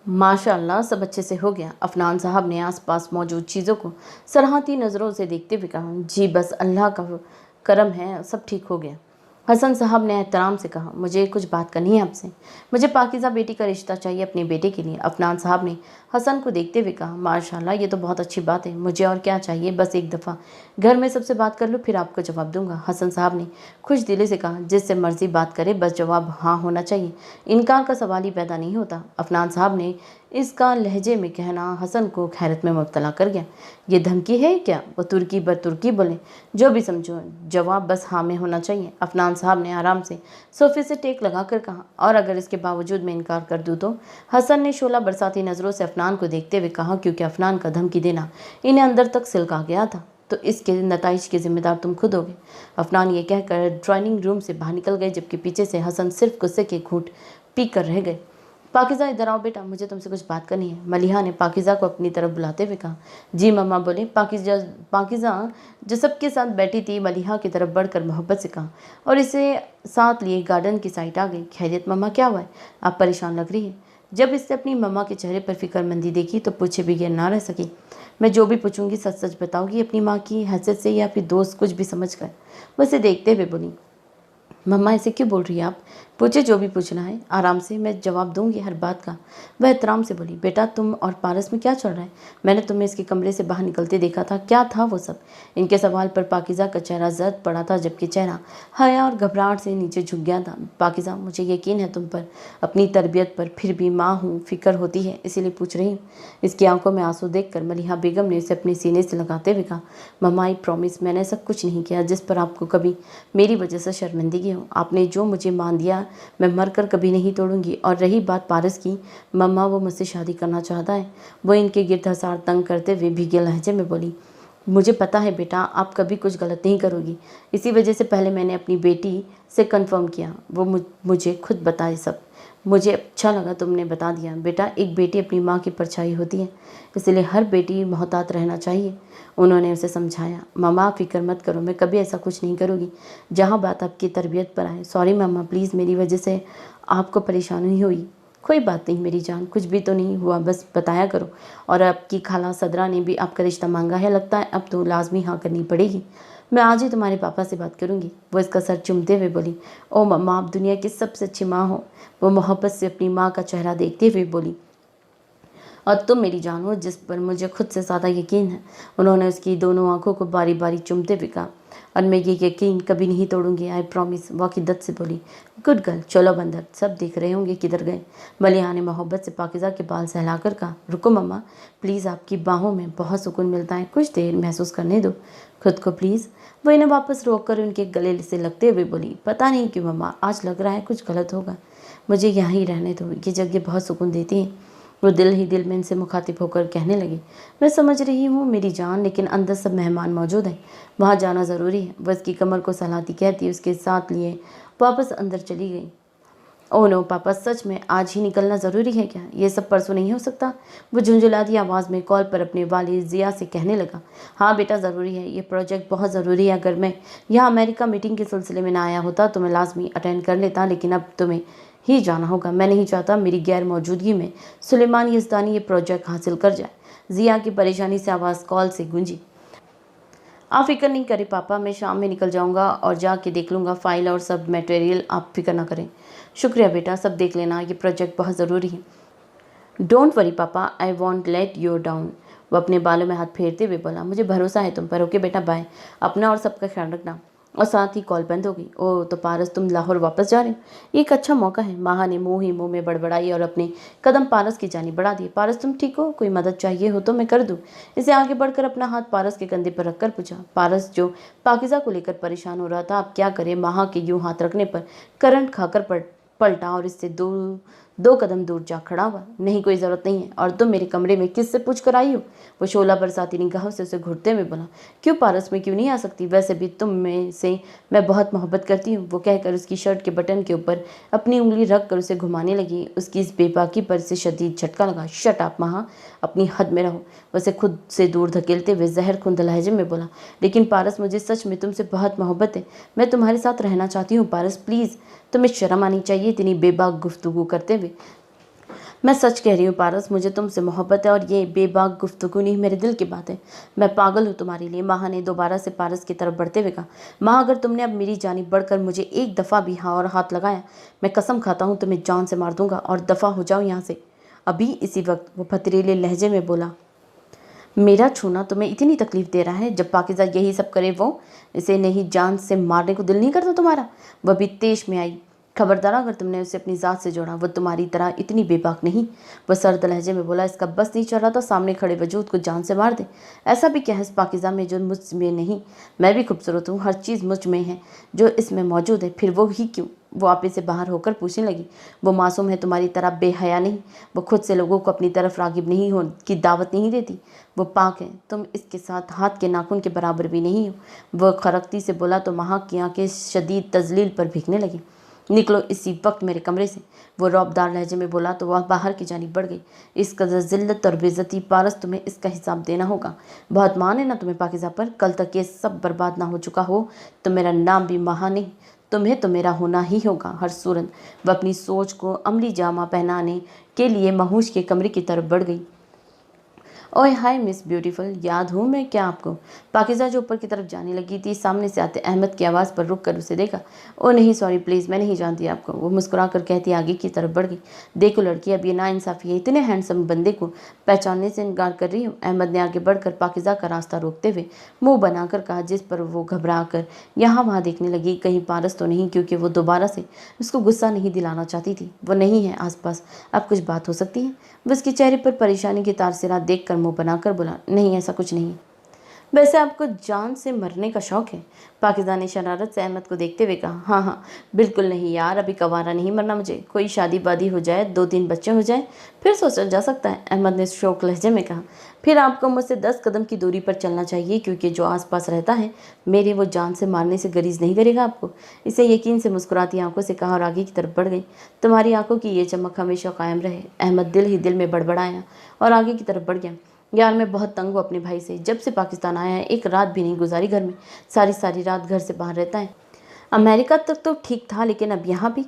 माशाअल्लाह, सब अच्छे से हो गया। अफनान साहब ने आसपास मौजूद चीज़ों को सराहती नज़रों से देखते हुए कहा। जी बस अल्लाह का करम है, सब ठीक हो गया। हसन साहब ने एहतराम से कहा। मुझे कुछ बात करनी है आपसे। मुझे पाकिज़ा बेटी का रिश्ता चाहिए अपने बेटे के लिए। अफनान साहब ने हसन को देखते हुए कहा। माशाल्लाह, ये तो बहुत अच्छी बात है। मुझे और क्या चाहिए, बस एक दफ़ा घर में सबसे बात कर लो, फिर आपको जवाब दूंगा। हसन साहब ने खुश दिली से कहा। जिससे मर्जी बात करे, बस जवाब हाँ होना चाहिए, इनकार का सवाल ही पैदा नहीं होता। अफनान साहब ने इसका लहजे में कहना हसन को हैरत में मुब्तला कर गया। ये धमकी है क्या? वो तुर्की बर तुर्की बोले। जो भी समझो, जवाब बस हाँ में होना चाहिए। अफनान साहब ने आराम से सोफे से टेक लगाकर कहा। और अगर इसके बावजूद मैं इनकार कर दूँ तो? हसन ने शोला बरसाती नज़रों से अफनान को देखते हुए कहा। क्योंकि अफनान का धमकी देना इन्हें अंदर तक सिलका गया था, तो इसके नताइज के जिम्मेदार तुम खुद होगे। अफनान ये कहकर ड्राइंग रूम से बाहर निकल गए, जबकि पीछे से हसन सिर्फ गुस्से के घूंट पी कर रह गए। पाकिज़ा, इधर आओ बेटा, मुझे तुमसे कुछ बात करनी है। मलिहा ने पाकिज़ा को अपनी तरफ बुलाते हुए कहा। जी मम्मा बोले। पाकिज़ा जो सबके साथ बैठी थी, मलिहा की तरफ बढ़कर मोहब्बत से कहा और इसे साथ लिए गार्डन की साइड आ गई। खैरियत मम्मा, क्या हुआ है? आप परेशान लग रही है। जब इसने अपनी मम्मा के चेहरे पर फिक्रमंदी देखी तो पूछे बगैर ना रह सकी। मैं जो भी पूछूंगी सच सच बताओगी अपनी माँ की हैसियत से या फिर दोस्त कुछ भी समझ कर? वो इसे देखते हुए बोली। मम्मा ऐसे क्यों बोल रही है आप? पूछे जो भी पूछना है, आराम से, मैं जवाब दूंगी हर बात का। वह एहतराम से बोली, बेटा तुम और पारस में क्या चल रहा है? मैंने तुम्हें इसके कमरे से बाहर निकलते देखा था, क्या था वो सब? इनके सवाल पर पाकिज़ा का चेहरा जर्द पड़ा था, जबकि चेहरा हया और घबराहट से नीचे झुक गया था। पाकिज़ा, मुझे यकीन है तुम पर, अपनी तरबियत पर, फिर भी माँ हूँ, फिक्र होती है, इसीलिए पूछ रही हूँ। इसकी आंखों में आंसू देखकर मलिहा बेगम ने उसे अपने सीने से लगाते हुए कहा, मम्मा आई प्रॉमिस, मैंने ऐसा कुछ नहीं किया जिस पर आपको कभी मेरी वजह से शर्मिंदगी हो। आपने जो मुझे मान दिया मैं मरकर कभी नहीं तोड़ूंगी। और रही बात पारस की, मम्मा वो मुझसे शादी करना चाहता है। वो इनके गिरद हसार तंग करते हुए भीगे लहजे में बोली, मुझे पता है बेटा, आप कभी कुछ गलत नहीं करोगी। इसी वजह से पहले मैंने अपनी बेटी से कंफर्म किया, वो मुझे खुद बताए सब। मुझे अच्छा लगा तुमने बता दिया। बेटा, एक बेटी अपनी माँ की परछाई होती है, इसलिए हर बेटी मोहतात रहना चाहिए। उन्होंने उसे समझाया। मम्मा आप फिक्र मत करो, मैं कभी ऐसा कुछ नहीं करूँगी जहाँ बात आपकी तरबियत पर आए। सॉरी मम्मा, प्लीज़, मेरी वजह से आपको परेशानी हुई। कोई बात नहीं मेरी जान, कुछ भी तो नहीं हुआ, बस बताया करो। और आपकी खाला सदरा ने भी आपका रिश्ता मांगा है, लगता है अब तो लाजमी हाँ करनी पड़ेगी। मैं आज ही तुम्हारे पापा से बात करूंगी। वो इसका सर चूमते हुए बोली, ओ मम्मा, आप दुनिया की सबसे अच्छी माँ हो। वो मोहब्बत से अपनी माँ का चेहरा देखते हुए बोली, और तुम मेरी जान हो जिस पर मुझे खुद से ज़्यादा यकीन है। उन्होंने उसकी दोनों आंखों को बारी बारी चूमते हुए कहा, और मैं ये यकीन कभी नहीं तोड़ूंगी, आई प्रॉमिस। वो शिद्दत से बोली, गुड गर्ल, चलो बंदर, सब देख रहे होंगे किधर गए। मलिहा ने मोहब्बत से पाकिज़ा के बाल सहलाकर कहा, रुको मम्मा, प्लीज़, आपकी बाहों में बहुत सुकून मिलता है, कुछ देर महसूस करने दो खुद को प्लीज़। वो इन्हें वापस रोक कर उनके गले से लगते हुए बोली, पता नहीं क्यों मम्मा, आज लग रहा है कुछ गलत होगा। मुझे यहाँ ही रहने दो, ये जगह बहुत सुकून देती है। वो दिल ही दिल में इनसे मुखातिब होकर कहने लगी, मैं समझ रही हूँ मेरी जान, लेकिन अंदर सब मेहमान मौजूद हैं, वहाँ जाना ज़रूरी है। वो इसकी कमर को सहलाती कहती उसके साथ लिए वापस अंदर चली गई। ओह नो पापा, सच में आज ही निकलना ज़रूरी है क्या? ये सब परसों नहीं हो सकता? वो झुंझुलाती आवाज़ में कॉल पर अपने वालिद ज़िया से कहने लगा, हाँ बेटा ज़रूरी है, ये प्रोजेक्ट बहुत ज़रूरी है। अगर मैं यहाँ अमेरिका मीटिंग के सिलसिले में ना आया होता तो मैं लाजमी अटेंड कर लेता, लेकिन अब तुम्हें ही जाना होगा। मैं नहीं चाहता मेरी गैर मौजूदगी में सुलेमान यज़दानी ये प्रोजेक्ट हासिल कर जाए। ज़िया की परेशानी से आवाज़ कॉल से गूंजी। आप फिक्र नहीं करें पापा, मैं शाम में निकल जाऊंगा और जाके देख लूँगा फाइल और सब मटेरियल, आप फिक्र ना करें। शुक्रिया बेटा, सब देख लेना, ये प्रोजेक्ट बहुत ज़रूरी है। डोंट वरी पापा, I won't let you down. वो अपने बालों में हाथ फेरते हुए बोला, मुझे भरोसा है तुम पर। ओके बेटा, बाय, अपना और सबका ख्याल रखना। और साथ ही कॉल बंद हो गई। ओह, तो पारस तुम लाहौर वापस जा रहे हो? ये एक अच्छा मौका है। माहा ने मुंह ही मुंह में बड़बड़ाई और अपने कदम पारस की जानिब बढ़ा दिए। पारस तुम ठीक हो? कोई मदद चाहिए हो तो मैं कर दूं। इसे आगे बढ़कर अपना हाथ पारस के कंधे पर रखकर पूछा। पारस, जो पाकिज़ा को लेकर परेशान हो रहा था, अब क्या करे, माहा के यूं हाथ रखने पर करंट खाकर पलटा और इससे दो कदम दूर जा खड़ा हुआ। नहीं, कोई ज़रूरत नहीं है। और तुम मेरे कमरे में किससे पूछ कर आई हो? वो शोला बरसाती निगाहों से उसे घूरते हुए बोला। क्यों पारस, में क्यों नहीं आ सकती? वैसे भी तुम में से मैं बहुत मोहब्बत करती हूँ। वो कहकर उसकी शर्ट के बटन के ऊपर अपनी उंगली रख कर उसे घुमाने लगी। उसकी इस बेबाकी पर से शदीद झटका लगा। शट अप महा, अपनी हद में रहो। वैसे खुद से दूर धकेलते हुए जहर खुंद लहजे में बोला, लेकिन पारस, मुझे सच में तुमसे बहुत मोहब्बत है। मैं तुम्हारे साथ रहना चाहती हूँ पारस, प्लीज़। तुम्हें शर्म आनी चाहिए इतनी बेबाक गुफ्तगू करते हुए। मैं सच कह रही हूँ पारस, मुझे तुमसे मोहब्बत है, और ये बेबाक गुफ्तगू नहीं, मेरे दिल की बात है। मैं पागल हूँ तुम्हारे लिए। माहा ने दोबारा से पारस की तरफ बढ़ते हुए कहा, माँ, अगर तुमने अब मेरी जानिब बढ़कर मुझे एक दफ़ा भी हाँ और हाथ लगाया, मैं कसम खाता हूँ तुम्हें जान से मार दूंगा। और दफ़ा हो जाओ यहाँ से अभी इसी वक्त। वो पथरीले लहजे में बोला, मेरा छूना तुम्हें इतनी तकलीफ दे रहा है? जब पाकिज़ा यही सब करे, वो इसे नहीं जान से मारने को दिल नहीं करता तुम्हारा? वह भी तेश में आई। खबरदार, अगर तुमने उसे अपनी ज़ात से जोड़ा, वो तुम्हारी तरह इतनी बेबाक नहीं। वह सर्द लहजे में बोला, इसका बस नहीं चल रहा था सामने खड़े वजूद को जान से मार दे। ऐसा भी क्या है इस पाकिज़ा में जो मुझ में नहीं? मैं भी खूबसूरत हूँ, हर चीज़ मुझ में है जो इसमें मौजूद है, फिर वो ही क्यों? वो आपे से बाहर होकर पूछने लगी। वो मासूम है, तुम्हारी तरह बेहया नहीं। वो खुद से लोगों को अपनी तरफ रागिब नहीं हो की दावत नहीं देती। वो पाक है, तुम इसके साथ हाथ के नाखून के बराबर भी नहीं हो। वह खरकती से बोला तो महा की आंखें शदीद तजलील पर भीगने लगी। निकलो इसी वक्त मेरे कमरे से। वो रौबदार लहजे में बोला तो वह बाहर की जानिब बढ़ गई। इस कदर जिल्लत और बेइज्जती, पारस, तुम्हें इसका हिसाब देना होगा। बहुत मान है ना तुम्हें पाकिज़ा पर? कल तक ये सब बर्बाद ना हो चुका हो तो मेरा नाम भी महा नहीं, तुम्हें तो मेरा होना ही होगा हर सूरत। वह अपनी सोच को अमली जामा पहनाने के लिए महूश के कमरे की तरफ बढ़ गई। ओए हाय मिस ब्यूटीफुल, याद हूँ मैं क्या आपको? पाकिज़ा जो ऊपर की तरफ जाने लगी थी, सामने से आते अहमद की आवाज़ पर रुक कर उसे देखा। ओ नहीं सॉरी प्लीज़, मैं नहीं जानती आपको, वो मुस्कुरा कर कहती आगे की तरफ बढ़ गई। देखो लड़की, अब ये नाइंसाफ़ी है, इतने हैंडसम बंदे को पहचानने से इनकार कर रही हूँ। अहमद ने आगे बढ़कर पाकिज़ा का रास्ता रोकते हुए मुँह बनाकर कहा, जिस पर वो घबरा कर यहाँ वहाँ देखने लगी। कहीं पारस तो नहीं, क्योंकि वो दोबारा से उसको गुस्सा नहीं दिलाना चाहती थी। वो नहीं है आसपास, अब कुछ बात हो सकती है? वो उसके चेहरे पर परेशानी की तारसिरा देख कर मुंह बनाकर बोला, नहीं ऐसा कुछ नहीं। वैसे आपको जान से मरने का शौक है? पाकिज़ा ने शरारत से अहमद को देखते हुए कहा। हाँ हाँ, बिल्कुल नहीं यार, अभी कवारा नहीं मरना मुझे। कोई शादी वादी हो जाए, 2-3 बच्चे हो जाए, फिर सोचा जा सकता है, अहमद ने शौक लहजे में कहा। फिर आपको मुझसे 10 कदम की दूरी पर चलना चाहिए, क्योंकि जो आसपास रहता है मेरे, वो जान से मारने से गरीज नहीं करेगा आपको। इसे यकीन से मुस्कुराती आंखों से कहा और आगे की तरफ बढ़ गई। तुम्हारी आंखों की ये चमक हमेशा कायम रहे। अहमद दिल ही दिल में बड़बड़ाया और आगे की तरफ बढ़ गया। यार मैं बहुत तंग हूँ अपने भाई से, जब से पाकिस्तान आया है एक रात भी नहीं गुजारी घर में, सारी सारी रात घर से बाहर रहता है। अमेरिका तक तो ठीक था, लेकिन अब यहाँ भी।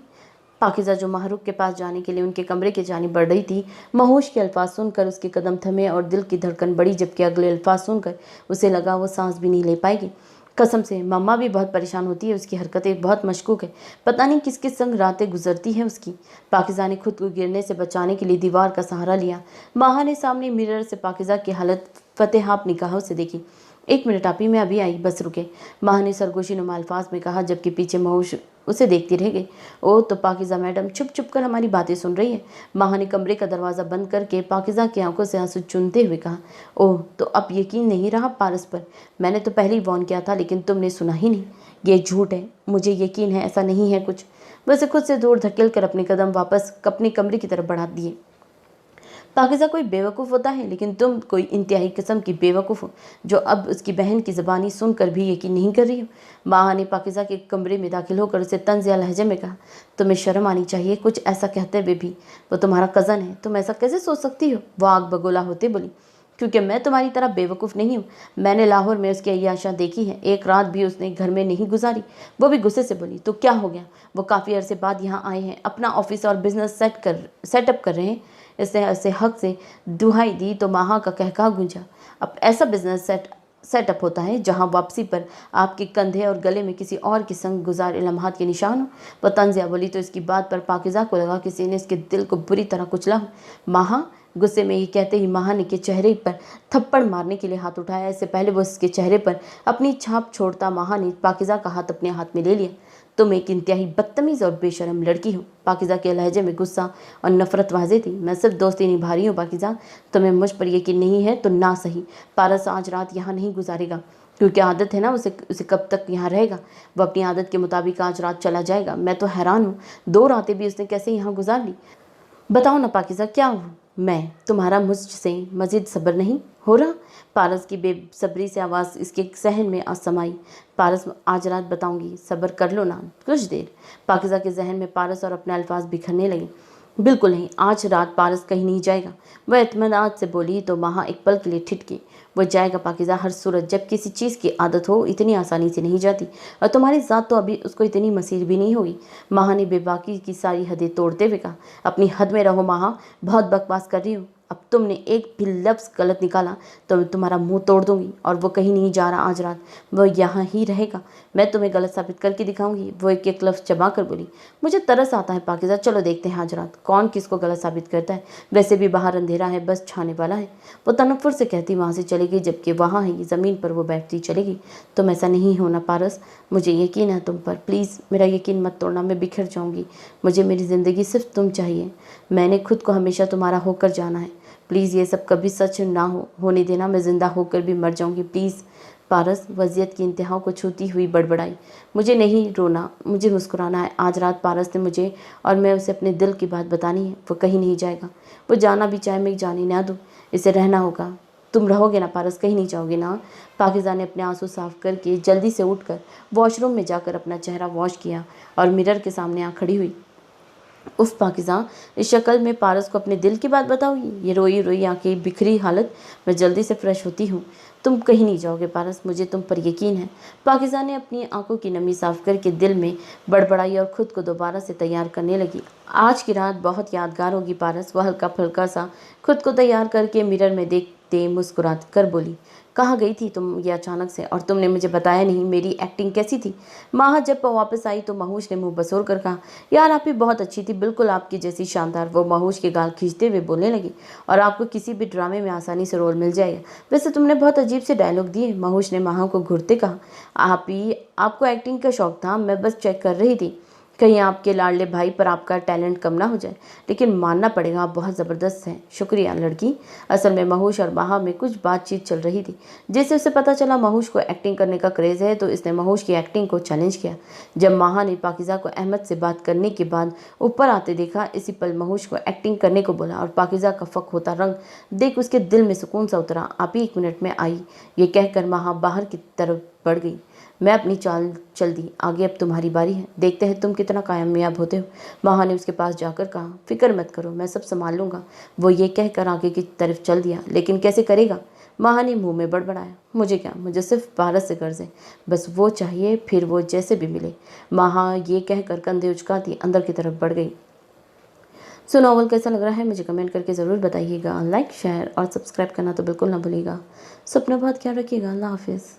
पाकिज़ा जो माहरूफ के पास जाने के लिए उनके कमरे की जानिब बढ़ रही थी, महोश के अल्फाज सुनकर उसके कदम थमे और दिल की धड़कन बढ़ी, जबकि अगले अल्फाज सुनकर उसे लगा वो सांस भी नहीं ले पाएगी। कसम से मम्मा भी बहुत परेशान होती है, उसकी हरकतें बहुत मशकूक है, पता नहीं किस किस संग रातें गुजरती हैं उसकी। पाकिज़ा ने खुद को गिरने से बचाने के लिए दीवार का सहारा लिया। माहा ने सामने मिरर से पाकिज़ा की हालत फतेहाब निगाहों से देखी। 1 मिनट आपी, मैं अभी आई, बस रुके, माह ने सरगोशी नुमा अल्फाज में कहा, जबकि पीछे महोश उसे देखती रह गई। ओह तो पाकिज़ा मैडम छुप छुप कर हमारी बातें सुन रही है। माह ने कमरे का दरवाज़ा बंद करके पाकिज़ा की आंखों से आंसू चूमते हुए कहा। ओह तो अब यकीन नहीं रहा पारस पर? मैंने तो पहले ही वॉर्न किया था, लेकिन तुमने सुना ही नहीं। ये झूठ है, मुझे यकीन है ऐसा नहीं है कुछ। वैसे खुद से दूर धकेल कर अपने कदम वापस अपने कमरे की तरफ बढ़ा दिए। पाकिज़ा कोई बेवकूफ़ होता है, लेकिन तुम कोई इंतहाई किस्म की बेवकूफ़ हो, जो अब उसकी बहन की ज़बानी सुनकर भी यकीन नहीं कर रही हो। माह ने पाकिज़ा के कमरे में दाखिल होकर उसे तंज़ या लहजे में कहा, तुम्हें शर्म आनी चाहिए कुछ ऐसा कहते हुए भी। वो तुम्हारा कज़न है, तुम ऐसा कैसे सोच सकती हो? वो आग बगोला होते बोली। क्योंकि मैं तुम्हारी तरह बेवकूफ़ नहीं हूँ। मैंने लाहौर में उसकी अय्याशा देखी है, एक रात भी उसने घर में नहीं गुजारी। वो भी गुस्से से बोली। तो क्या हो गया? वो काफ़ी अरसे बाद यहाँ आए हैं, अपना ऑफिस और बिजनेस सेटअप कर रहे हैं। इसने ऐसे हक से दुहाई दी तो माहा का कहका गूंजा। अब ऐसा बिजनेस सेटअप होता है जहां वापसी पर आपके कंधे और गले में किसी और के संग गुजारे लम्हात के निशान हो। वह तंजिया बोली तो इसकी बात पर पाकिज़ा को लगा किसी ने इसके दिल को बुरी तरह कुचला हो। माहा, गुस्से में ये कहते ही महाने के चेहरे पर थप्पड़ मारने के लिए हाथ उठाया। इससे पहले वो उसके चेहरे पर अपनी छाप छोड़ता माहा ने पाकिज़ा का हाथ अपने हाथ में ले लिया। तुम एक इंतहाई बदतमीज़ और बेशरम लड़की हो। पाकिज़ा के लहजे में गुस्सा और नफरत वाज़ेह थी। मैं सिर्फ दोस्ती निभा रही हूँ पाकिज़ा, तुम्हें मुझ पर यकीन नहीं है तो ना सही। पारस आज रात यहाँ नहीं गुजारेगा, क्योंकि आदत है ना उसे कब तक यहाँ रहेगा। वो अपनी आदत के मुताबिक आज रात चला जाएगा। मैं तो हैरान हूँ, 2 रातें भी उसने कैसे यहाँ गुजार ली। बताओ ना पाकिज़ा, क्या हूँ मैं? तुम्हारा मुझसे मज़ीद सब्र नहीं हो रहा? पारस की बेसब्री से आवाज़ इसके सहन में समाई। पारस, आज रात बताऊंगी, सब्र कर लो ना कुछ देर। पाकिज़ा के जहन में पारस और अपने अल्फाज बिखरने लगे। बिल्कुल नहीं, आज रात पारस कहीं नहीं जाएगा। वह इत्मीनान से बोली तो माहा एक पल के लिए ठिठकी। वो जाएगा पाकिज़ा, हर सूरत। जब किसी चीज़ की आदत हो इतनी आसानी से नहीं जाती, और तुम्हारी ज़ात तो अभी उसको इतनी मसीर भी नहीं होगी। माहा ने बेबाकी की सारी हदें तोड़ते हुए कहा। अपनी हद में रहो माहा, बहुत बकवास कर रही हो। अब तुमने एक भी लफ्ज़ गलत निकाला तो मैं तुम्हारा मुंह तोड़ दूंगी। और वो कहीं नहीं जा रहा आज रात, वो यहाँ ही रहेगा। मैं तुम्हें गलत साबित करके दिखाऊंगी। वो एक एक लफ्ज़ चबा कर बोली। मुझे तरस आता है पाकिज़ा, चलो देखते हैं आज रात कौन किसको गलत साबित करता है। वैसे भी बाहर अंधेरा है, बस छाने वाला है। वो तनफ्फुर से कहती वहाँ से चलेगी, जबकि वहाँ है ज़मीन पर वो बैठती चलेगी। तुम ऐसा नहीं होना पारस, मुझे यकीन है तुम पर। प्लीज़ मेरा यकीन मत तोड़ना, मैं बिखर जाऊँगी। मुझे मेरी ज़िंदगी सिर्फ तुम चाहिए। मैंने खुद को हमेशा तुम्हारा होकर जाना है। प्लीज़ ये सब कभी सच ना होने देना। मैं ज़िंदा होकर भी मर जाऊंगी प्लीज़। पारस वज़ियत की इंतहा को छूती हुई बड़बड़ाई। मुझे नहीं रोना, मुझे मुस्कुराना है। आज रात पारस ने मुझे और मैं उसे अपने दिल की बात बतानी है। वो कहीं नहीं जाएगा। वो जाना भी चाहे मैं जाने ना दूँ, इसे रहना होगा। तुम रहोगे ना पारस, कहीं नहीं जाओगे ना? पाकिज़ा ने अपने आंसू साफ करके जल्दी से उठकर वॉशरूम में जाकर अपना चेहरा वॉश किया और मिरर के सामने आ खड़ी हुई। उफ पाकिज़ा, इस शक्ल में पारस को अपने दिल की बात बताओगी? ये रोई रोई आंखें, बिखरी हालत। मैं जल्दी से फ्रेश होती हूँ। तुम कहीं नहीं जाओगे पारस, मुझे तुम पर यकीन है। पाकिज़ा ने अपनी आंखों की नमी साफ करके दिल में बड़बड़ाई और खुद को दोबारा से तैयार करने लगी। आज की रात बहुत यादगार होगी पारस। वह हल्का फुल्का सा खुद को तैयार करके मिरर में ते मुस्कुरा कर बोली, कहाँ गई थी तुम ये अचानक से, और तुमने मुझे बताया नहीं मेरी एक्टिंग कैसी थी। माहा जब वापस आई तो महूश ने मुंह बसोर कर कहा, यार आप ही बहुत अच्छी थी, बिल्कुल आपकी जैसी शानदार। वो महूश के गाल खींचते हुए बोलने लगी, और आपको किसी भी ड्रामे में आसानी से रोल मिल जाएगा। वैसे तुमने बहुत अजीब से डायलॉग दिए। महूश ने माहा को घूरते कहा, आप ही आपको एक्टिंग का शौक था, मैं बस चेक कर रही थी कहीं आपके लाडले भाई पर आपका टैलेंट कम ना हो जाए। लेकिन मानना पड़ेगा आप बहुत ज़बरदस्त हैं। शुक्रिया लड़की। असल में महूश और माहा में कुछ बातचीत चल रही थी। जैसे उसे पता चला महूश को एक्टिंग करने का क्रेज़ है तो इसने महूश की एक्टिंग को चैलेंज किया। जब माहा ने पाकिज़ा को अहमद से बात करने के बाद ऊपर आते देखा, इसी पल महूश को एक्टिंग करने को बोला और पाकिज़ा का फक होता रंग देख उसके दिल में सुकून सा उतरा। आप ही 1 मिनट में आई, ये कहकर माहा बाहर की तरफ बढ़ गई। मैं अपनी चाल चल दी, आगे अब तुम्हारी बारी है, देखते हैं तुम कितना कामयाब होते हो। माहा ने उसके पास जाकर कहा, फिक्र मत करो, मैं सब संभाल लूँगा। वो ये कहकर आगे की तरफ चल दिया। लेकिन कैसे करेगा? माहा ने मुंह में बड़बड़ाया, मुझे क्या, मुझे सिर्फ भारत से कर्ज है, बस वो चाहिए, फिर वो जैसे भी मिले। माहा ये कहकर कंधे उचकाती अंदर की तरफ बढ़ गई। सो नॉवल कैसा लग रहा है मुझे कमेंट करके ज़रूर बताइएगा। लाइक, शेयर और सब्सक्राइब करना तो बिल्कुल ना भूलिएगा। सो अपना बहुत ख्याल रखिएगा। अल्लाह हाफिज़।